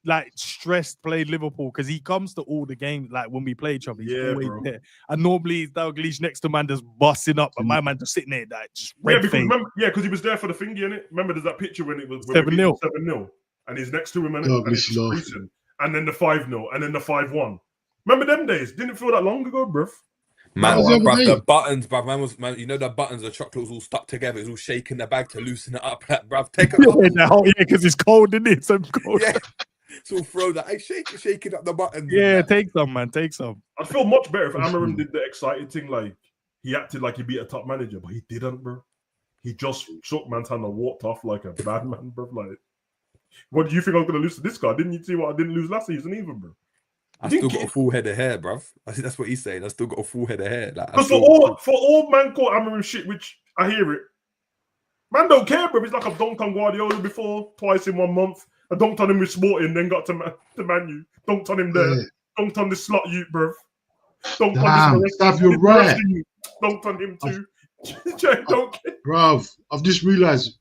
Like stressed played Liverpool because he comes to all the games like when we play each other. He's always there. And normally it's Dalglish next to man just busting up and my man just sitting there like just red face. Because he was there for the thingy, innit? Remember there's that picture when it was 7-0. 7-0 and he's next to him and then the 5-0 and then the 5-1. Remember them days? Didn't feel that long ago, bruv. Man, the buttons, bruv. Man, you know the buttons, the chocolate was all stuck together. It was all shaking the bag to loosen it up. Like, bruv, take it off. Yeah, because it's cold, isn't it? So cold. Yeah. So throw that. Hey, shaking up the buttons. Yeah, take some, man. Take some. I'd feel much better if Amorim did the excited thing, like he acted like he beat a top manager, but he didn't, bro. He just shook man's hand and walked off like a bad man, bro. Like, what do you think I was going to lose to this guy? Didn't you see what I didn't lose last season either, bro? I still got a full head of hair, bruv. I think that's what he's saying. I still got a full head of hair. Like, for all man call Amorim shit, which I hear it. Man don't care, bro. It's like I've dunked on Guardiola before, twice in 1 month. I dunked on him with Sporting, then got to Man U. Dunked on him there. Dunked on this slot youth, bruv. Dunked on this. You're right. Dunked on him too. Don't care. Bruv, I've just realised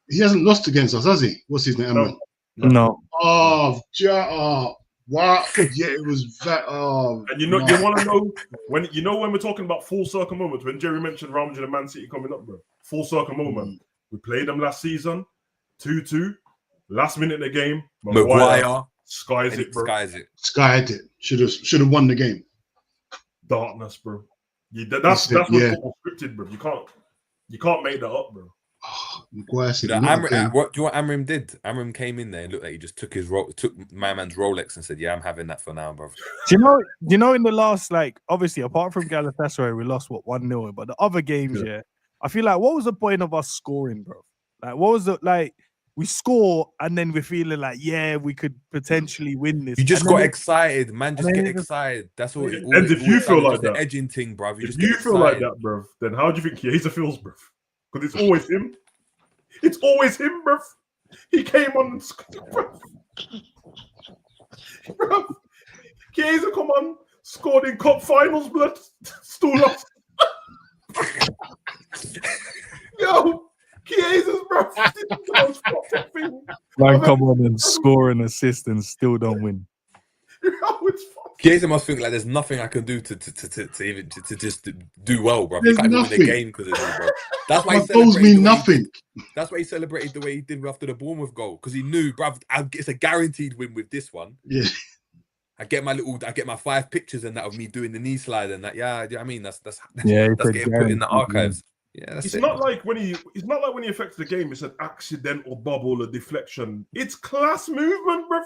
he hasn't lost against us, has he? What's his name? No. Wow. Yeah, it was that. And you want to know when we're talking about full circle moments, when Jerry mentioned Real Madrid and Man City coming up, bro. Full circle moment. We played them last season, 2-2. Last minute of the game, Maguire skies it, bro. Skied it. Should have won the game. Darkness, bro. That's what football scripted, bro. You can't make that up, bro. Maguire said, do you know what Amorim did? Amorim came in there and looked like he just took my man's Rolex and said, "Yeah, I'm having that for now, bro." Do you know in the last, like, obviously apart from Galatasaray, we lost 1-0, but the other games, I feel like what was the point of us scoring, bro? Like, what was it like? We score and then we're feeling like, yeah, we could potentially win this. You just got excited, man. Just get excited. That's all. And if you feel like that, the edging thing, bro. If you feel like that, bro, then how do you think Chiesa feels, bro? Because it's always him. It's always him, bro. He came on. Bro, Chiesa, come on, scored in cup finals, blood. Still lost. Yo, Chiesa's, bro. This is the most fucked up thing. Man, come on and score an assist and still don't win. Yo, it's fucked. Chiesa must think like there's nothing I can do to even to just do well, bro. There's He can't even win nothing. a game because of it, bro. That's why he My goals celebrated mean the way nothing. That's why he celebrated the way he did after the Bournemouth goal, because he knew, bruv, it's a guaranteed win with this one. Yeah. I get my 5 pictures and that of me doing the knee slide and that. Yeah, I mean that's Yeah, that's getting put in the archives. Yeah, that's It's it. not like when he affects the game, it's an accidental bubble or deflection. It's class movement, bruv.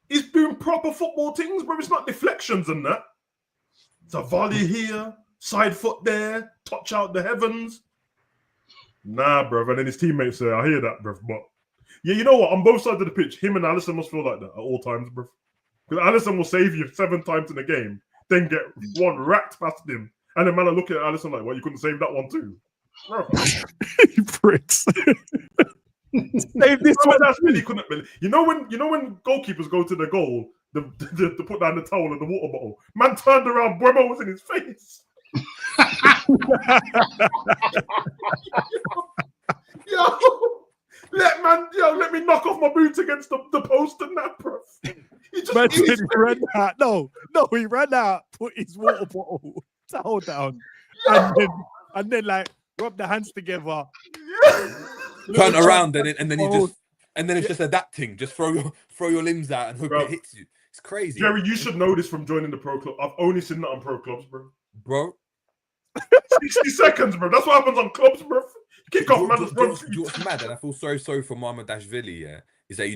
He's doing proper football things, bruv. It's not deflections and that. It's a volley here, side foot there, touch out the heavens. Nah, bruv. And then his teammates say, I hear that, bruv. But yeah, you know what? On both sides of the pitch, him and Alisson must feel like that at all times, bruv. Because Alisson will save you 7 times in a game, then get one racked past him. And the man are looking at Alisson like, well, you couldn't save that one too. You pricks. Save this one. That's really couldn't believe. You know when goalkeepers go to the goal, to put down the towel and the water bottle. Man turned around, Buemo was in his face. Let me knock off my boots against the post and that, bro. He ran out. No, he ran out, put his water bottle towel down, and then like rub the hands together. Turn around and then it's just adapting. Just throw your limbs out and hope it hits you. It's crazy. Jerry, you should know this from joining the pro club. I've only seen that on pro clubs, bro. 60 seconds, bro. That's what happens on clubs, bro. Kick off, man. What's mad, and I feel so sorry for Mohamed, yeah, is that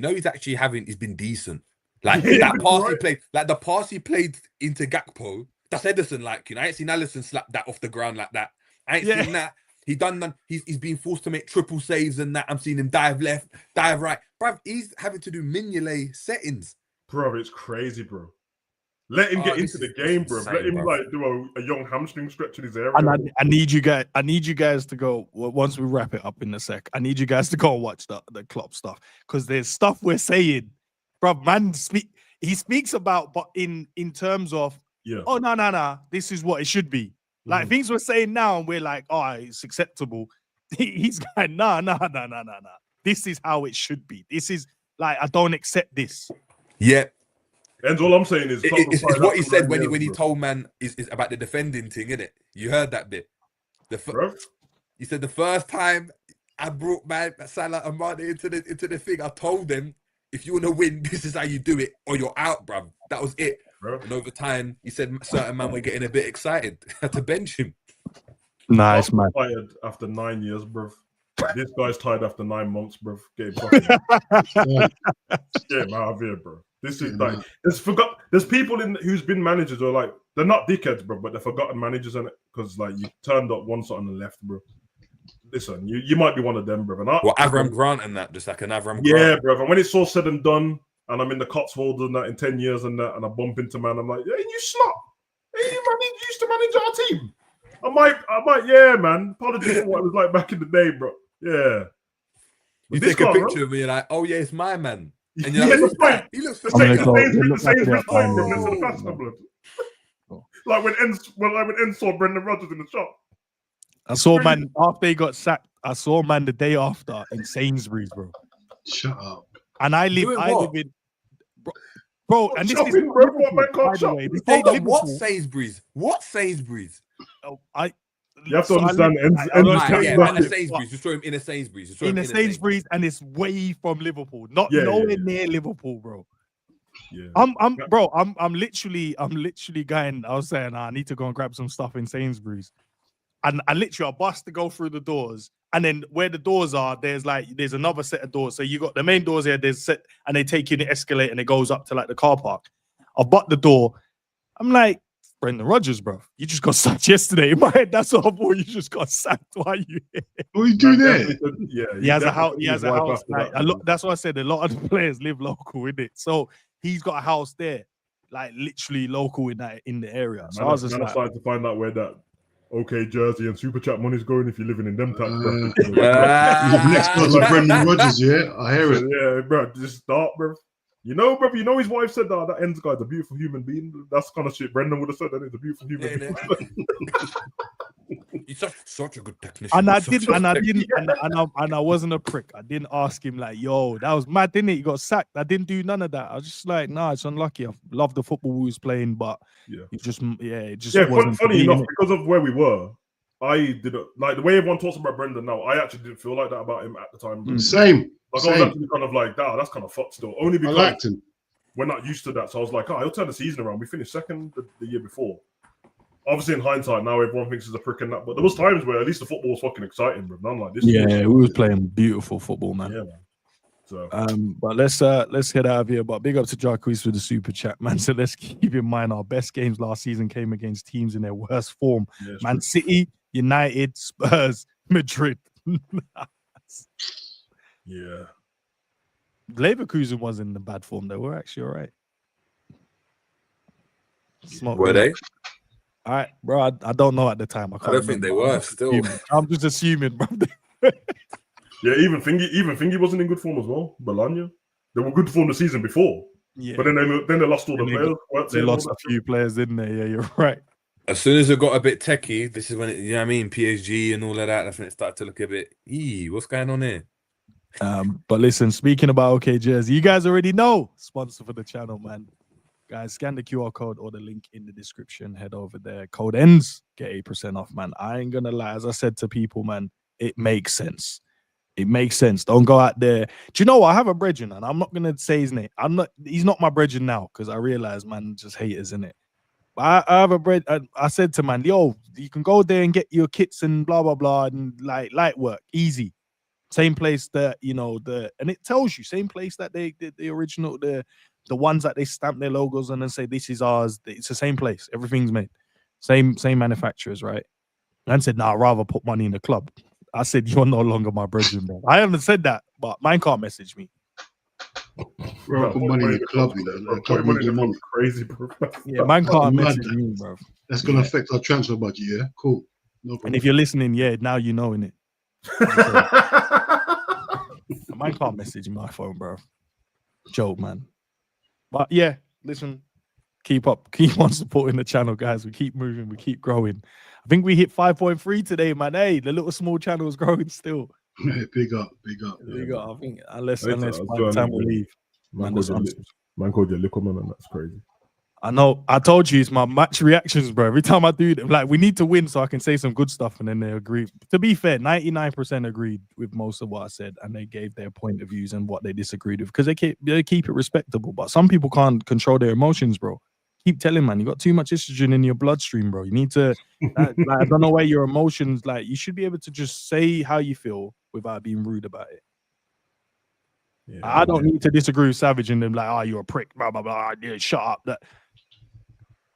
he's been decent. Like that pass he played, like the pass he played into Gakpo. That's Ederson, like, you know. I ain't seen Alisson slap that off the ground like that. I ain't seen that. He's been forced to make triple saves and that. I'm seeing him dive left, dive right. Bruv, he's having to do Mignolet settings. Bro, it's crazy, bro. Let him get into the game, bro. Let him like do a young hamstring stretch in his area. And I need you guys to go once we wrap it up in a sec. I need you guys to go and watch the KLOPP stuff, because there's stuff we're saying, bro. Man, he speaks about, but in terms of oh no, this is what it should be. Like things we're saying now, and we're like, oh, it's acceptable. He's like, nah. This is how it should be. This is like, I don't accept this. Yeah. And all I'm saying is it's what he said when he told man is about the defending thing, innit? You heard that bit. He said the first time I brought man Salah and Mane into the thing, I told them, if you want to win, this is how you do it, or you're out, bruv. That was it. Bro. And over time, he said certain man were getting a bit excited. Had to bench him. Nice, man. Tired after 9 years, bruv. This guy's tired after 9 months, bruv. Get him out of here, bro. This is like there's people who's been managers who are like, they're not dickheads, bro, but they're forgotten managers in it, because like you turned up one side on the left, bro. Listen, you might be one of them, bro. Avram Grant and that, just like an Avram Grant. Yeah, bro. And when it's all said and done, and I'm in the Cotswolds and that in 10 years and that, and I bump into man, I'm like, hey, you slut. Hey, you used to manage our team. I might, yeah, man. Apologies for what it was like back in the day, bro. Yeah. You take a picture of me, and like, oh yeah, it's my man. And you're like, he looks the same. Like when Enzo saw Brendan Rodgers in the shop. I saw man after he got sacked. I saw man the day after in Sainsbury's, bro. Shut up. And I live in, bro. And this is what Sainsbury's? What Sainsbury's? You have to understand. Sainsbury's. You saw him in a Sainsbury's. In a Sainsbury's, and it's way from Liverpool, nowhere near Liverpool, bro. Yeah. I'm literally going. I was saying, I need to go and grab some stuff in Sainsbury's, and I bust to go through the doors, and then where the doors are, there's another set of doors. So you got the main doors here. There's set, and they take you in the escalator, and it goes up to like the car park. I bought the door. I'm like, Brendan Rodgers, bro. You just got sacked yesterday. In my head, that's all, boy. You just got sacked. Why are you here? What are you doing there? Yeah, he has a house. Like, that's why I said a lot of the players live local, isn't it? So he's got a house there, like literally local in the area. So I was just like, starting to find out where that jersey and super chat money's going if you're living in them types. Next to Brendan Rodgers, yeah, I hear it. Yeah, bro, just start, bro. You know, brother, you know his wife said that Ends guy's a beautiful human being. That's kind of shit Brendan would have said, that he's a beautiful human being. He's such a good technician. And I wasn't a prick. I didn't ask him like, yo, that was mad, didn't it? You got sacked. I didn't do none of that. I was just like, nah, it's unlucky. I love the football we was playing, but it just wasn't funny enough, because of where we were, I didn't like the way everyone talks about Brendan now. I actually didn't feel like that about him at the time. Same. Like I was actually kind of like, that's kind of fucked still. Only because I liked him. We're not used to that. So I was like, he'll turn the season around. We finished second the year before. Obviously, in hindsight, now everyone thinks he's a prick and that. But there was times where at least the football was fucking exciting, bro. None like this. Yeah, we was playing beautiful football, man. Yeah, man. So, but let's head out of here. But big up to Jarquez for the super chat, man. So let's keep in mind our best games last season came against teams in their worst form. Yeah, Man City, United, Spurs, Madrid. Yeah. Leverkusen was in the bad form. They were actually all right. Were they? All right, bro. I don't know at the time. I don't think they were still. I'm just assuming, bro. Yeah, even Thingy wasn't in good form as well. Bologna, they were good form the season before. Yeah, but then they lost all the players. They lost a few players in there. Yeah, you're right. As soon as it got a bit techie, this is when you know what I mean, PSG and all of that. That's when it started to look a bit. What's going on here? But listen, speaking about OK Jersey, you guys already know sponsor for the channel, man. Guys, scan the QR code or the link in the description. Head over there. Code ends. Get 8% off, man. I ain't gonna lie. As I said to people, man, it makes sense. It makes sense. Don't go out there. Do you know what? I have a brethren, and I'm not gonna say his name. He's not my brethren now because I realize, man, just haters in it. But I have a brethren. I said to man, yo, you can go there and get your kits and blah blah blah and like light work, easy. Same place that and it tells you same place that the original the ones that they stamp their logos on and say this is ours. It's the same place. Everything's made. Same manufacturers, right? And said, nah, I'd rather put money in the club. I said, you're no longer my brethren, bro. I haven't said that, but mine can't message me. Bro, put money in the club, you know. Crazy, bro. Yeah, mine can't message me, bro. That's gonna affect our transfer budget, yeah? Cool. No problem. And if you're listening, yeah, now you know, innit? Mine can't message my phone, bro. Joke, man. But yeah, listen, keep on supporting the channel, guys. We keep moving, we keep growing. I think we hit 5.3 today, man. Hey, the little small channel is growing still. Yeah, big up. Big up. I think unless by the time we leave, man called you a little man, and that's crazy. I know. I told you it's my match reactions, bro. Every time I do them, like we need to win so I can say some good stuff, and then they agree. To be fair, 99% agreed with most of what I said, and they gave their point of views and what they disagreed with because they keep it respectable. But some people can't control their emotions, bro. Keep telling, man, you got too much estrogen in your bloodstream, bro. You need to. I don't know where your emotions. Like you should be able to just say how you feel without being rude about it. Yeah, I don't need to disagree with Savage and them like, oh, you're a prick, blah blah blah. Yeah, shut up. That.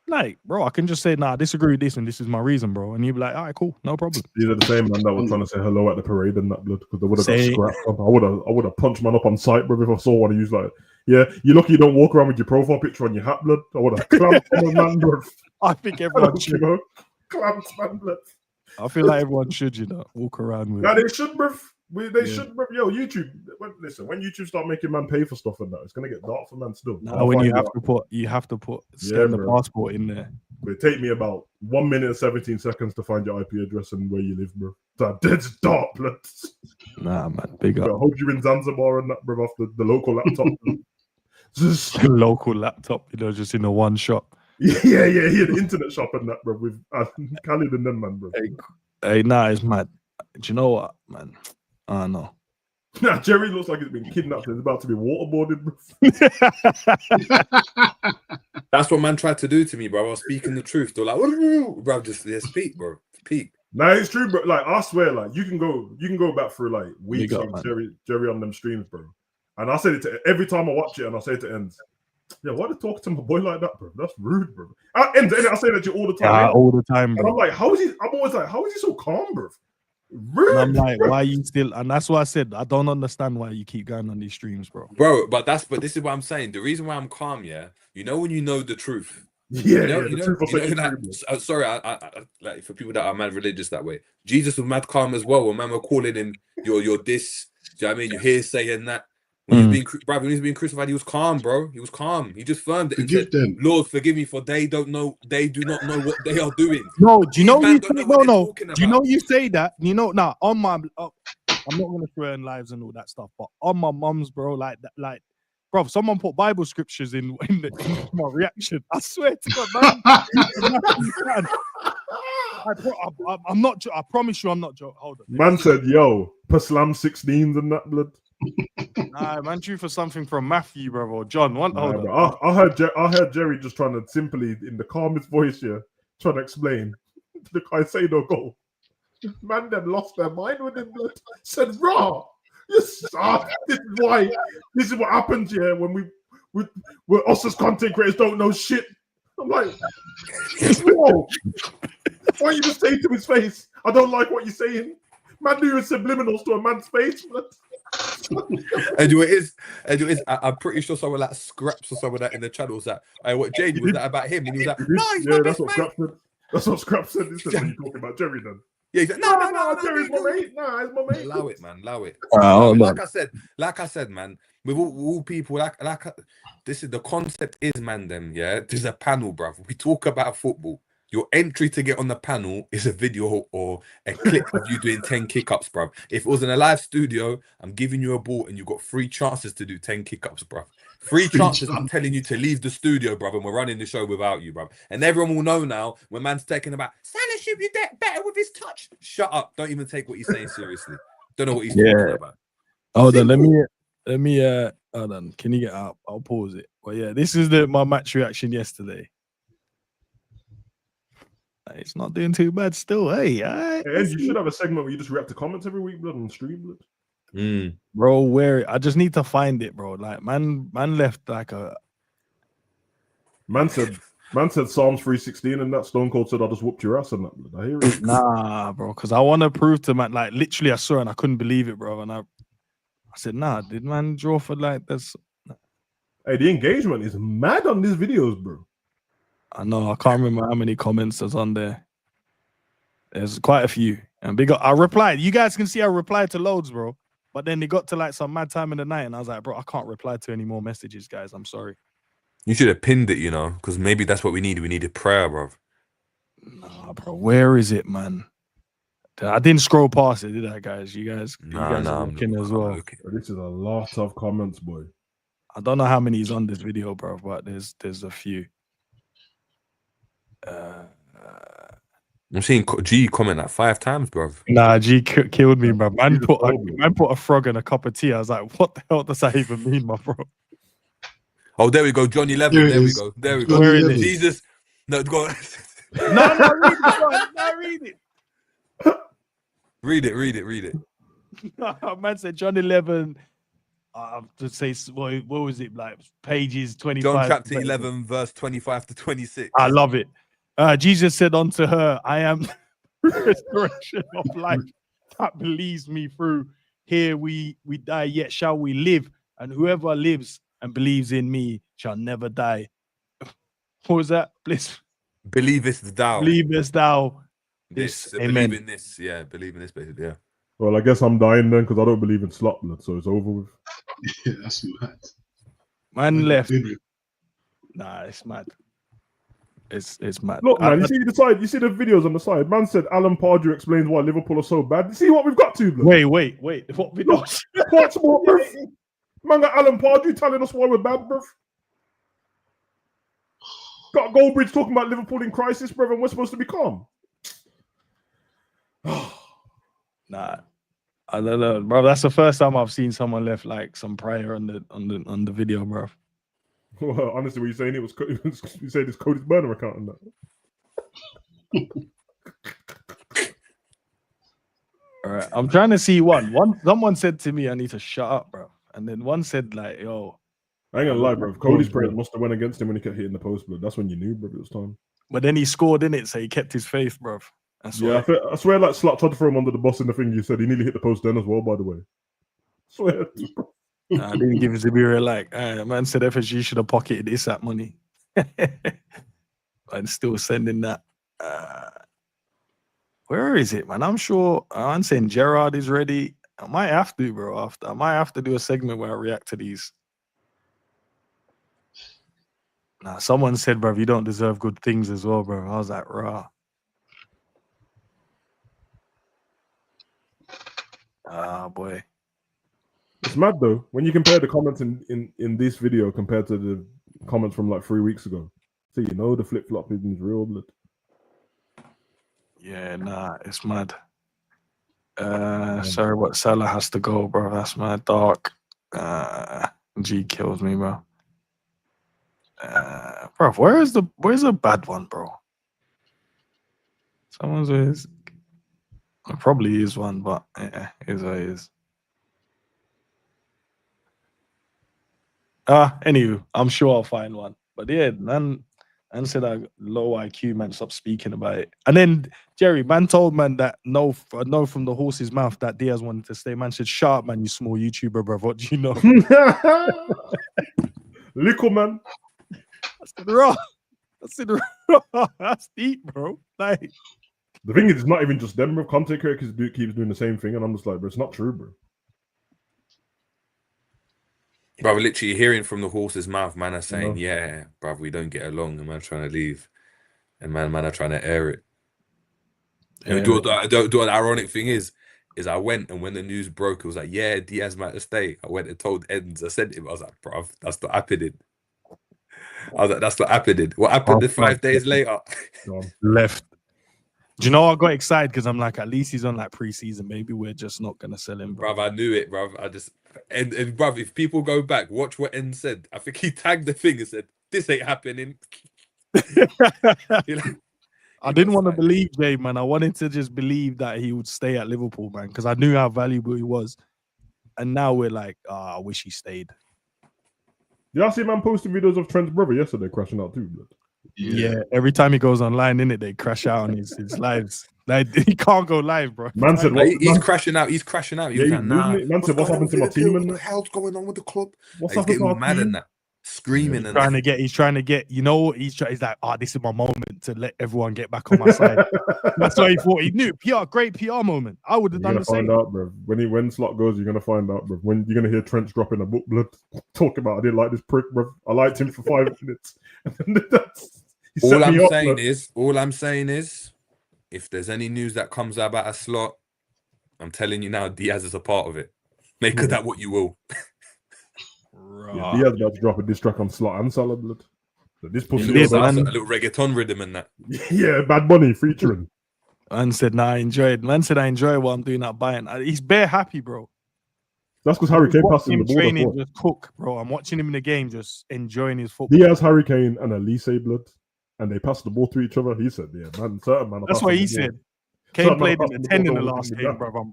Like, bro, I can just say, nah, I disagree with this and this is my reason, bro. And you'd be like, all right, cool, no problem. These are the same man that were trying to say hello at the parade and that blood because they would have got scrapped up. I would have punched man up on sight, bro, if I saw one of you like, yeah, you're lucky you don't walk around with your profile picture on your hat, blood. I would have clamped on a man, bro. I think everyone should. Clamped, man, blood. I feel like everyone should, walk around with. Yeah, they should, bro. They should, bro. Yo, YouTube. Listen, when YouTube start making man pay for stuff and that, it's gonna get dark for man still. No, when you have to put scan the passport in there. It take me about 1 minute and 17 seconds to find your IP address and where you live, bro. That dead's dark, blood. Nah, man, big up. I hope you're in Zanzibar and that, bro, off the local laptop. Just the local laptop, just in a one shop. Yeah, the internet shop and that, bro, with Khalid and them, man, bro. Hey, nah, it's mad. Do you know what, man? I don't know. Nah, Jerry looks like he's been kidnapped and is about to be waterboarded, bro. That's what man tried to do to me, bro. I was speaking the truth. They're like, bro, just speak, bro. Speak. Nah, it's true, bro. Like, I swear, like, you can go back through like weeks of Jerry on them streams, bro. And I said it to every time I watch it, and I say it to Ends. Yeah, why do you talk to my boy like that, bro? That's rude, bro. Ends, I say that to you all the time. All the time, bro. And I'm like, I'm always like, how is he so calm, bro? Rude, and I'm like, why are you still? And that's why I said I don't understand why you keep going on these streams, bro. Bro, but this is what I'm saying. The reason why I'm calm, when you know the truth. Sorry, I like for people that are mad religious that way. Jesus was mad calm as well. When man were calling him, you're this. Do you know what I mean? You hear saying that. When he was being, brother, when he was being crucified, he was calm, bro. He was calm. He just firmed it and Forgive said, them. "Lord, forgive me, for they do not know what they are doing." No, do you know man you don't say, know what they're no? talking Do you know about. you say that? You know, nah, on my, I'm not gonna swear in lives and all that stuff, but on my mum's, bro, like that, like, bro, someone put Bible scriptures in my reaction. I swear to God, man. I'm not. I promise you, I'm not joking. Hold on. Man said, "Yo, Paslam 16s and that blood." Nah, man, due for something from Matthew, bro, or John. Hold on. Bro. I heard Jerry just trying to simply, in the calmest voice here, trying to explain the Caicedo goal. Man, them lost their mind with him. Blood. Said, "Raw, this is what happens here when we're us as content creators don't know shit." I'm like, whoa. Why you just say to his face, "I don't like what you're saying"? Man, do subliminals to a man's face. And you is, I'm pretty sure someone like Scraps or someone that in the channel was that, "Hey, what Jade was that about him?" And he was like, "No, he's my best mate." That's what Scraps said. He said, "When you talking about Jerry, then." Yeah, he's like, no, Jerry's my mate. Nah, he's my mate. Allow it, man. Allow it. Like I said, man. With all people, this is the concept is, man. Them, yeah. There's a panel, bruv. We talk about football. Your entry to get on the panel is a video or a clip of you doing 10 kick-ups, bruv. If it was in a live studio, I'm giving you a ball and you got 3 chances to do 10 kick-ups, bruv. 3 chances. I'm telling you to leave the studio, bruv, and we're running the show without you, bruv. And everyone will know now when man's talking about Salah should be better with his touch. Shut up. Don't even take what he's saying seriously. Don't know what he's talking about. Hold on, let me hold on. Can you get up? I'll pause it. Well, yeah, this is my match reaction yesterday. It's not doing too bad still. Hey, you should have a segment where you just react to comments every week, blood, on stream, blood. Bro, where I just need to find it, bro. Like, man left like a man said Psalms 3:16, and that Stone Cold said, "I just whooped your ass," and that, blood. I hear it. Nah, bro, because I want to prove to man, like, literally, I saw it and I couldn't believe it, bro. And I said, nah, did man draw for like this? Hey, the engagement is mad on these videos, bro. I know, I can't remember how many comments there's on there. There's quite a few. And I replied. You guys can see I replied to loads, bro. But then it got to like some mad time in the night, and I was like, bro, I can't reply to any more messages, guys. I'm sorry. You should have pinned it, you know, because maybe that's what we need. We needed prayer, bro. Nah, bro, where is it, man? I didn't scroll past it, did I, guys? You guys are looking as well. This is a lot of comments, boy. I don't know how many is on this video, bro, but there's a few. I'm seeing G comment like 5 times, bro. Nah, G killed me, bro. Man put a frog in a cup of tea. I was like, what the hell does that even mean, my bro? Oh, there we go. Johnny Levin. There we go. Where is it? Jesus. No, go on. read it. Read it. Man said John 11. To say, what was it like? Pages 25. John chapter 11, verse 25 to 26. I love it. Jesus said unto her, "I am the resurrection of life that believes me through. Here we die, yet shall we live. And whoever lives and believes in me shall never die." What was that? Believest thou. Believest thou this. Amen. Believe in this. Yeah, believe in this, basically. Yeah. Well, I guess I'm dying then because I don't believe in slot blood, so it's over with. Yeah, that's mad. Man left. Nah, it's mad. It's mad. Look, man, you see the side. You see the videos on the side. Man said Alan Pardew explains why Liverpool are so bad. You see what we've got to? Blood? Wait. What we got? What's more, bruv? Man got Alan Pardew telling us why we're bad, bruv. Got Goldbridge talking about Liverpool in crisis, bruv, and we're supposed to be calm. Nah, I don't know, bro. That's the first time I've seen someone left like some prayer on the video, bro. Well, honestly, what you saying? You said it's Cody's burner account and that. All right, I'm trying to see one. Someone said to me, "I need to shut up, bro," and then one said, "Like, yo." I ain't gonna lie, bro. Cody's prayers must have went against him when he kept hitting the post, bro. That's when you knew, bro. It was time. But then he scored in it, so he kept his faith, bro. I swear, like Slot tried to throw him under the bus in the thing. You said he nearly hit the post then as well. By the way, I swear. Nah, I didn't give Zabira like. Man said FSG should have pocketed that money. I'm still sending that. Where is it, man? I'm sure. I'm saying Gerard is ready. I might have to, bro. I might have to do a segment where I react to these. Nah, someone said, bro, you don't deserve good things as well, bro. I was like, rah. Ah, boy. It's mad though when you compare the comments in this video compared to the comments from like 3 weeks ago. So you know the flip flop is real, blood. Yeah, nah, it's mad. Sorry, what Salah has to go, bro. That's my dark. G kills me, bro. Bro, where's the bad one, bro? Someone's is. It probably is one, but yeah, is what it is. Anywho, I'm sure I'll find one. But yeah, man said I low IQ, man, stop speaking about it. And then Jerry, man told man that no from the horse's mouth that Diaz wanted to stay. Man said, shut up, man, you small YouTuber, bro. What do you know? Little man. That's deep, bro. Like, the thing is, it's not even just them, bro. Content creators keeps doing the same thing, and I'm just like, bro, it's not true, bro. Bro, literally hearing from the horse's mouth, man are saying, yeah, bro, we don't get along, and man trying to leave. And man are trying to air it. Yeah. And the ironic thing is I went, and when the news broke, it was like, yeah, Diaz might stay. I went and told Ends, I sent him, I was like, bro, that's not happening. I was like, that's not happening. What happened 5 days later? Left. Do you know I got excited because I'm like, at least he's on like preseason. Maybe we're just not gonna sell him, bro. I knew it, bro. And bruv, if people go back, watch what N said. I think he tagged the thing and said, "This ain't happening." I didn't want to believe Jay, man. I wanted to just believe that he would stay at Liverpool, man, because I knew how valuable he was. And now we're like, I wish he stayed. Did I see man posting videos of Trent's brother yesterday crashing out too, blood? Yeah, every time he goes online, innit, they crash out on his lives. Like, he can't go live, bro. Man said, he's crashing out. He's crashing out. He's like, nah. Man said, what's happened to my team? What the hell's going on with the club? What's happened to mad and that? Screaming and he's trying to get, you know, he's like, this is my moment to let everyone get back on my side. That's why he thought he knew. Great PR moment. I would have done the same. Find out, bro. When Slot goes, you're gonna find out, bro. When you're gonna hear Trent dropping a book, blood, talk about I didn't like this prick, bro. I liked him for 5 minutes. All I'm saying is, if there's any news that comes out about a Slot, I'm telling you now, Diaz is a part of it. Make of that what you will. Yeah, Diaz about to drop a diss track on Slot and Salah, blood. So this pussy a little reggaeton rhythm and that. Yeah, Bad Bunny featuring. Man said, I enjoy what I'm doing at Bayern. He's bare happy, bro. That's because Harry Kane passed him the ball. Training just cook, bro. I'm watching him in the game, just enjoying his football. Diaz, Harry Kane, and Elise, blood. And they passed the ball to each other. He said, yeah, man, certain man. That's what he said. Kane played in the 10 in the last game, bro.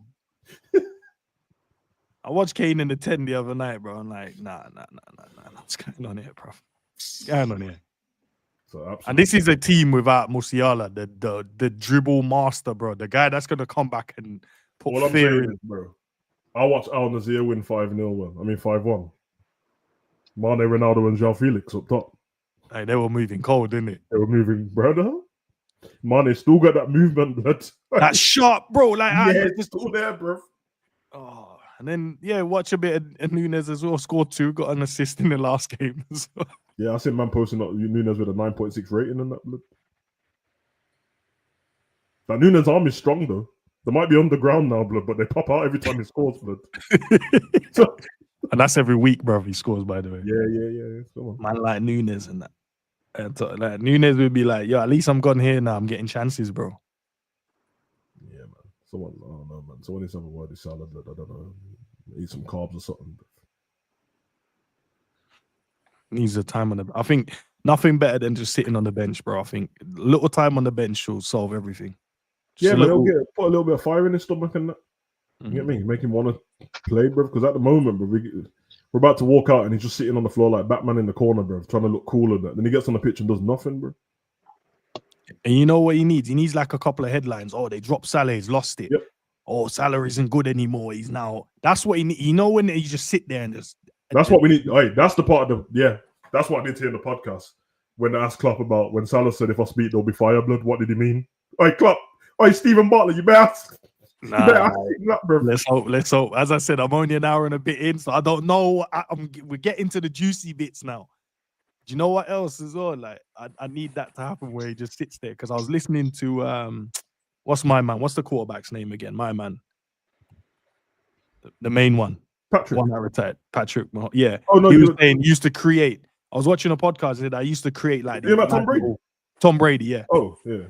I watched Kane in the 10 the other night, bro. I'm like, nah. What's going on here, bro? What's going on here? And this is a team without Musiala, the dribble master, bro. The guy that's going to come back and put fear in. Bro, I watched Al Nassr win 5-1. Mane, Ronaldo, and João Felix up top. Hey, they were moving cold, didn't it? They were moving, brother. Mane still got that movement, blood. That sharp, bro. Like, it's still there, bro. Oh, and then watch a bit of Nunes as well. Scored 2, got an assist in the last game as well. Yeah, I seen man posting up Nunes with a 9.6 rating and that, blood. That Nunes' arm is strong though. They might be underground now, blood, but they pop out every time he scores, blood. And that's every week, bro. He scores, by the way. Yeah. Come on. Man, like Nunes and that. Like Nunes would be like, yo, at least I'm gone here now. I'm getting chances, bro. Yeah, man. I don't know, man. Someone needs to have a word with Salah. I don't know. Eat some carbs or something. Needs the time on the. I think nothing better than just sitting on the bench, bro. I think little time on the bench will solve everything. Just put a little bit of fire in his stomach and that. You get me? Make him want to play, bro. Because at the moment, bro, we're about to walk out and he's just sitting on the floor like Batman in the corner, bro, trying to look cool and that. Then he gets on the pitch and does nothing, bro. And you know what he needs? He needs like a couple of headlines. Oh, they dropped Salah, he's lost it. Yep. Oh, Salah isn't good anymore. He's now. That's what he need. You know when you just sit there and just. That's what we need. Hey, that's the part of the. Yeah, that's what I did hear in the podcast when they asked Klopp about when Salah said if I speak there'll be fire blood. What did he mean? Hey, Klopp. Hey, Stephen Bartlett, you better ask. Nah, bro. let's hope. Let's hope. As I said, I'm only an hour and a bit in, so I don't know. We're getting to the juicy bits now. Do you know what else as well? Like, I need that to happen where he just sits there, because I was listening to what's my man? What's the quarterback's name again? My man, the main one, Patrick. one that retired, Patrick. Yeah. Oh no, he was saying he used to create. I was watching a podcast and said I used to create like these Tom Brady. Tom Brady, yeah. Oh yeah.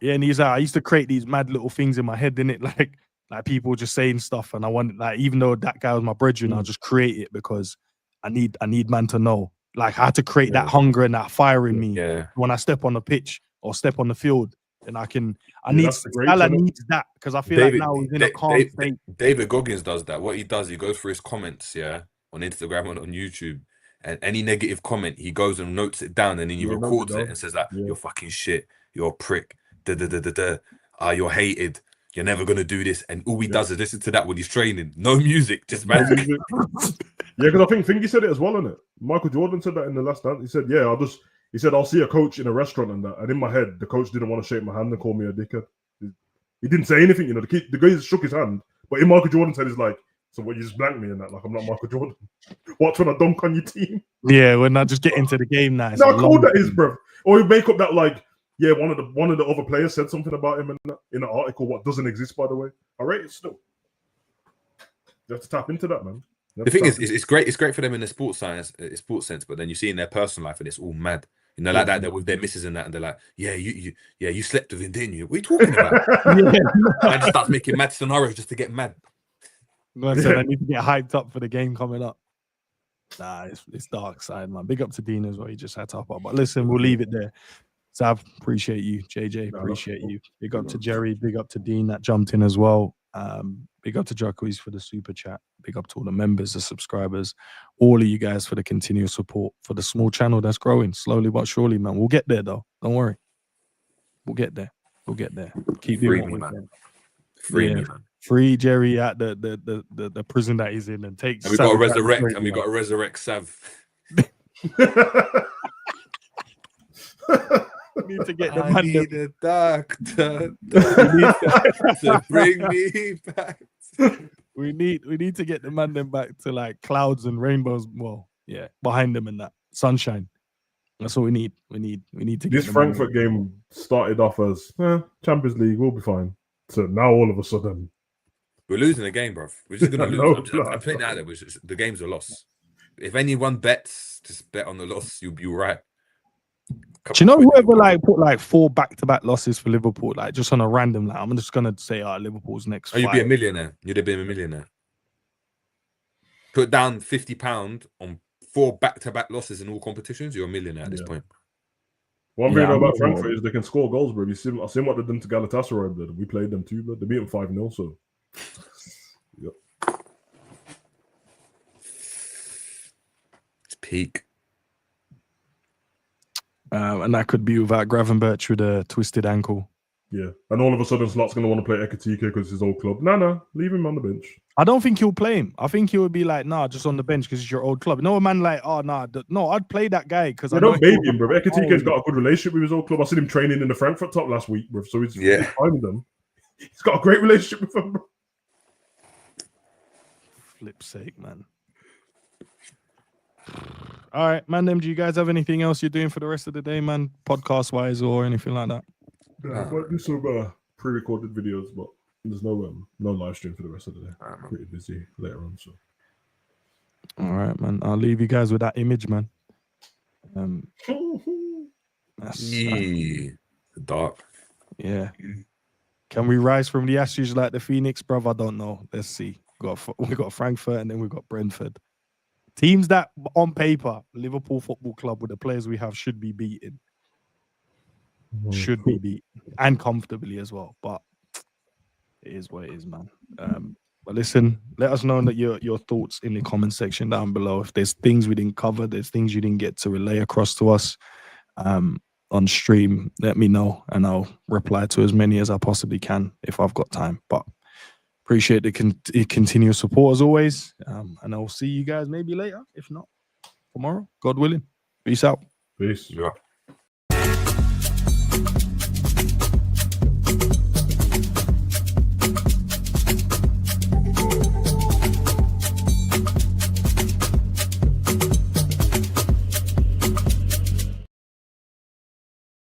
Yeah, and he's like, I used to create these mad little things in my head, didn't it? Like people just saying stuff, and I wanted, like, even though that guy was my brethren, I'll just create it because I need man to know. Like, I had to create that hunger and that fire in me. Yeah. When I step on the pitch or step on the field, and I Yeah, need Salah needs that, because I feel like now he's in a calm state. David Goggins does that. What he does, he goes through his comments, yeah, on Instagram and on YouTube, and any negative comment, he goes and notes it down, and then he records it and says that you're fucking shit, you're a prick, you're hated, you're never gonna do this, and all he does is listen to that when he's training. No music, just magic. Yeah, because I think Fingy said it as well, innit? Michael Jordan said that in The Last Dance. He said, "Yeah, he said I'll see a coach in a restaurant and that, and in my head, the coach didn't want to shake my hand and call me a dickhead. He didn't say anything, you know. The guy shook his hand, but in Michael Jordan's head, he's like, so what? You just blanked me in that? Like, I'm not Michael Jordan. Watch when I dunk on your team. Yeah, when I just get into the game now. No, how cool that is, bro. Or you make up that, like, yeah, one of the other players said something about him in an article, what doesn't exist, by the way. I rate it still. You have to tap into that, man. The thing is, it's great. It's great for them in the sports sense, but then you see in their personal life, and it's all mad. You know, like that. They're with their missus and that, and they're like, "Yeah, you slept with him, didn't you? What are you talking about?" I just start making mad scenarios just to get mad. I said I need to get hyped up for the game coming up. Nah, it's dark side, man. Big up to Dean as well. He just had to hop up. But listen, we'll leave it there. Sav, appreciate you. JJ, appreciate you. Big up to Jerry. Big up to Dean that jumped in as well. Big up to Jacques for the super chat. Big up to all the members, the subscribers, all of you guys for the continuous support for the small channel that's growing slowly but surely, man. We'll get there though. Don't worry. We'll get there. Keep doing me, what man. we can. Free me, man. Free Jerry at the prison that he's in, and take. And we got to resurrect. And we got to resurrect Sav. We need to get the I man. need a doctor to bring me back. We need to get the man them back to like clouds and rainbows. Well, yeah, behind them and that sunshine. That's what we need. We need to get this Frankfurt game started off as Champions League, we'll be fine. So now all of a sudden we're losing the game, bro. We're just gonna lose. I'm putting it out there. The game's a loss. If anyone bets, just bet on the loss. You'll be right. Do you know whoever like put like 4 back-to-back losses for Liverpool, like just on a random, like I'm just gonna say, Liverpool's next. You'd be a millionaire. You'd have been a millionaire. Put down £50 on 4 back-to-back losses in all competitions. You're a millionaire at this point. One thing about Frankfurt is they can score goals, bro. I've seen what they've done to Galatasaray, blood. We played them too, blood. They beat them 5-0, so. Yep. It's peak. And that could be without Gravenberch with a twisted ankle. Yeah, and all of a sudden Slot's going to want to play Ekitike because it's his old club. No, leave him on the bench. I don't think he'll play him. I think he would be like, nah, just on the bench because it's your old club. No, a man like, no, I'd play that guy because I don't baby him, bro. Ekitike's got a good relationship with his old club. I seen him training in the Frankfurt top last week, bro. So he's fine with them. He's got a great relationship with them, bro. Flip's sake, man. All right, man. Do you guys have anything else you're doing for the rest of the day, man? Podcast wise or anything like that? Yeah, I might do some pre-recorded videos, but there's no live stream for the rest of the day. I'm pretty busy later on, so. All right, man. I'll leave you guys with that image, man. That's dark. Yeah. Can we rise from the ashes like the Phoenix, bruv? I don't know. Let's see. We got Frankfurt and then we got Brentford. Teams that, on paper, Liverpool Football Club with the players we have should be beaten. Should be beaten. And comfortably as well. But it is what it is, man. But listen, let us know that your thoughts in the comment section down below. If there's things we didn't cover, there's things you didn't get to relay across to us on stream, let me know and I'll reply to as many as I possibly can if I've got time. But appreciate the continuous support as always. And I'll see you guys maybe later, if not tomorrow, God willing. Peace out. Peace. Yeah.